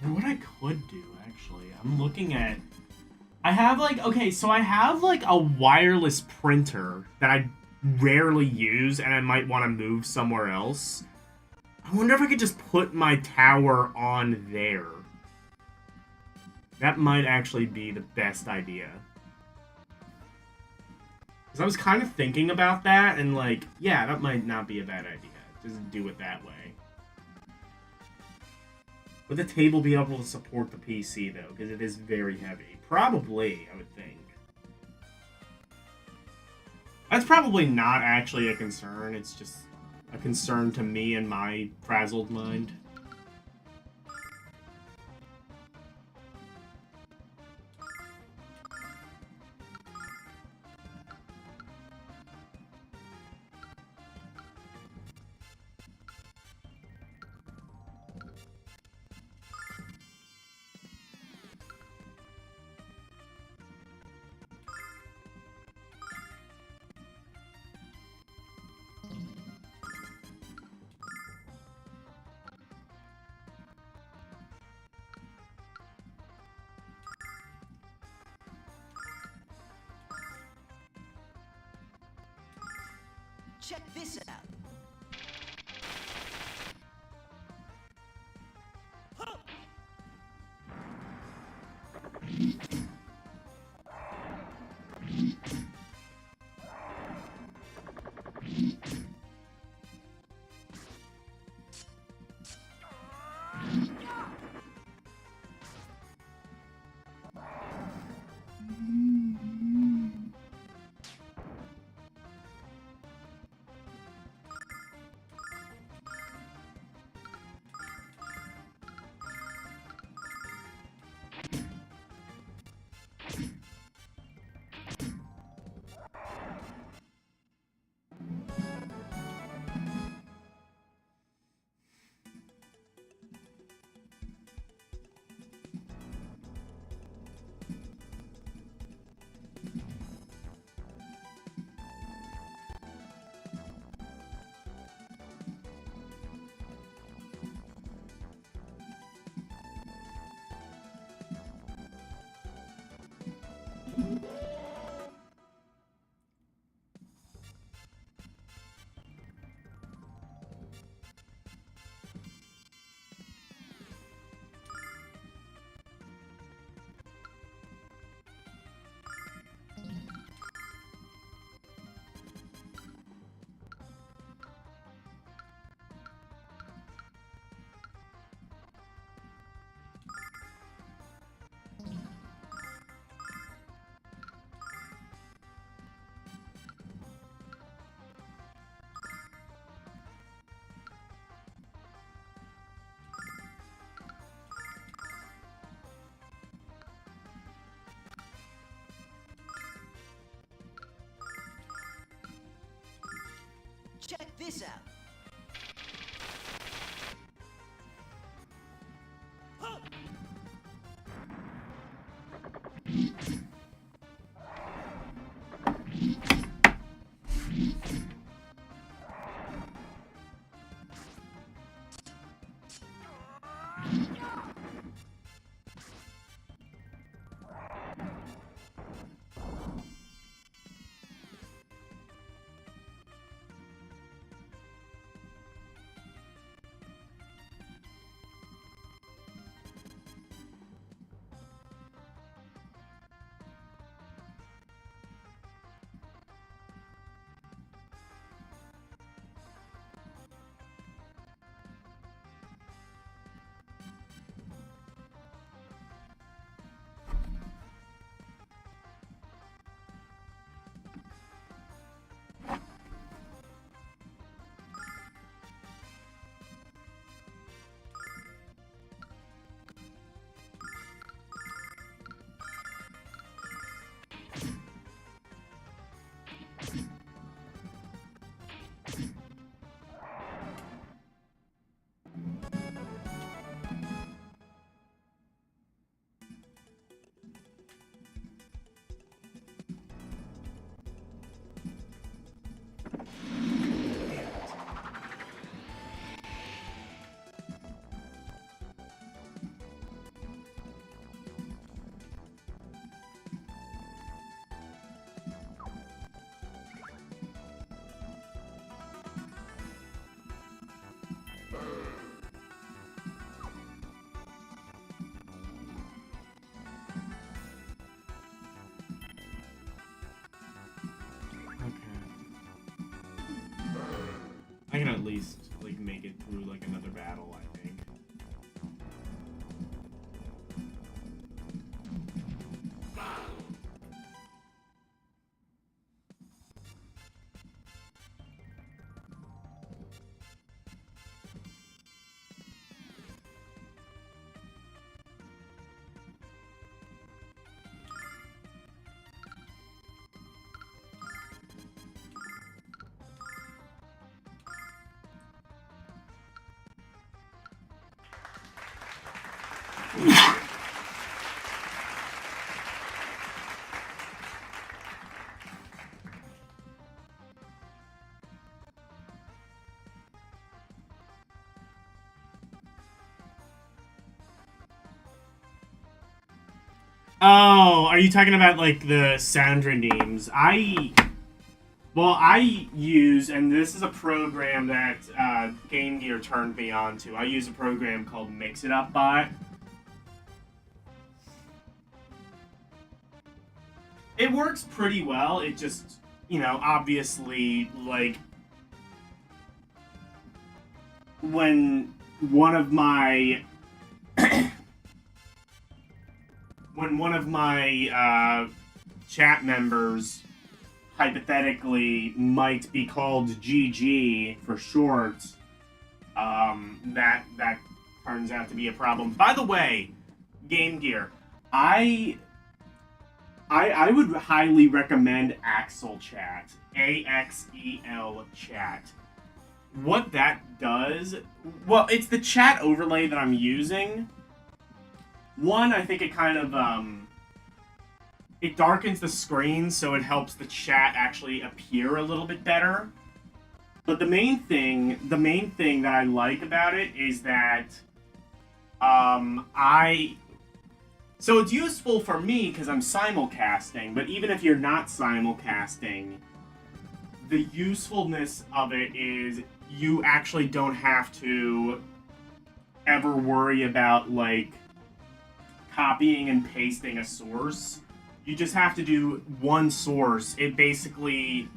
What I could do, actually, I'm looking at... I have, like, okay, so I have, like, a wireless printer that I rarely use, and I might want to move somewhere else. I wonder if I could just put my tower on there. That might actually be the best idea. Because I was kind of thinking about that, and, like, yeah, that might not be a bad idea. Just do it that way. Would the table be able to support the PC, though? Because it is very heavy. Probably, I would think. That's probably not actually a concern. It's just a concern to me and my frazzled mind. Check this out. this out. I can at least like make it through like another battle, I think. Oh, are you talking about like the sound redeems? I use, and this is a program that Game Gear turned me on to. I use a program called Mix It Up Bot. It works pretty well. It just, you know, obviously, like, when one of my chat members hypothetically might be called GG for short, that turns out to be a problem. By the way, Game Gear, I would highly recommend Axel Chat, AXEL Chat. What that does, well, it's the chat overlay that I'm using. One, I think it kind of it darkens the screen, so it helps the chat actually appear a little bit better. But the main thing that I like about it is that so it's useful for me because I'm simulcasting, but even if you're not simulcasting, the usefulness of it is you actually don't have to ever worry about like copying and pasting a source. You just have to do one source. You basically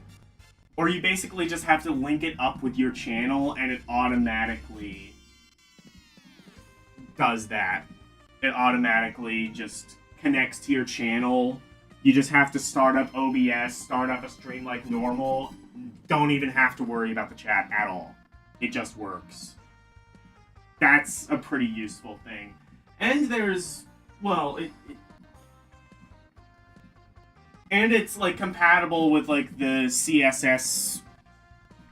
just have to link it up with your channel and it automatically does that. It automatically just connects to your channel. You just have to start up OBS, start up a stream like normal. Don't even have to worry about the chat at all. It just works. That's a pretty useful thing. And there's, well, and it's like compatible with like the CSS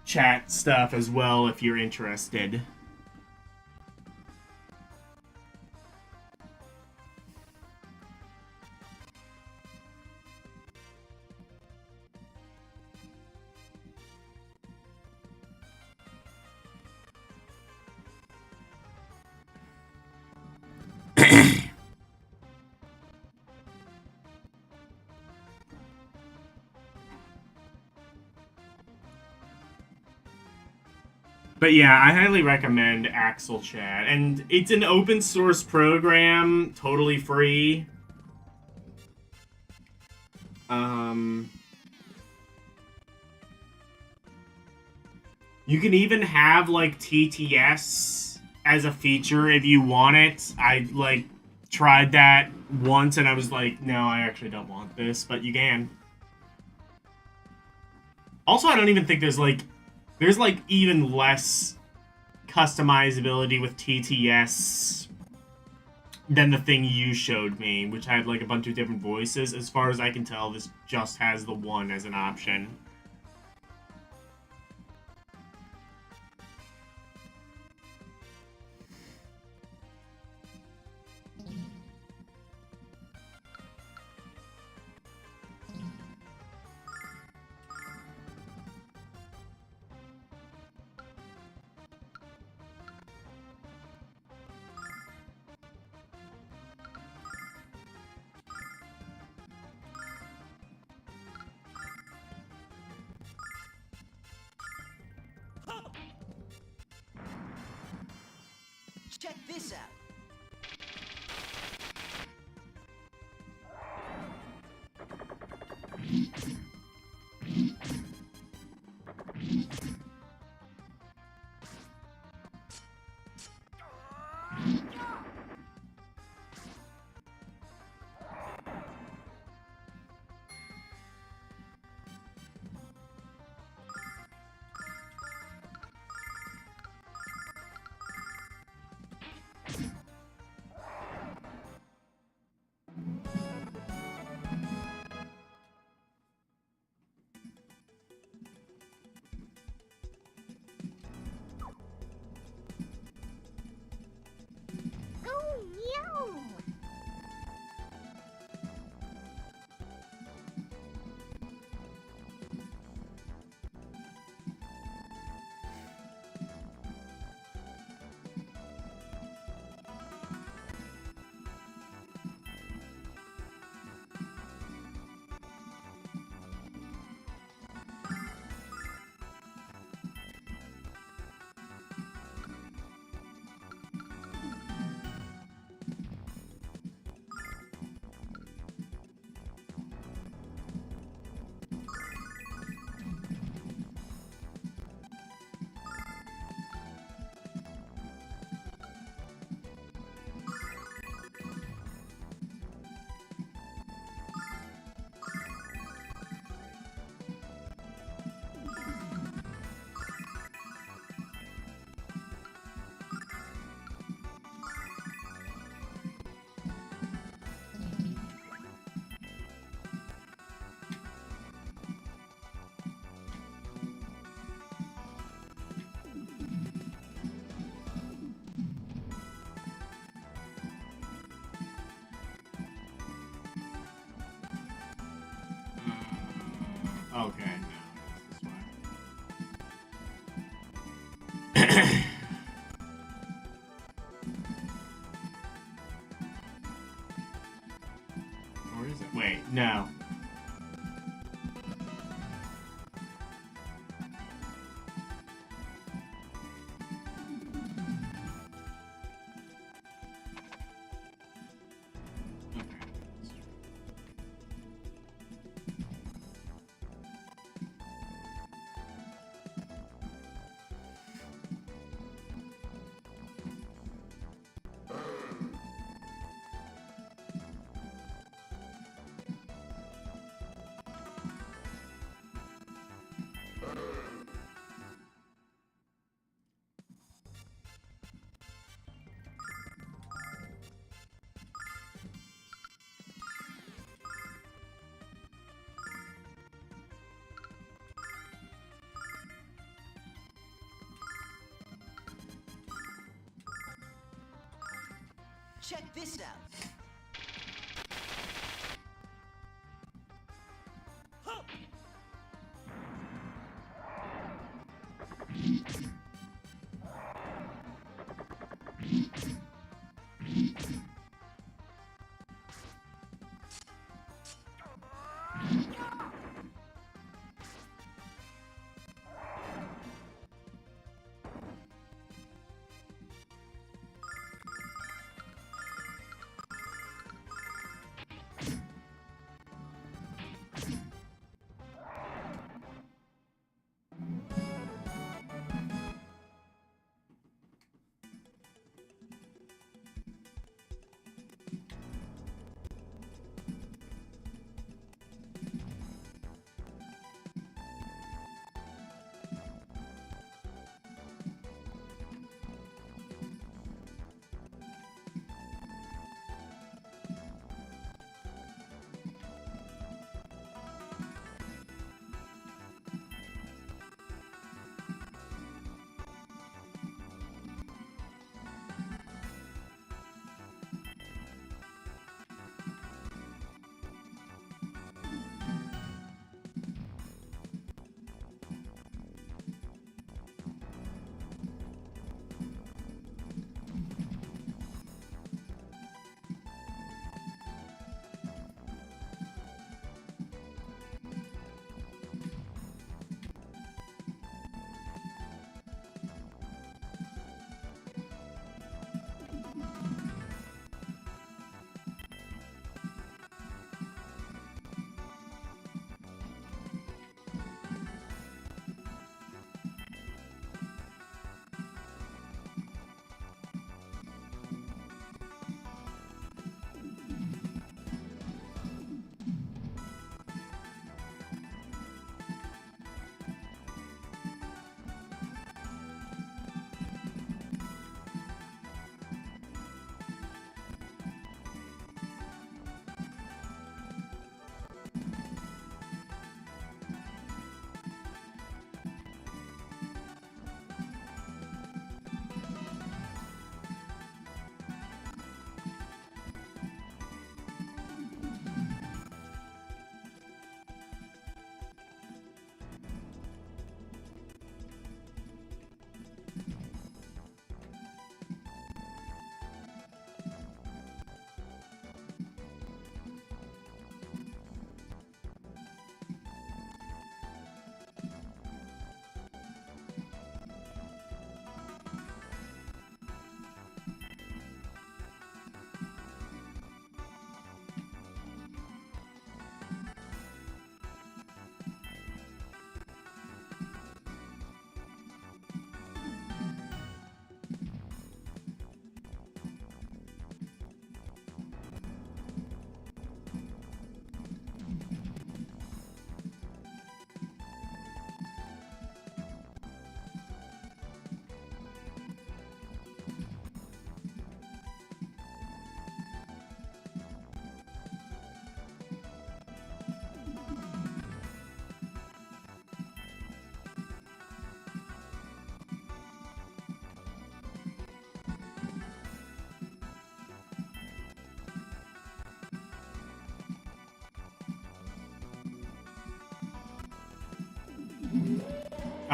chat stuff as well if you're interested. But yeah, I highly recommend Axel Chat. And it's an open source program, totally free. You can even have, like, TTS as a feature if you want it. I, like, tried that once and I was like, no, I actually don't want this, but you can. Also, I don't even think there's, like, even less customizability with TTS than the thing you showed me, which had, like, a bunch of different voices. As far as I can tell, this just has the one as an option. Check this out. Oh, no! Okay, no, this way. Or is it? Wait, no. Check this out.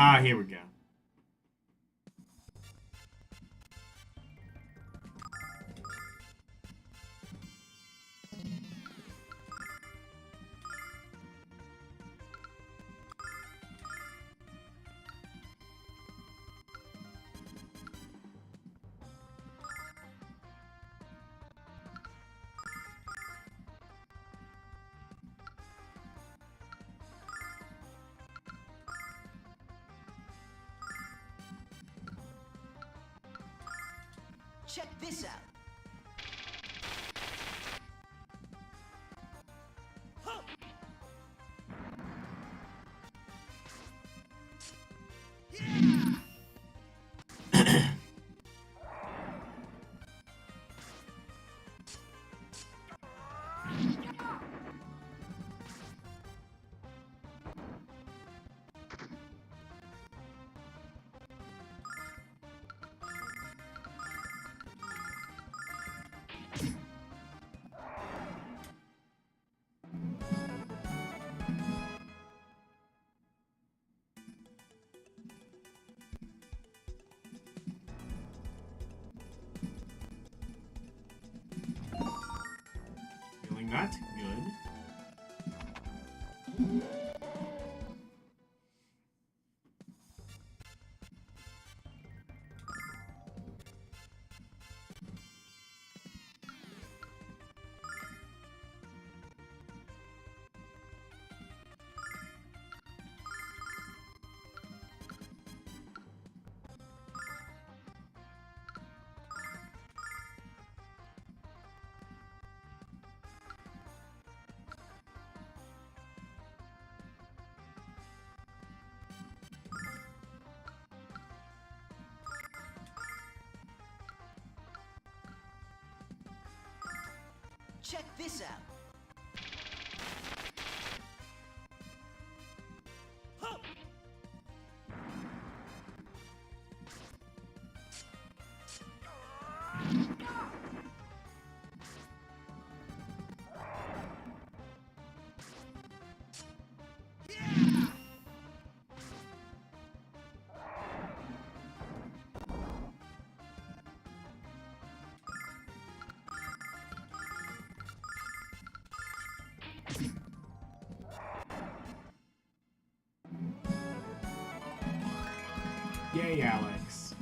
Ah, here we go. Check this out. That's good. Check this out. Yay, Alex.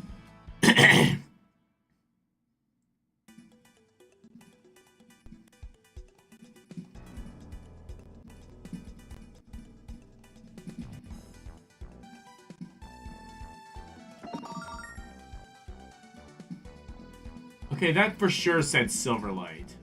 Okay, that for sure said Silverlight.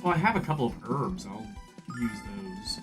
Well, I have a couple of herbs. I'll use those.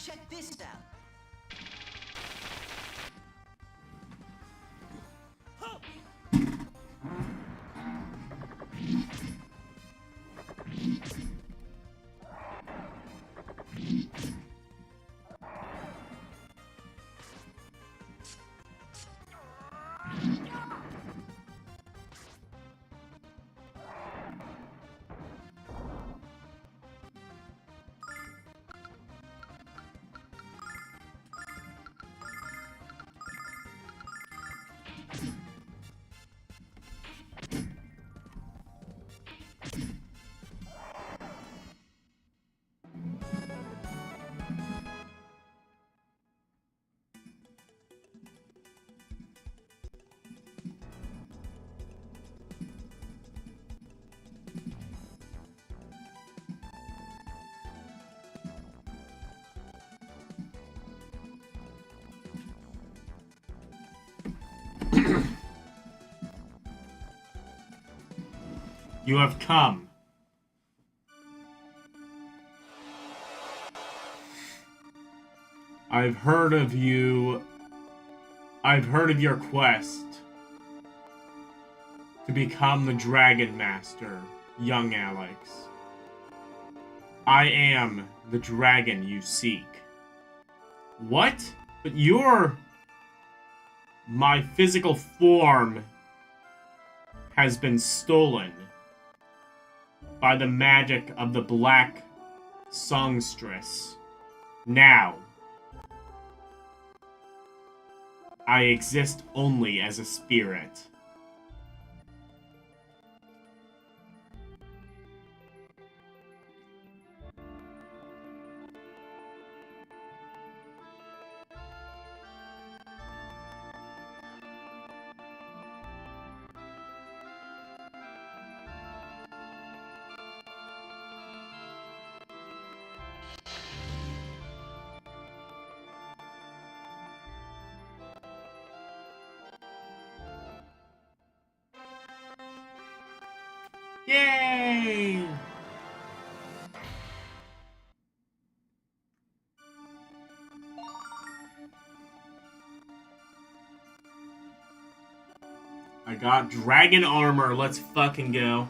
Check this out. You have come. I've heard of you. I've heard of your quest to become the Dragon Master, young Alex. I am the dragon you seek. What? But you're... My physical form has been stolen by the magic of the Black Songstress. Now, I exist only as a spirit. Yay! I got dragon armor. Let's fucking go.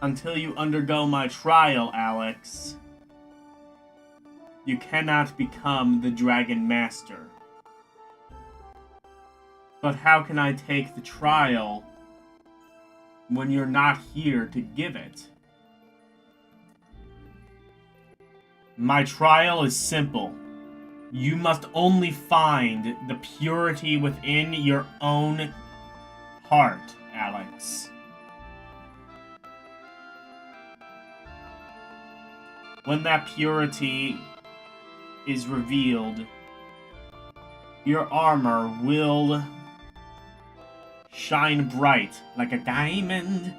Until you undergo my trial, Alex, you cannot become the Dragon Master. But how can I take the trial when you're not here to give it? My trial is simple. You must only find the purity within your own heart, Alex. When that purity is revealed, your armor will shine bright like a diamond.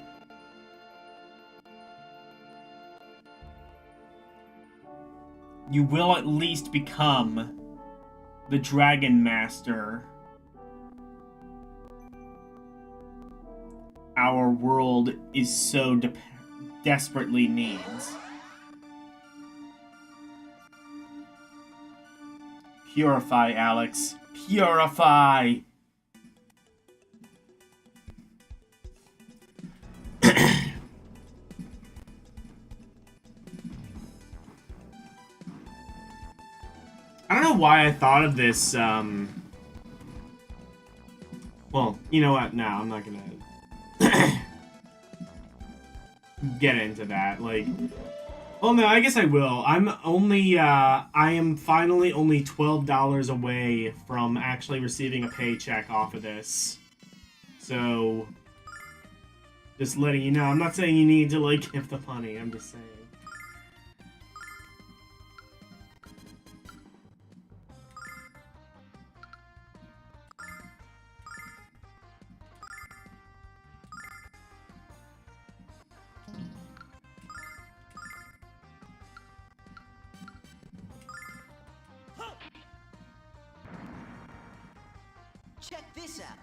You will at least become the Dragon Master our world is so desperately needs. Purify, Alex. Purify! I don't know why I thought of this, well, you know what? No, I'm not gonna get into that. Like, well, no, I guess I will. I am finally only $12 away from actually receiving a paycheck off of this. So, just letting you know. I'm not saying you need to, like, give the money. I'm just saying. Check this out.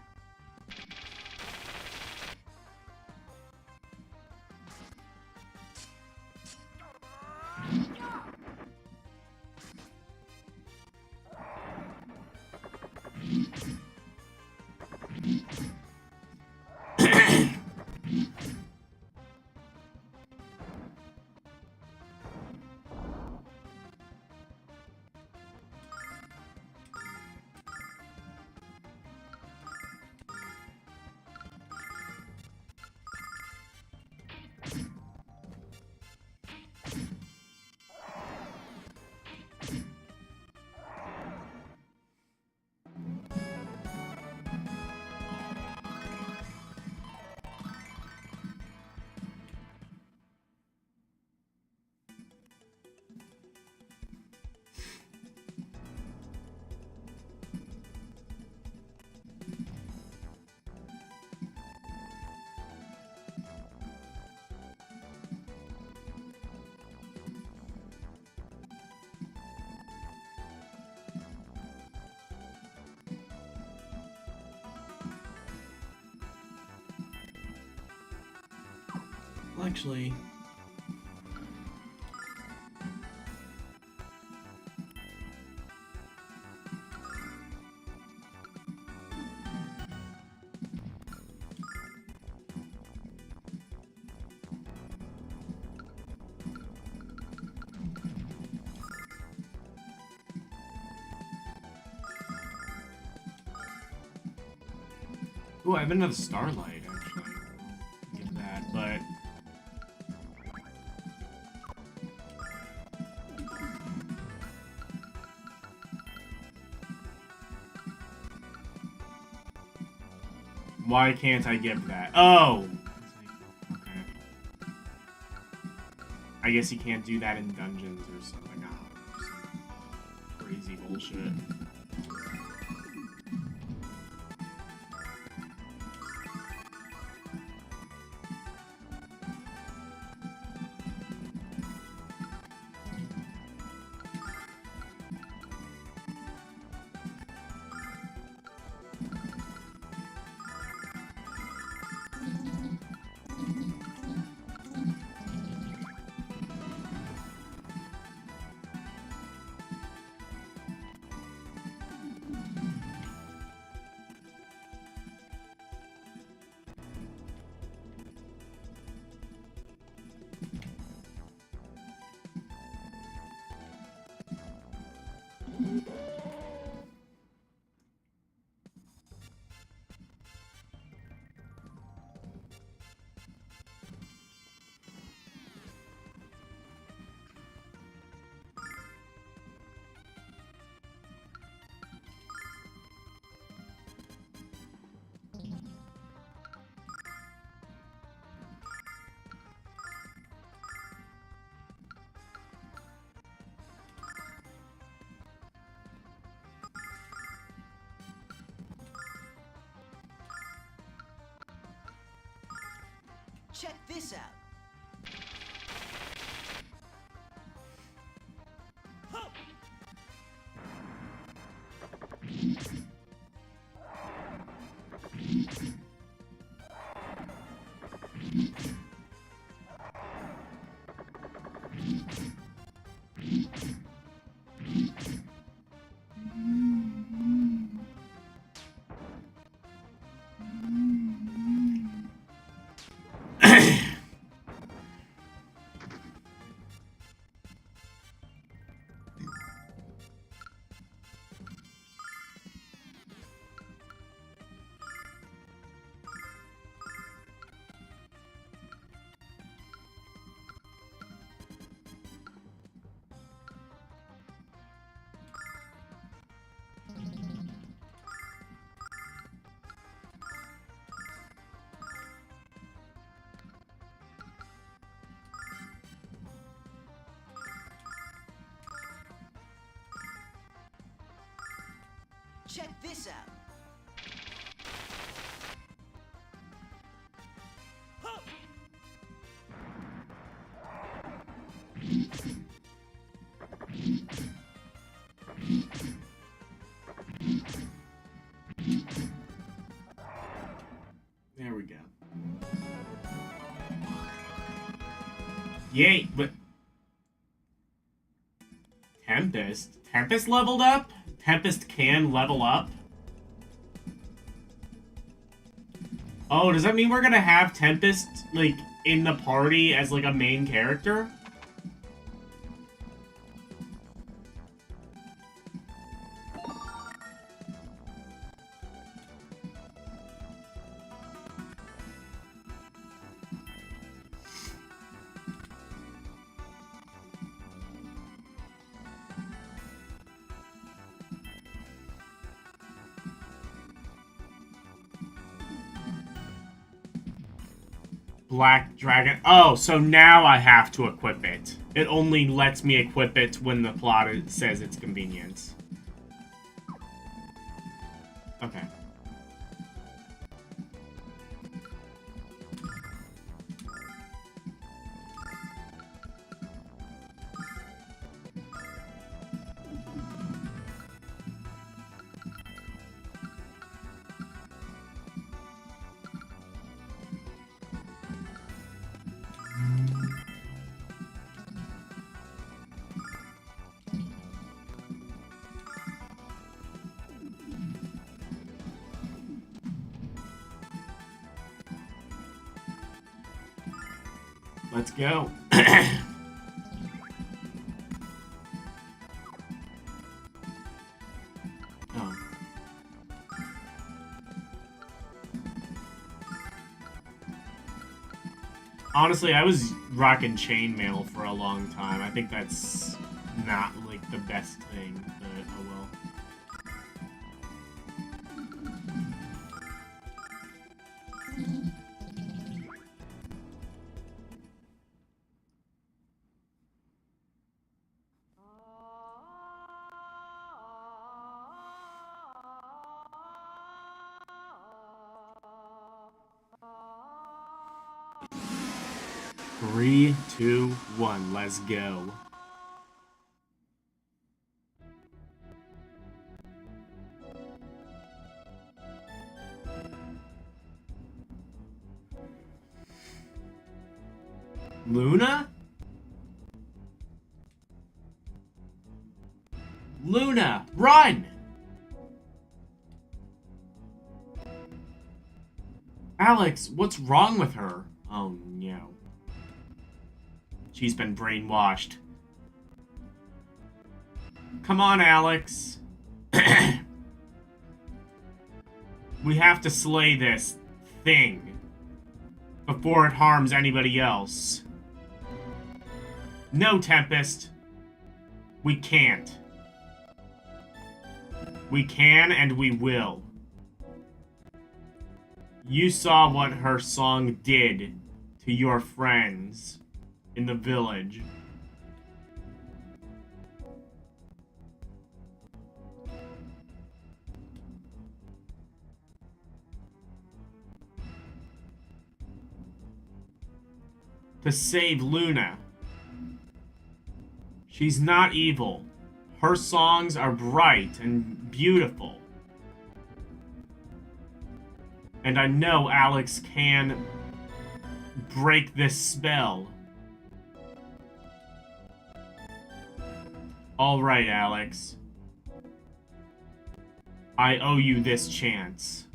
Well, actually... Ooh, I have another Starlight, actually. Give that, but... Why can't I give that? Oh! Okay. I guess you can't do that in dungeons or something. Oh, some crazy bullshit. Check this out. Check this out. Yay, but... Tempest? Tempest leveled up? Tempest can level up? Oh, does that mean we're gonna have Tempest, like, in the party as, like, a main character? Black Dragon. Oh, so now I have to equip it. It only lets me equip it when the plot says it's convenient. Okay. Let's go. Oh. Honestly, I was rocking chainmail for a long time. I think that's not, like, the best thing, but oh well. 3, 2, 1, let's go. Luna? Luna, run! Alex, what's wrong with her? Oh no. She's been brainwashed. Come on, Alex. We have to slay this thing before it harms anybody else. No, Tempest. We can't. We can and we will. You saw what her song did to your friends in the village. To save Luna. She's not evil. Her songs are bright and beautiful. And I know Alex can break this spell. Alright, Alex. I owe you this chance.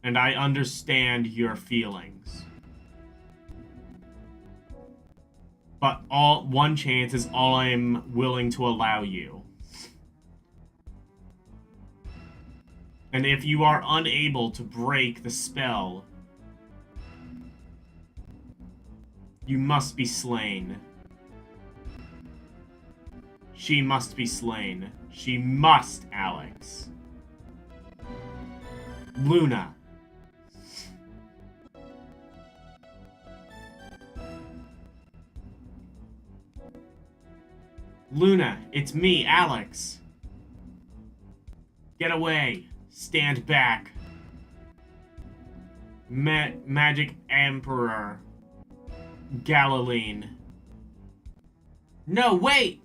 And I understand your feelings. But one chance is all I'm willing to allow you. And if you are unable to break the spell, you must be slain. She must be slain. She must, Alex. Luna. Luna, it's me, Alex. Get away. Stand back. Magic Emperor. Galilean. No, wait!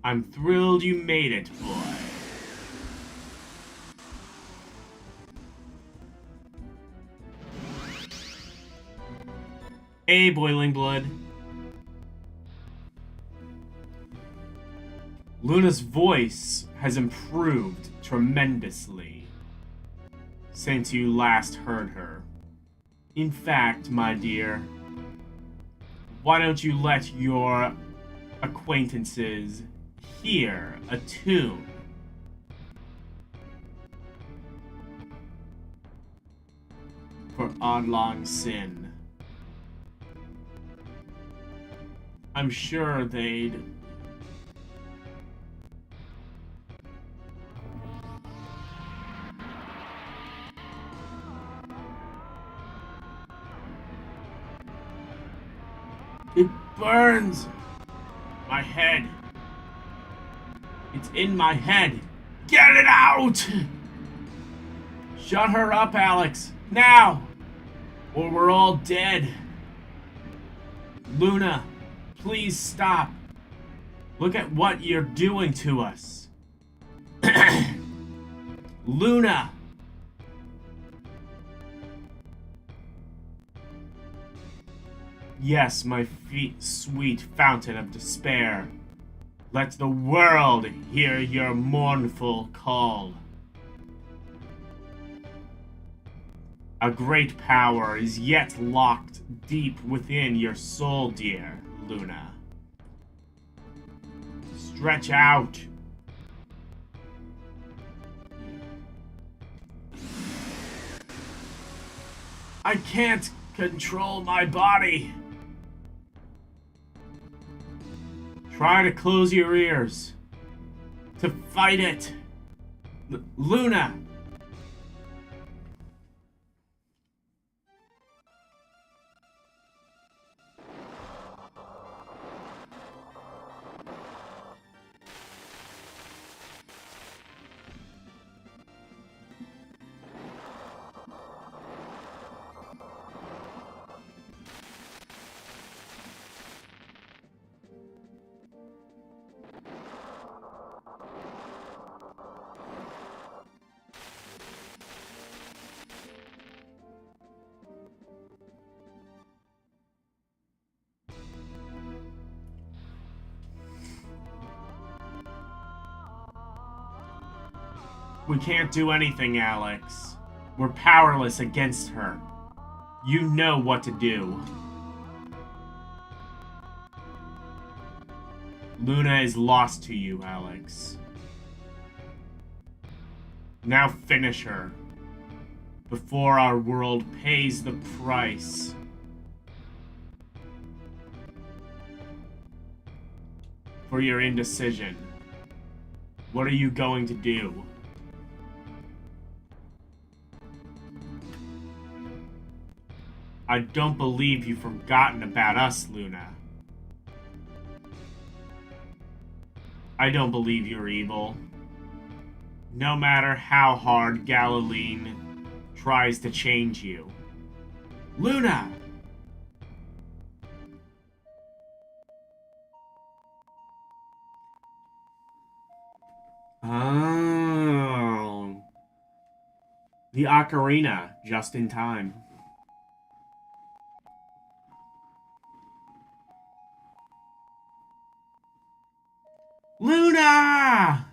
I'm thrilled you made it, boy. Hey, Boiling Blood. Luna's voice has improved tremendously since you last heard her. In fact, my dear, why don't you let your acquaintances hear a tune? For Oddlong Sin. I'm sure they'd... It burns! My head. It's in my head. Get it out! Shut her up, Alex. Now! Or we're all dead. Luna, please stop. Look at what you're doing to us. Luna! Yes, my sweet fountain of despair. Let the world hear your mournful call. A great power is yet locked deep within your soul, dear Luna. Stretch out. I can't control my body. Try to close your ears. To fight it. Luna! We can't do anything, Alex. We're powerless against her. You know what to do. Luna is lost to you, Alex. Now finish her. Before our world pays the price. For your indecision. What are you going to do? I don't believe you've forgotten about us, Luna. I don't believe you're evil. No matter how hard Galilean tries to change you. Luna! Oh. The ocarina, just in time. Luna!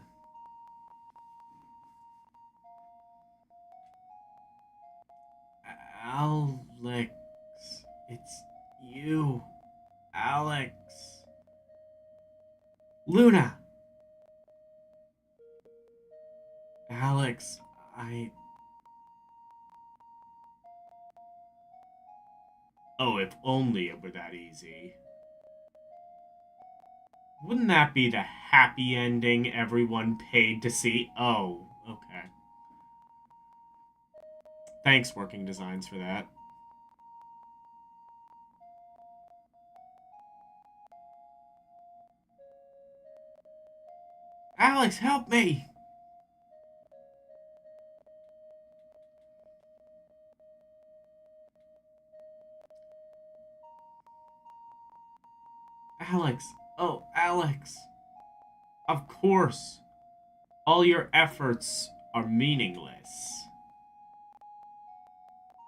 Alex. It's you. Alex. Luna! Alex, Oh, if only it were that easy. Wouldn't that be the happy ending everyone paid to see? Oh, okay. Thanks, Working Designs, for that. Alex, help me! Alex. Oh, Alex. Of course. All your efforts are meaningless.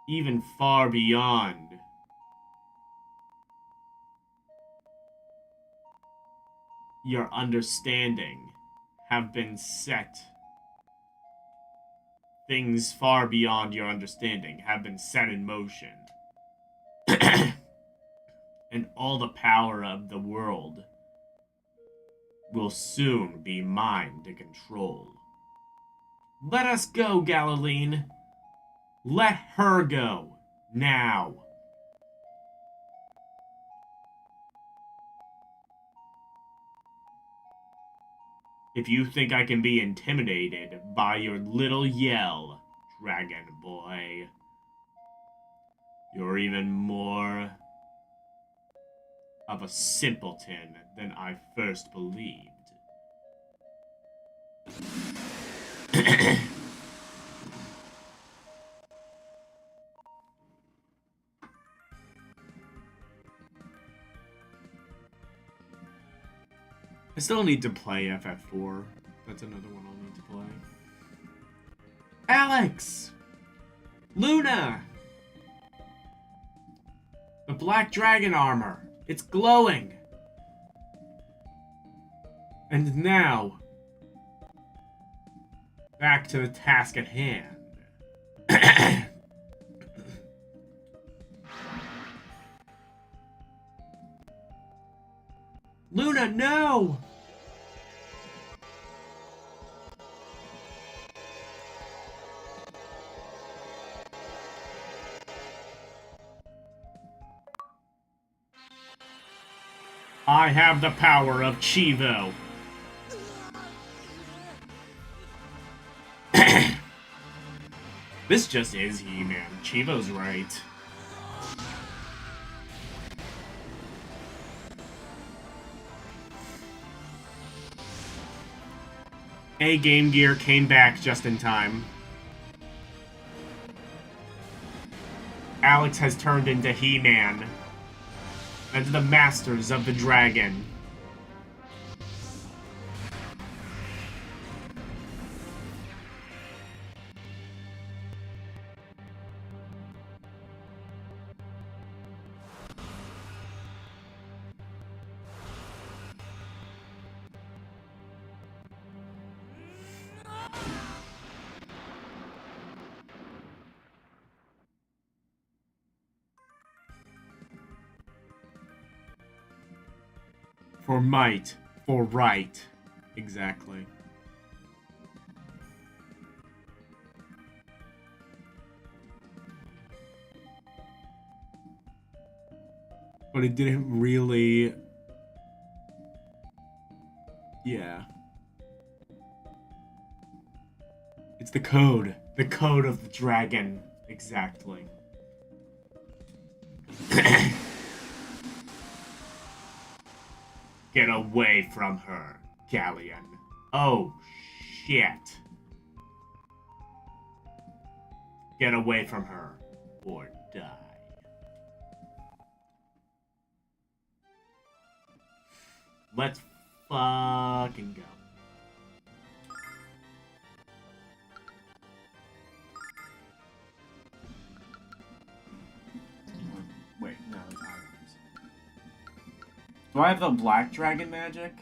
Even far beyond your understanding have been set. Things far beyond your understanding have been set in motion. And all the power of the world will soon be mine to control. Let us go, Galilean. Let her go. Now. If you think I can be intimidated by your little yell, Dragon Boy, you're even more of a simpleton than I first believed. I still need to play FF4. That's another one I'll need to play. Alex! Lunar! The black dragon armor. It's glowing. And now, back to the task at hand. Luna, no! I have the power of Chivo. This just is He-Man. Chivo's right. Game Gear came back just in time. Alex has turned into He-Man and the Masters of the Dragon. For might, for right. Exactly. But it didn't really... Yeah. It's the code. The code of the dragon. Exactly. Get away from her, Galleon. Oh, shit. Get away from her, or die. Let's fucking go. Wait, no, it's items. Do I have the black dragon magic?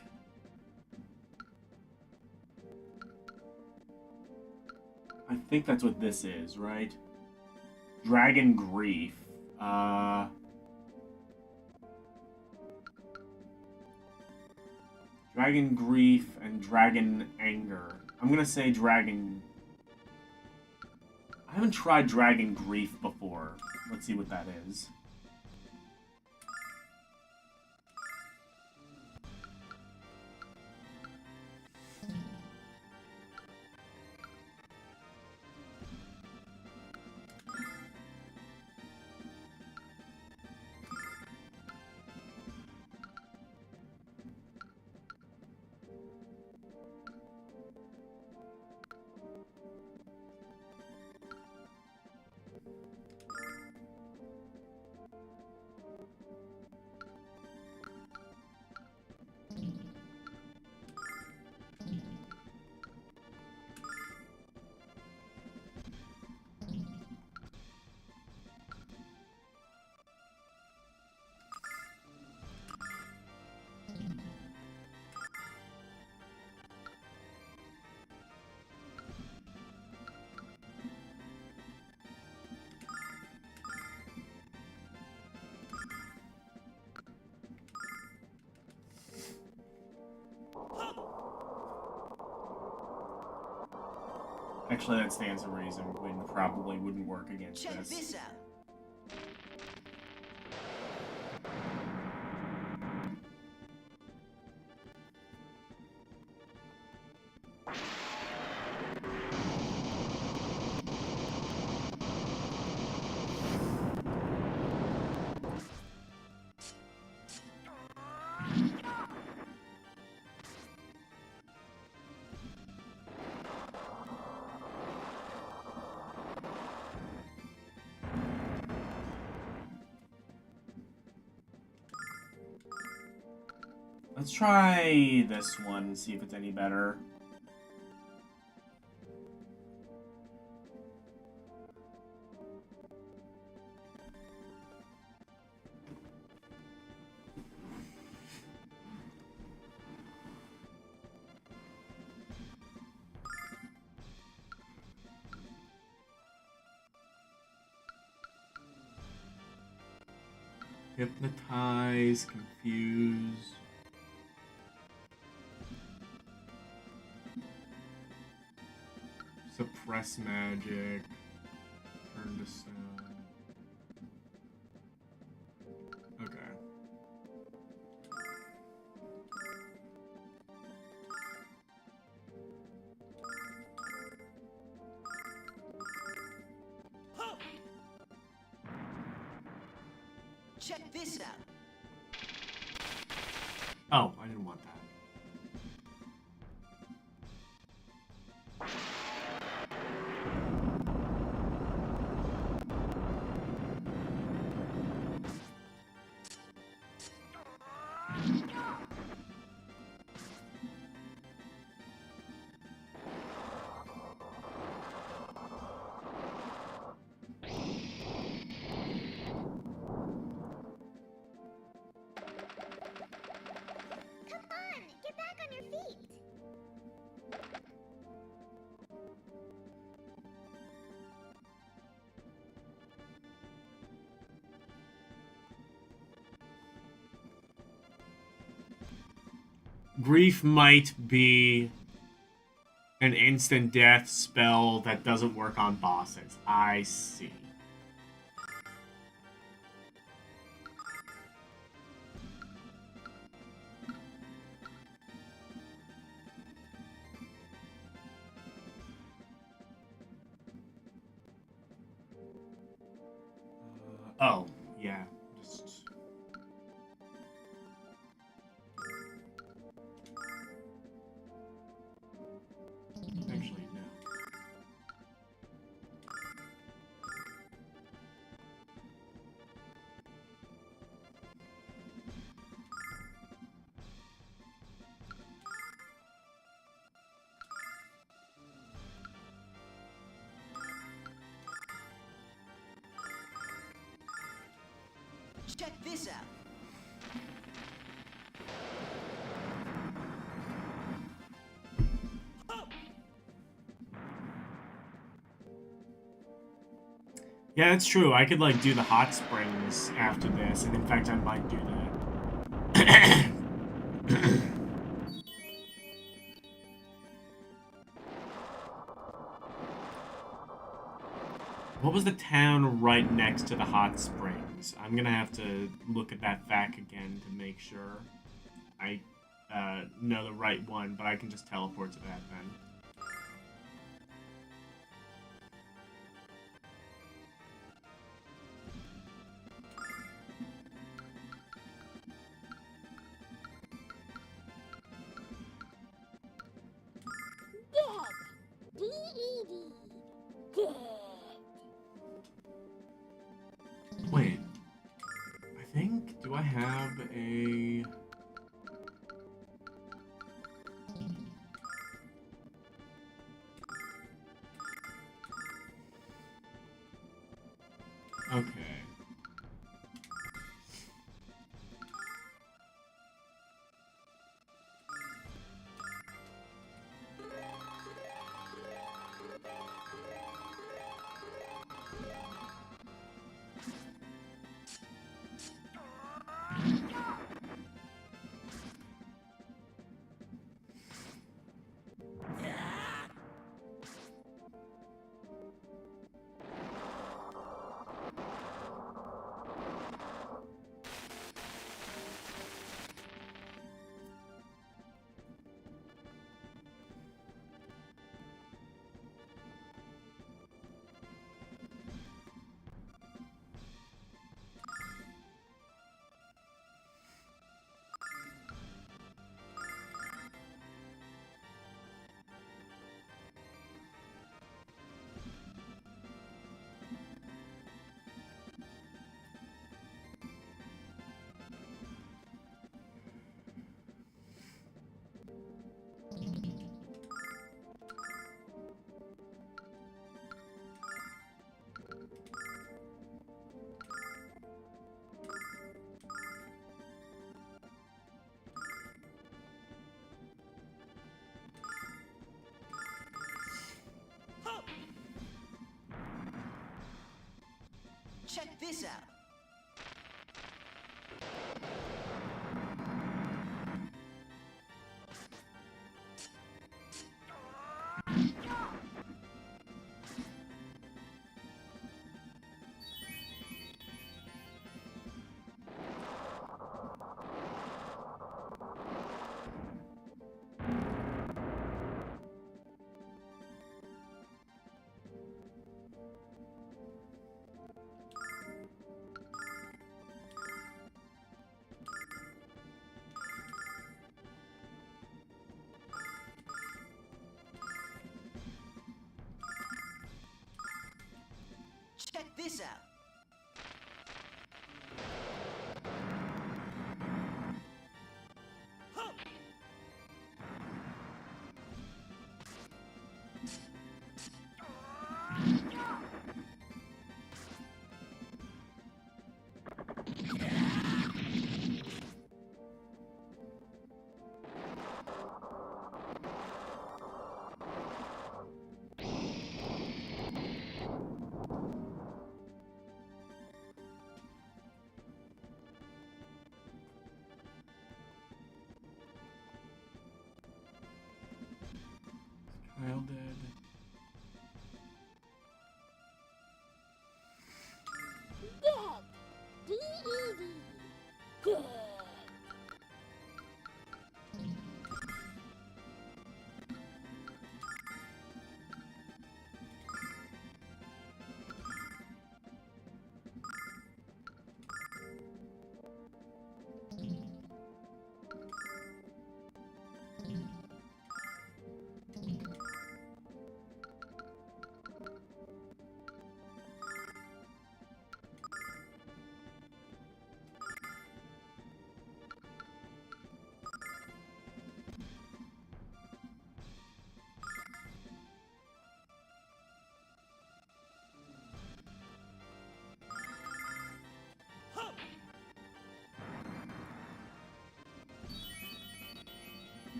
I think that's what this is, right? Dragon Grief. Dragon Grief and Dragon Anger. I'm gonna say Dragon... I haven't tried Dragon Grief before. Let's see what that is. Actually, that stands to reason. Wind probably wouldn't work against Check this. this out. Let's try this one and see if it's any better. Hypnotize, confuse. Suppress magic. Turn to sound. Okay. Check this out. Oh, I didn't want that. Come on, get back on your feet. Grief might be an instant death spell that doesn't work on bosses. I see. Oh, yeah. Just... Actually, no. Check this out. Yeah, that's true. I could, like, do the hot springs after this, and in fact, I might do that. What was the town right next to the hot springs? I'm gonna have to look at that fact again to make sure I know the right one, but I can just teleport to that then. Dead. D-E-D. Dead. Wait. I think... Do I have a... Okay. this out. Check this out. Kyle dead.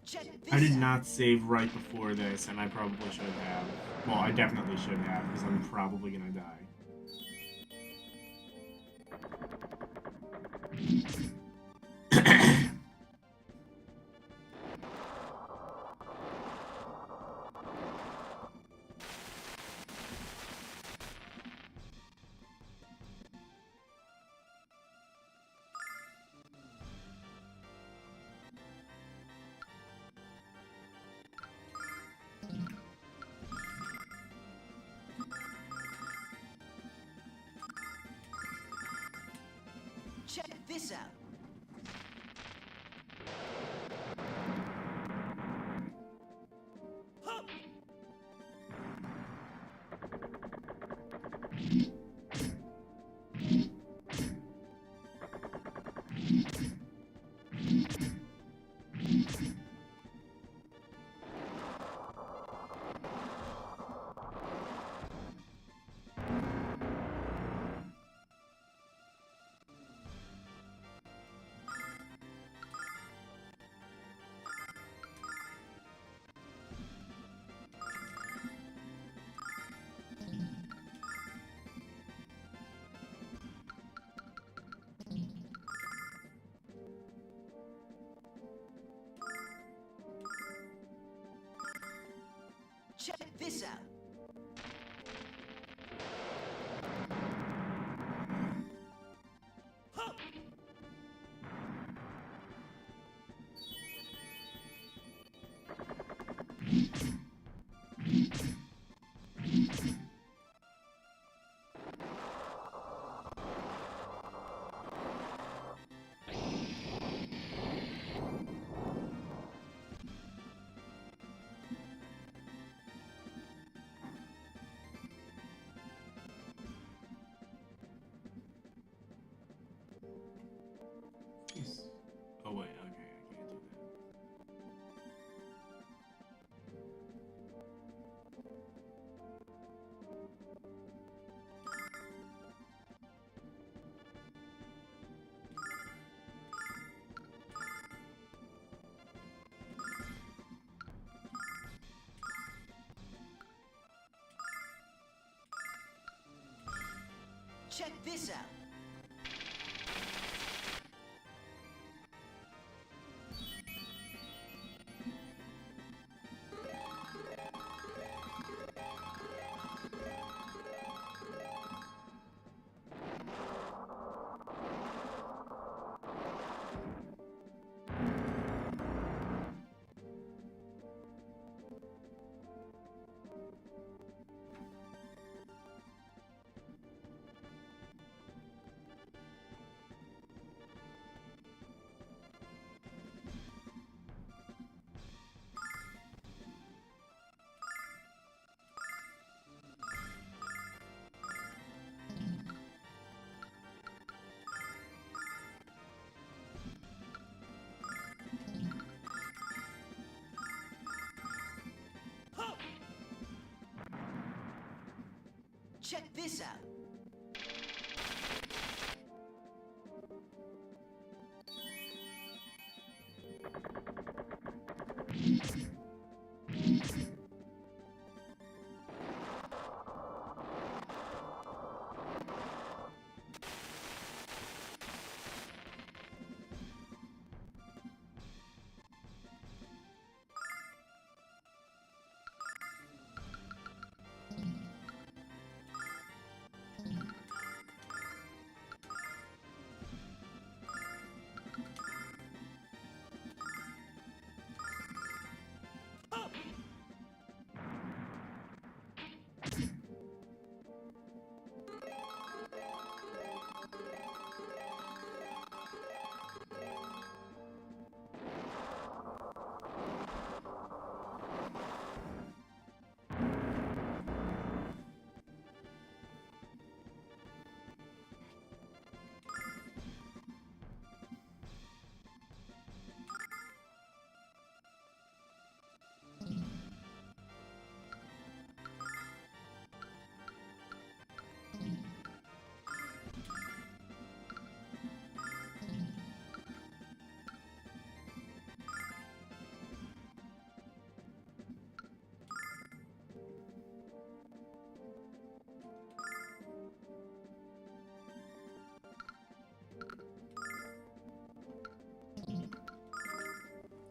Check this I did out. not save right before this, and I probably should have. Well, I definitely should have, because I'm probably gonna die. Check this out. Check this out. Check this out. Check this out.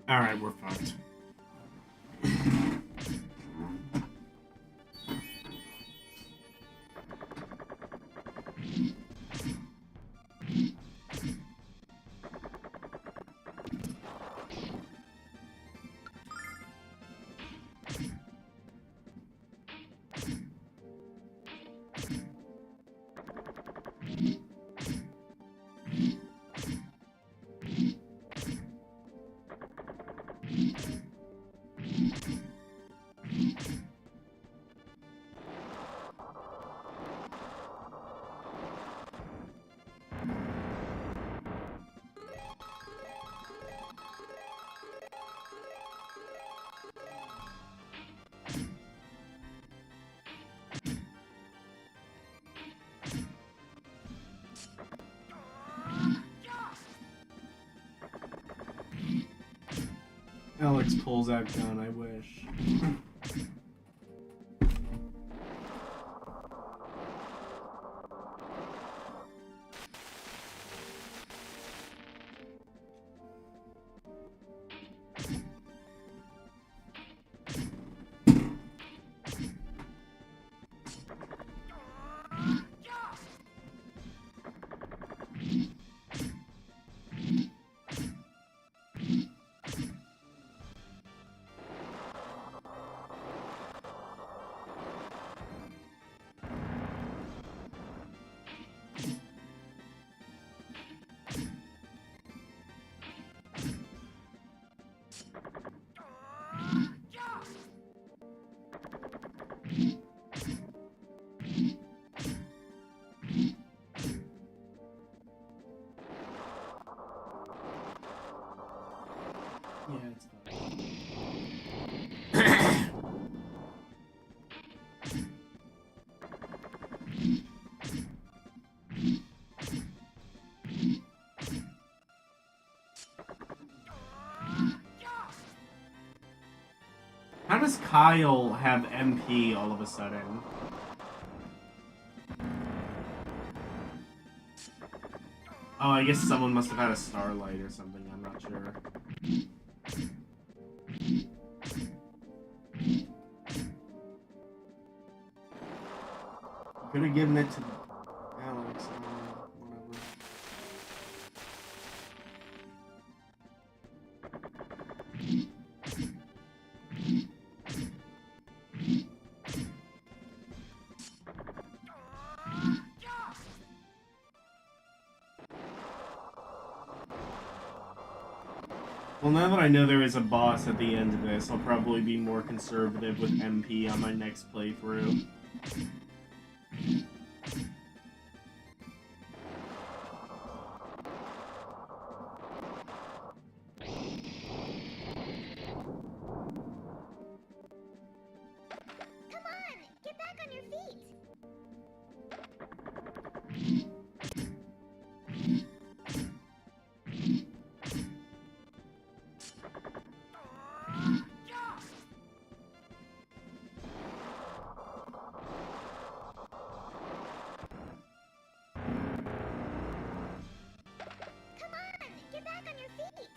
Alright, we're fucked. Alex pulls out gun, I wish. Yeah, it's fine. How does Kyle have MP all of a sudden? Oh, I guess someone must have had a starlight or something. I'm not sure. Could have given it to Alex. Whatever. Well, now that I know there is a boss at the end of this, I'll probably be more conservative with MP on my next playthrough. Come on, get back on your feet. Come on, get back on your feet.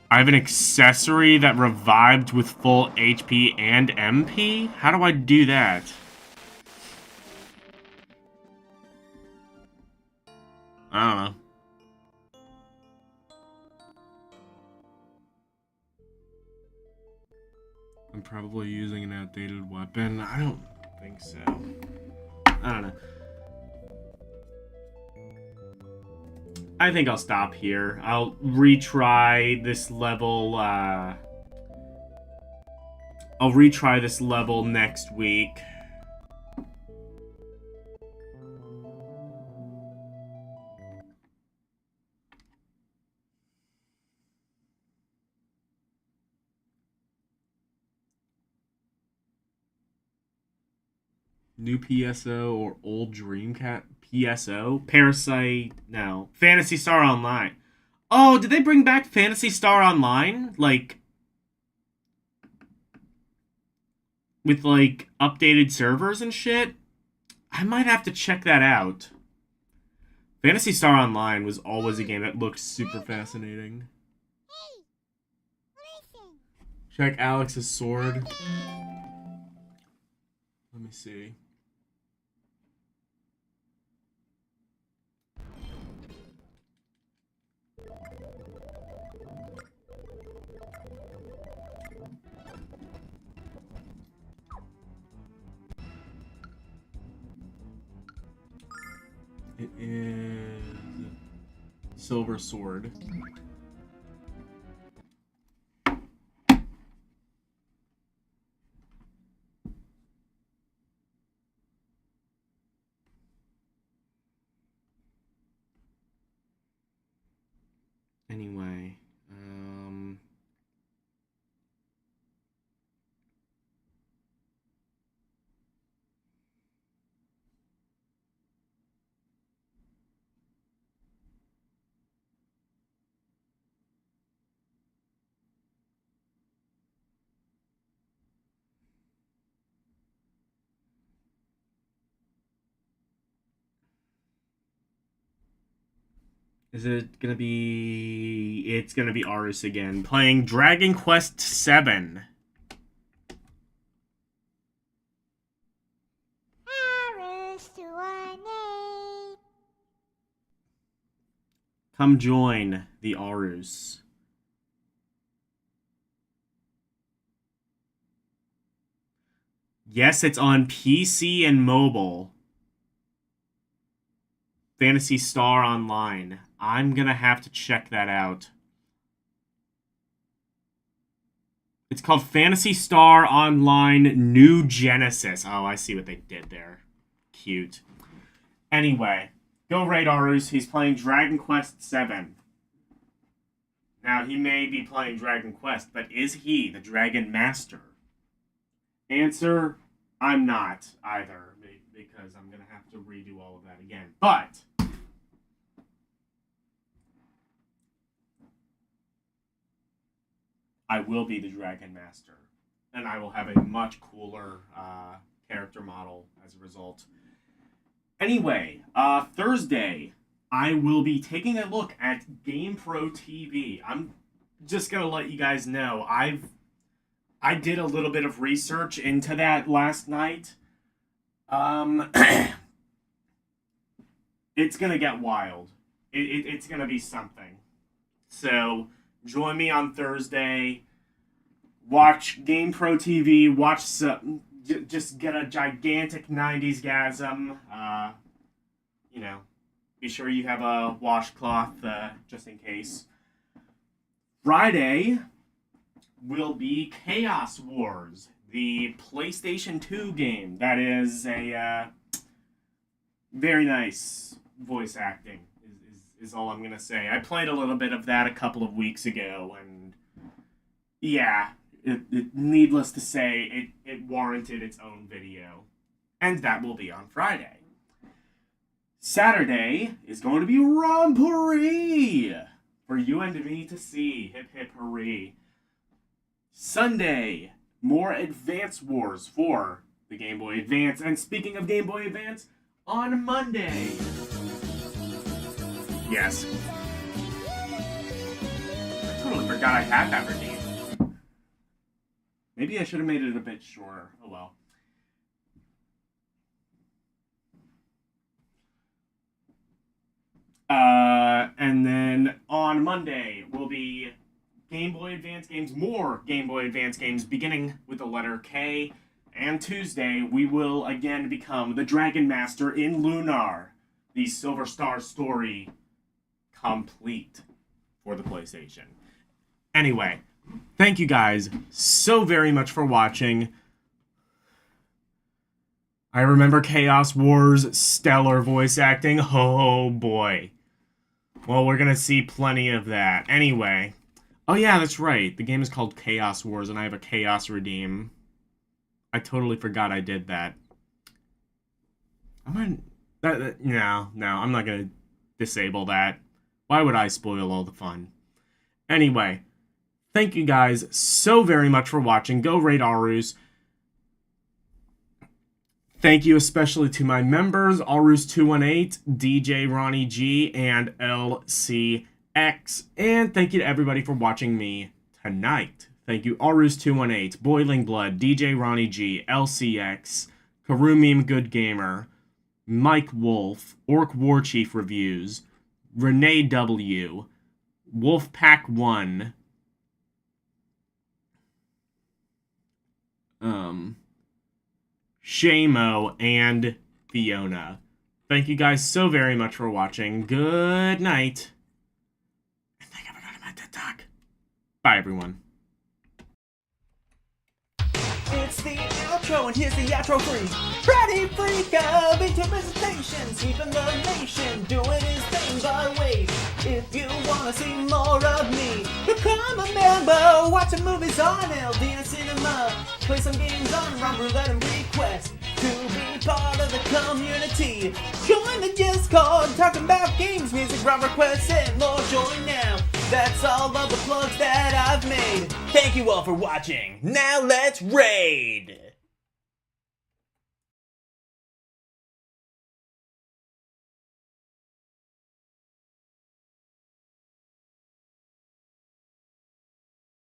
I have an accessory that revived with full HP and MP? How do I do that? I don't know. I'm probably using an outdated weapon. I don't think so. I don't know. I think I'll stop here. I'll retry this level, I'll retry this level next week. New PSO or old Dreamcast PSO? Parasite, no. Phantasy Star Online. Oh, did they bring back Phantasy Star Online? Like, with, like, updated servers and shit? I might have to check that out. Phantasy Star Online was always a game that looked super fascinating. Hey, listen. Check Alex's sword. Let me see. It is Silver Sword. Anyway, is it gonna be... It's gonna be Arus again, playing Dragon Quest VII. Paris to our name. Come join the Arus. Yes, it's on PC and mobile. Phantasy Star Online. I'm gonna have to check that out. It's called Phantasy Star Online New Genesis. Oh, I see what they did there. Cute. Anyway, go raid Arus. He's playing Dragon Quest VII. Now, he may be playing Dragon Quest, but is he the Dragon Master? Answer, I'm not either, because I'm going to have to redo all of that again. But I will be the Dragon Master. and I will have a much cooler character model as a result. Anyway, Thursday, I will be taking a look at GamePro TV. I'm just gonna let you guys know, I did a little bit of research into that last night. It's gonna get wild. It's gonna be something. So join me on Thursday. Watch GamePro TV. Watch some. Just get a gigantic 90s gasm. You know, be sure you have a washcloth just in case. Friday will be Chaos Wars, the PlayStation 2 game. That is a very nice voice acting, is all I'm going to say. I played a little bit of that a couple of weeks ago, and yeah, needless to say, it warranted its own video. And that will be on Friday. Saturday is going to be Romporee for you and me to see. Hip hip hooray. Sunday, more Advance Wars for the Game Boy Advance. And speaking of Game Boy Advance, on Monday. Yes. I totally forgot I had that redeemed. Maybe I should have made it a bit shorter. Oh well. And then on Monday will be Game Boy Advance games, more Game Boy Advance games, beginning with the letter K. And Tuesday, we will again become the Dragon Master in Lunar, the Silver Star story complete for the PlayStation. Anyway, thank you guys so very much for watching. I remember Chaos Wars, stellar voice acting. Oh boy. Well, we're gonna see plenty of that. Anyway. Oh yeah, that's right. The game is called Chaos Wars, and I have a Chaos Redeem. I totally forgot I did that. No, I'm not gonna disable that. Why would I spoil all the fun? Anyway, thank you guys so very much for watching. Go rate Arus. Thank you especially to my members, Arus218, DJ Ronnie G, and LCX. And thank you to everybody for watching me tonight. Thank you, Arus218, Boiling Blood, DJ Ronnie G, LCX, Karumim Good Gamer, Mike Wolf, Orc War Chief Reviews, Renee W, Wolfpack1, Shamo, and Fiona. Thank you guys so very much for watching. Good night. And thank you for going to my TikTok. Bye, everyone. It's the outro, and here's the outro free. Freddy Freak of into presentation, sweeping the nation, doing his thing by ways. If you wanna see more of me, become a member, watch some movies on LD Cinema, play some games on Rum Roulette and request to be part of the community. Join the Discord, talking about games, music, rock requests, and more. Join now. That's all of the plugs that I've made. Thank you all for watching. Now let's raid!